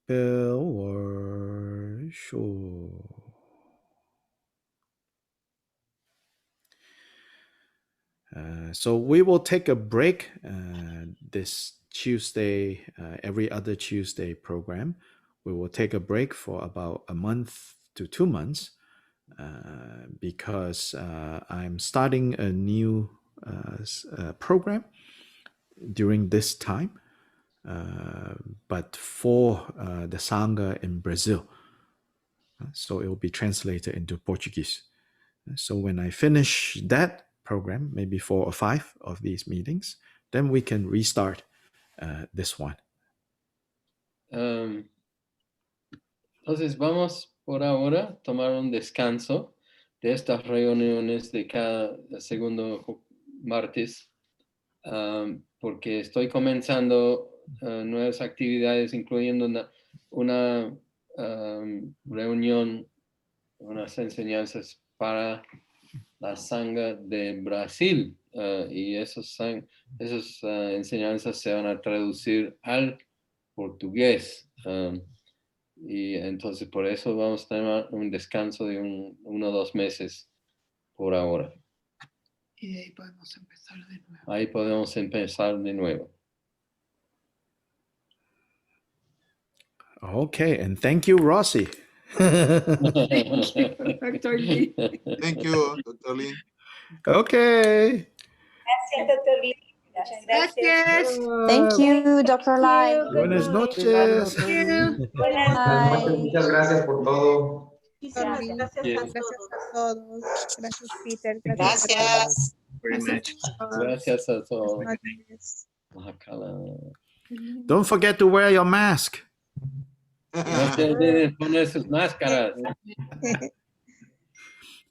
Belwar Shore. So we will take a break this Tuesday, every other Tuesday program. We will take a break for about a month to 2 months because I'm starting a new program during this time. But for the Sangha in Brazil. So it will be translated into Portuguese. So when I finish that program, maybe 4 or 5 of these meetings, then we can restart this one. Entonces vamos por ahora a tomar un descanso de estas reuniones de cada segundo martes, porque estoy comenzando nuevas actividades, incluyendo una reunión, unas enseñanzas para la Sangha de Brasil, y esas enseñanzas se van a traducir al portugués. Y entonces por eso vamos a tener un descanso de 1 o 2 meses por ahora. Y de ahí podemos empezar de nuevo. Ahí podemos empezar de nuevo. Okay, and thank you, Rossi. Dr. Lee. Thank you, Dr. Lee. Okay. Gracias, doctor Lee. Muchas gracias. Gracias. Thank you, Dr. Lai. Buenas noches. Buenas noches. Muchas gracias por todo. Muchísimas gracias a Gracias todos. a todos. Gracias, Peter. Gracias. Very much. Gracias a todos. Gracias. Ojalá. Don't forget to wear your mask. No se olviden poner sus máscaras.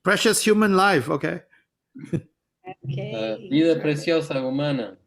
Precious human life, okay? Vida preciosa humana.